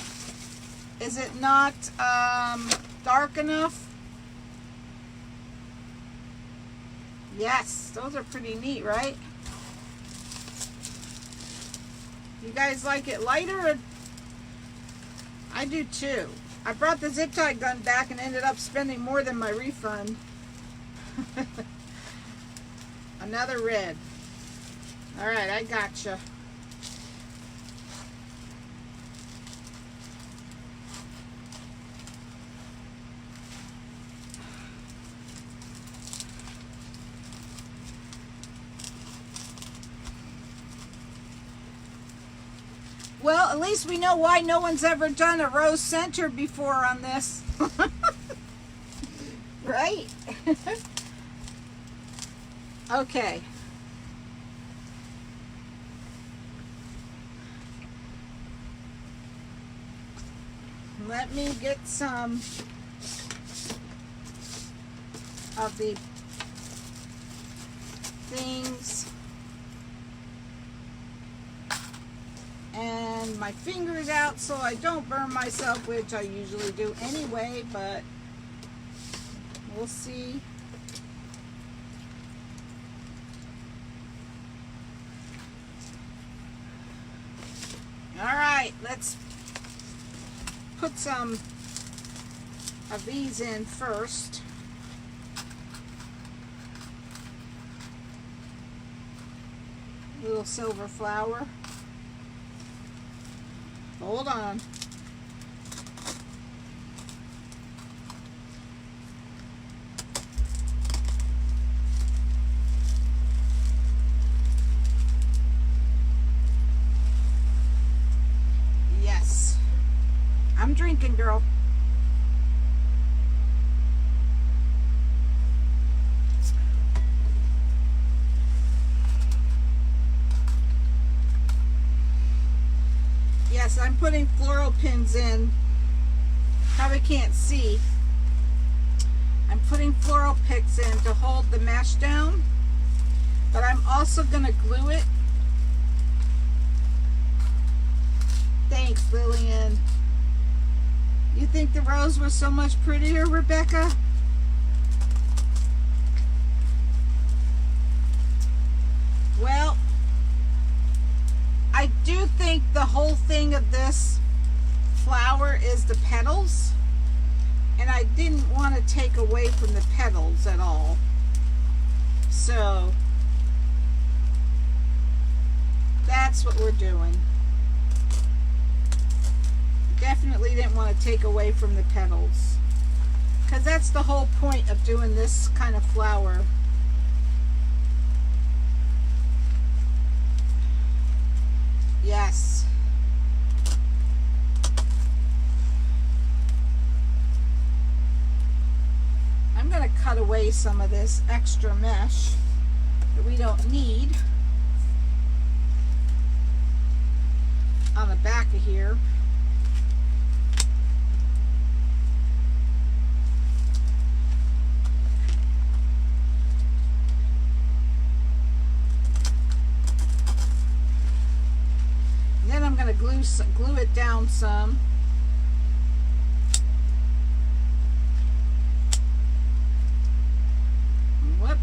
Speaker 1: dark enough? Yes, those are pretty neat, right? You guys like it lighter? Or I do too. I brought the zip tie gun back and ended up spending more than my refund. Another red. All right, I gotcha. Well, at least we know why no one's ever done a rose center before on this. Right? Okay. Let me get some of the things and my fingers out so I don't burn myself, which I usually do anyway, but we'll see. All right, let's put some of these in first. Little silver flower. Hold on. Yes. I'm drinking, girl. Yes, I'm putting floral pins in. Probably can't see. I'm putting floral pins in to hold the mesh down, but I'm also going to glue it. Thanks, Lillian. You think the rose was so much prettier, Rebecca? Well, I do think the whole thing of this flower is the petals, and I didn't want to take away from the petals at all. So that's what we're doing. Definitely didn't want to take away from the petals, because that's the whole point of doing this kind of flower. Yes. I'm going to cut away some of this extra mesh that we don't need on the back of here. Then I'm going to glue it down some. Whoop.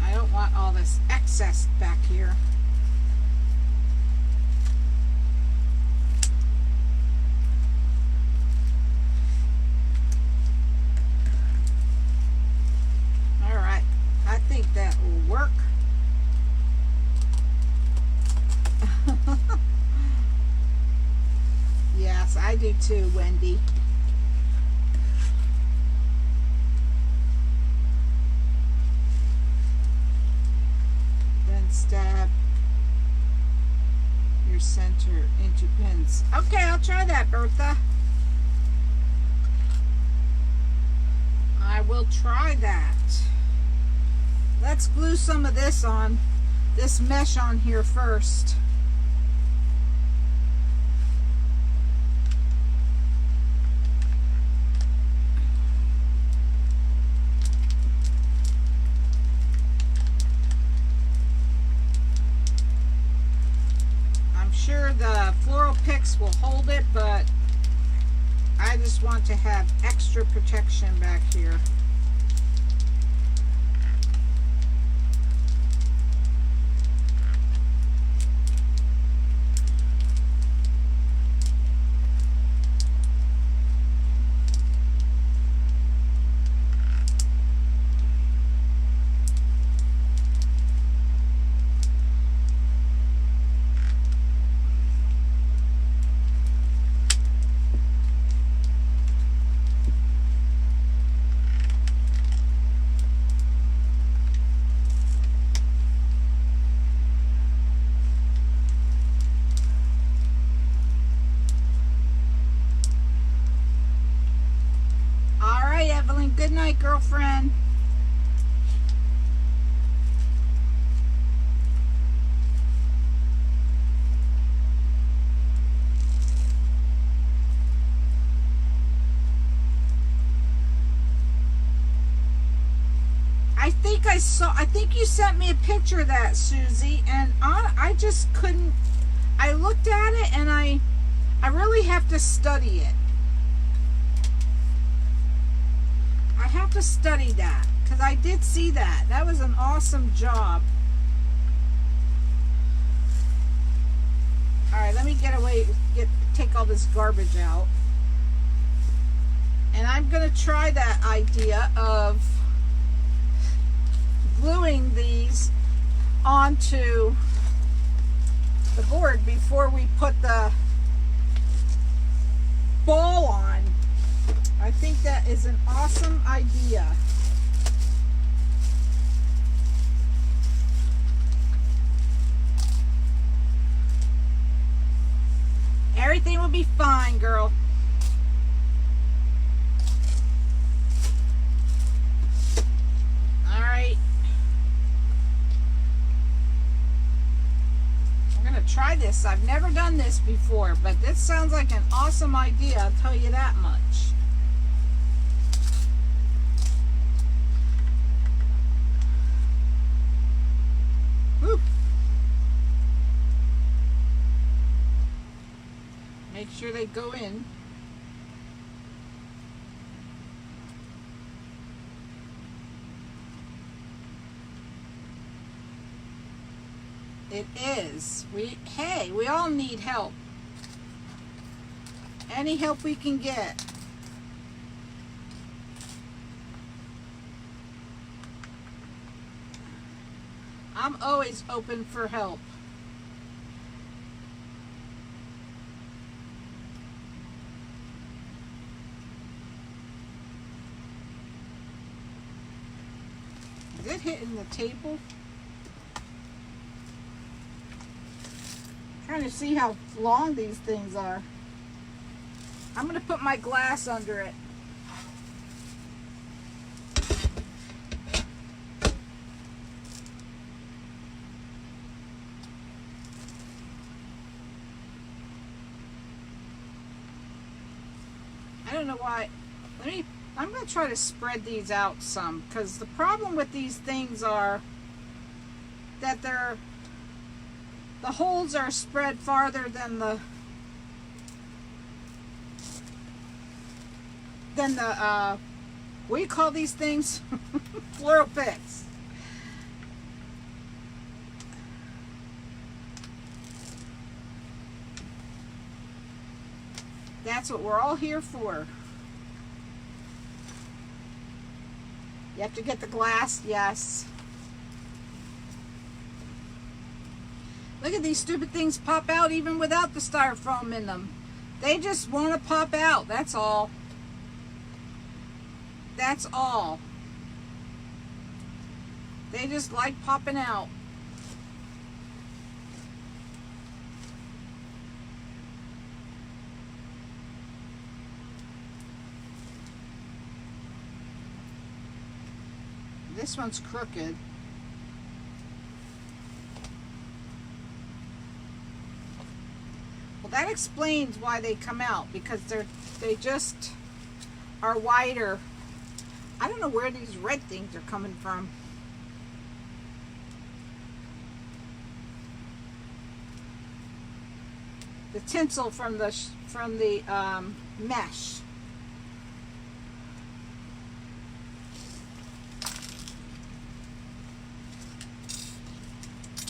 Speaker 1: I don't want all this excess back here. That will work. Yes, I do too, Wendy. Then stab your your center into pins. Okay, I'll try that, Bertha. I will try that. Let's glue some of this on, this mesh on here first. I'm sure the floral picks will hold it, but I just want to have extra protection back here. Good night, girlfriend. I think you sent me a picture of that, Susie, and I just couldn't. I looked at it and I really have to study it. I have to study that because I did see that. That was an awesome job. All right, let me take all this garbage out. And I'm going to try that idea of gluing these onto the board before we put the ball on. I think that is an awesome idea. Everything will be fine, girl. All right. I'm going to try this. I've never done this before, but this sounds like an awesome idea, I'll tell you that much. Woo. Make sure they go in. It is. Hey, we all need help. Any help we can get. I'm always open for help. Is it hitting the table? I'm trying to see how long these things are. I'm going to put my glass under it. I don't know why. I'm going to try to spread these out some, because the problem with these things are that the holes are spread farther than the what do you call these things? Floral picks. That's what we're all here for. You have to get the glass, yes. Look at these stupid things pop out even without the styrofoam in them. They just want to pop out, that's all. That's all. They just like popping out. This one's crooked. Well, that explains why they come out, because they just are wider. I don't know where these red things are coming from. The tinsel from the mesh.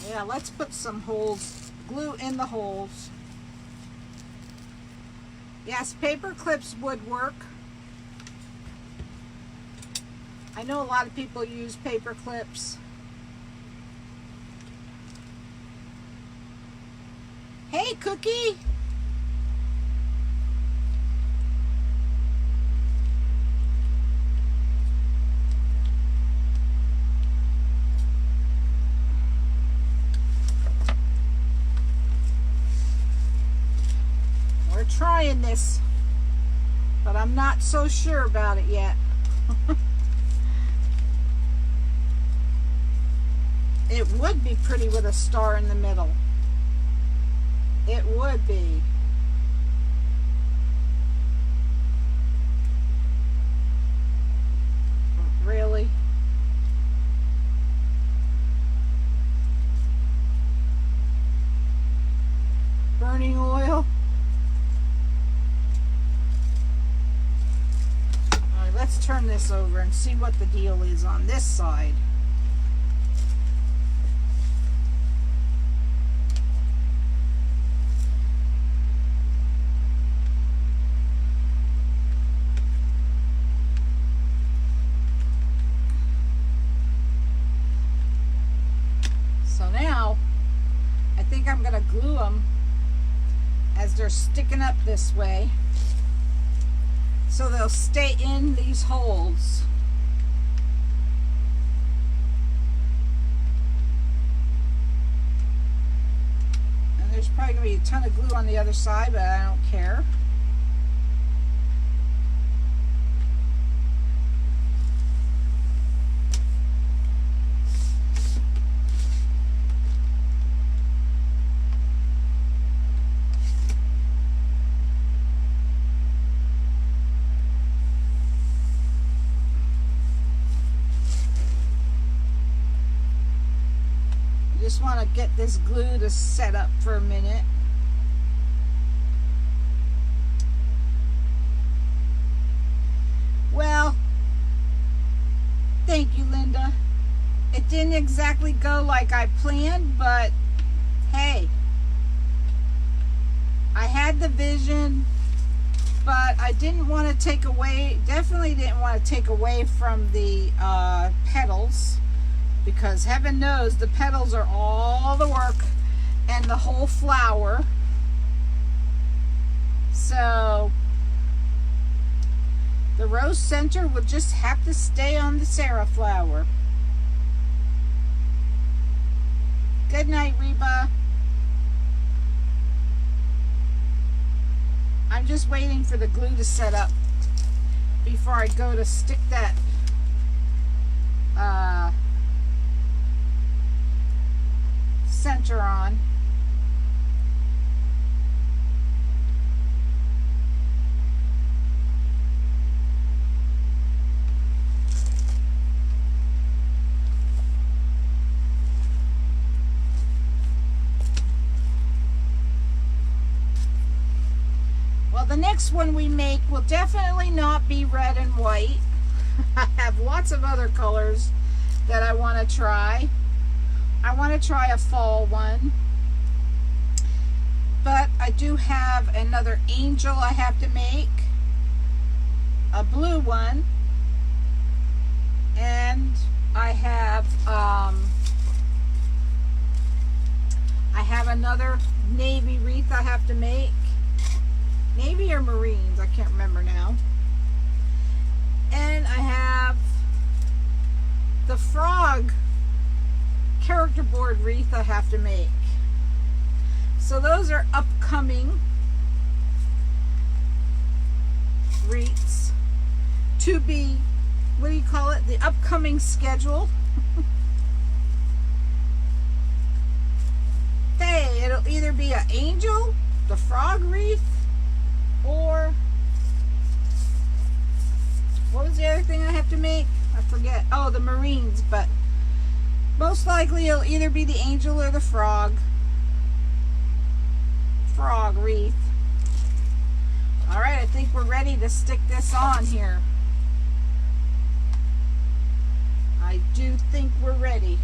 Speaker 1: Yeah, let's put some holes, glue in the holes. Yes, paper clips would work. I know a lot of people use paper clips. Hey, Cookie! We're trying this, but I'm not so sure about it yet. It would be pretty with a star in the middle. It would be. Really? Burning oil? Alright, let's turn this over and see what the deal is on this side. I'm going to glue them as they're sticking up this way so they'll stay in these holes. And there's probably going to be a ton of glue on the other side, but I don't care. Just want to get this glue to set up for a minute. Well, thank you, Linda. It didn't exactly go like I planned, but hey, I had the vision, but I didn't want to take away, definitely didn't want to take away from the petals. Because heaven knows the petals are all the work and the whole flower. So the rose center would just have to stay on the Sarah flower. Good night, Reba. I'm just waiting for the glue to set up before I go to stick that center on. Well, the next one we make will definitely not be red and white. I have lots of other colors that I want to try. I want to try a fall one, but I do have another angel I have to make, a blue one, and I have another navy wreath I have to make, navy or Marines, I can't remember now, and I have the frog character board wreath I have to make. So those are upcoming wreaths to be what do you call it? The upcoming schedule. Hey, it'll either be an angel, the frog wreath, or what was the other thing I have to make? I forget. Oh, the Marines, but most likely it'll either be the angel or the frog wreath. All right, I think we're ready to stick this on here. I do think we're ready.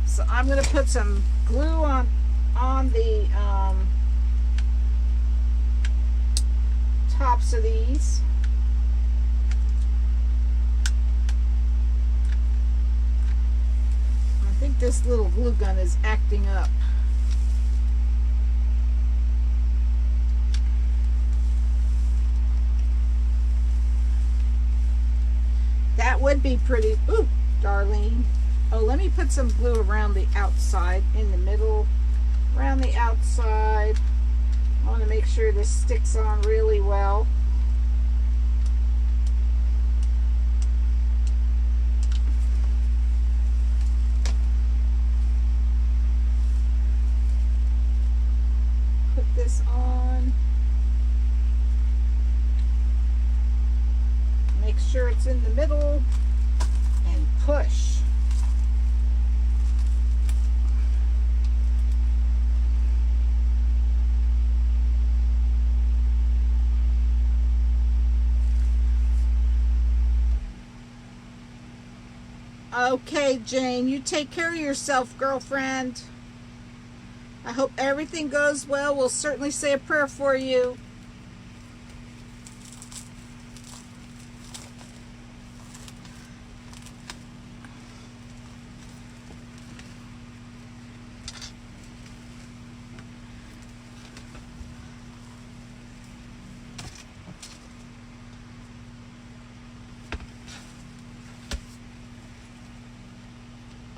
Speaker 1: So I'm going to put some glue on the tops of these. I think this little glue gun is acting up. That would be pretty. Ooh, Darlene. Oh, let me put some glue around the outside, in the middle, around the outside. I want to make sure this sticks on really well. Put this on. Make sure it's in the middle and push. Okay, Jane, you take care of yourself, girlfriend. I hope everything goes well. We'll certainly say a prayer for you.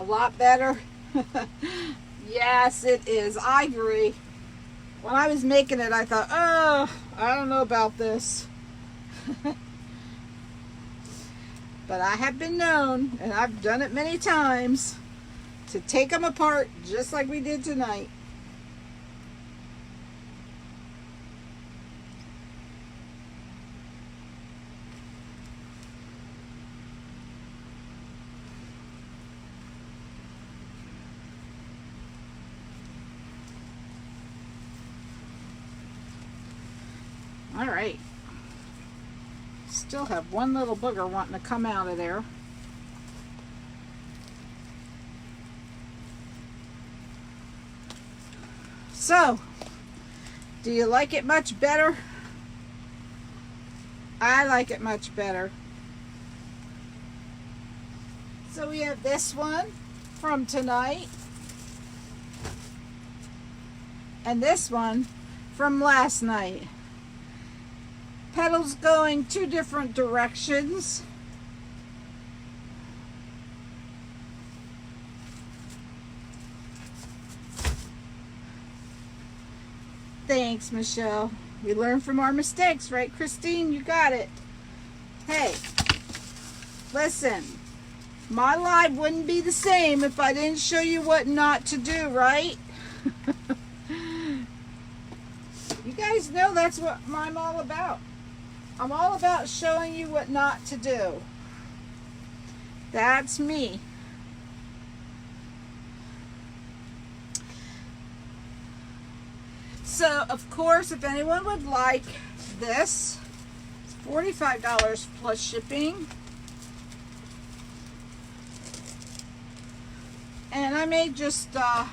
Speaker 1: A lot better. Yes, it is. I agree. When I was making it, I thought, oh, I don't know about this. But I have been known, and I've done it many times, to take them apart just like we did tonight. All right, still have one little booger wanting to come out of there. So, do you like it much better? I like it much better. So we have this one from tonight, and this one from last night. Petals going two different directions. Thanks, Michelle. We learn from our mistakes, right, Christine? You got it. Hey, listen, my life wouldn't be the same if I didn't show you what not to do, right? You guys know that's what I'm all about. I'm all about showing you what not to do. That's me. So, of course, if anyone would like this, it's $45 plus shipping. And I may just, oh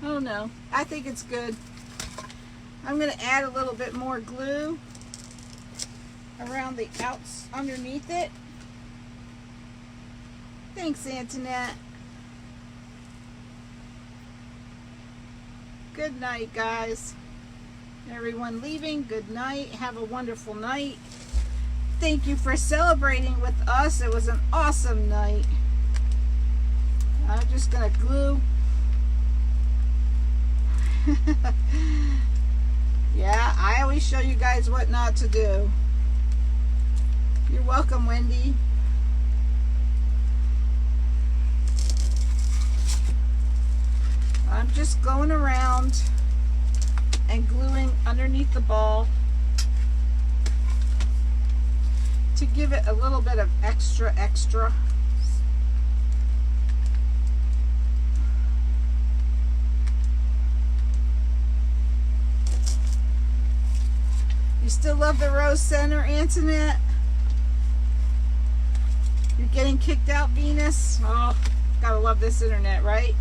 Speaker 1: no, I think it's good. I'm going to add a little bit more glue around the outs underneath it. Thanks, Antoinette. Good night, guys. Everyone leaving, good night. Have a wonderful night. Thank you for celebrating with us. It was an awesome night. I'm just going to glue. Yeah, I always show you guys what not to do. You're welcome, Wendy. I'm just going around and gluing underneath the ball to give it a little bit of extra. You still love the rose center, Antoinette? You're getting kicked out, Venus? Oh, gotta love this internet, right?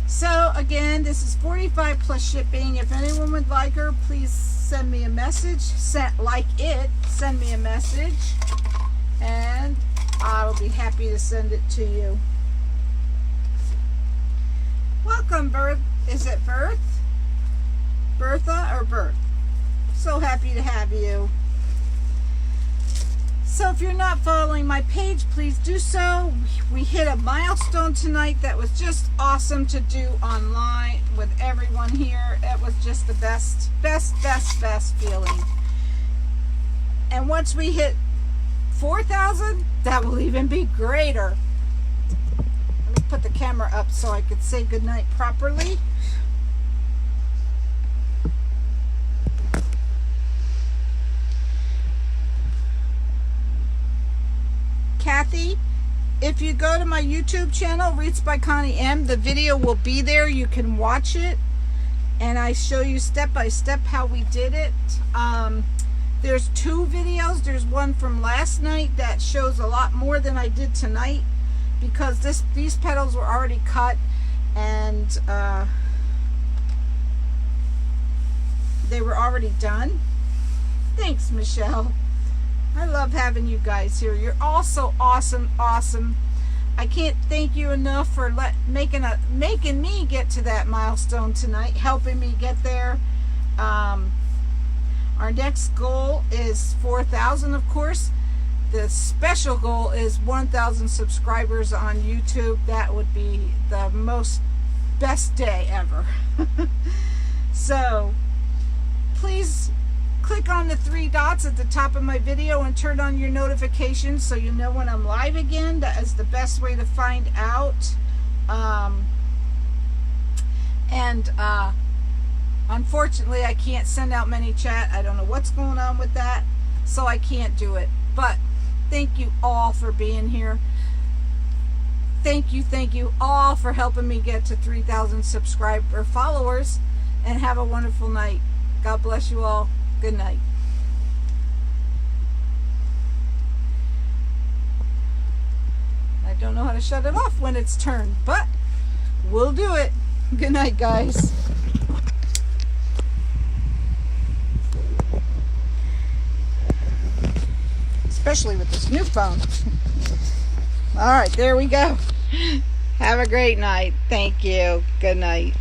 Speaker 1: So again, this is $45 plus shipping. If anyone would like her, please send me a message. Send me a message, and I will be happy to send it to you. Welcome, Birth. Is it Birth? Bertha or Birth? So happy to have you. So if you're not following my page, please do so. We hit a milestone tonight that was just awesome to do online with everyone here. It was just the best feeling. And once we hit 4,000, that will even be greater. Let me put the camera up so I could say goodnight properly. Kathy, if you go to my YouTube channel, Wreaths by Connie M, the video will be there. You can watch it, and I show you step by step how we did it. There's 2 videos. There's one from last night that shows a lot more than I did tonight, because these petals were already cut, and they were already done. Thanks, Michelle. I love having you guys here. You're all so awesome. I can't thank you enough for making me get to that milestone tonight, helping me get there. Our next goal is 4,000, of course. The special goal is 1,000 subscribers on YouTube. That would be the best day ever. So please click on the 3 dots at the top of my video and turn on your notifications so you know when I'm live again. That is the best way to find out. Unfortunately, I can't send out many chat. I don't know what's going on with that, so I can't do it. But thank you all for being here. Thank you all for helping me get to 3,000 followers, and have a wonderful night. God bless you all. Good night. I don't know how to shut it off when it's turned, but we'll do it. Good night, guys. Especially with this new phone. All right, there we go. Have a great night. Thank you. Good night.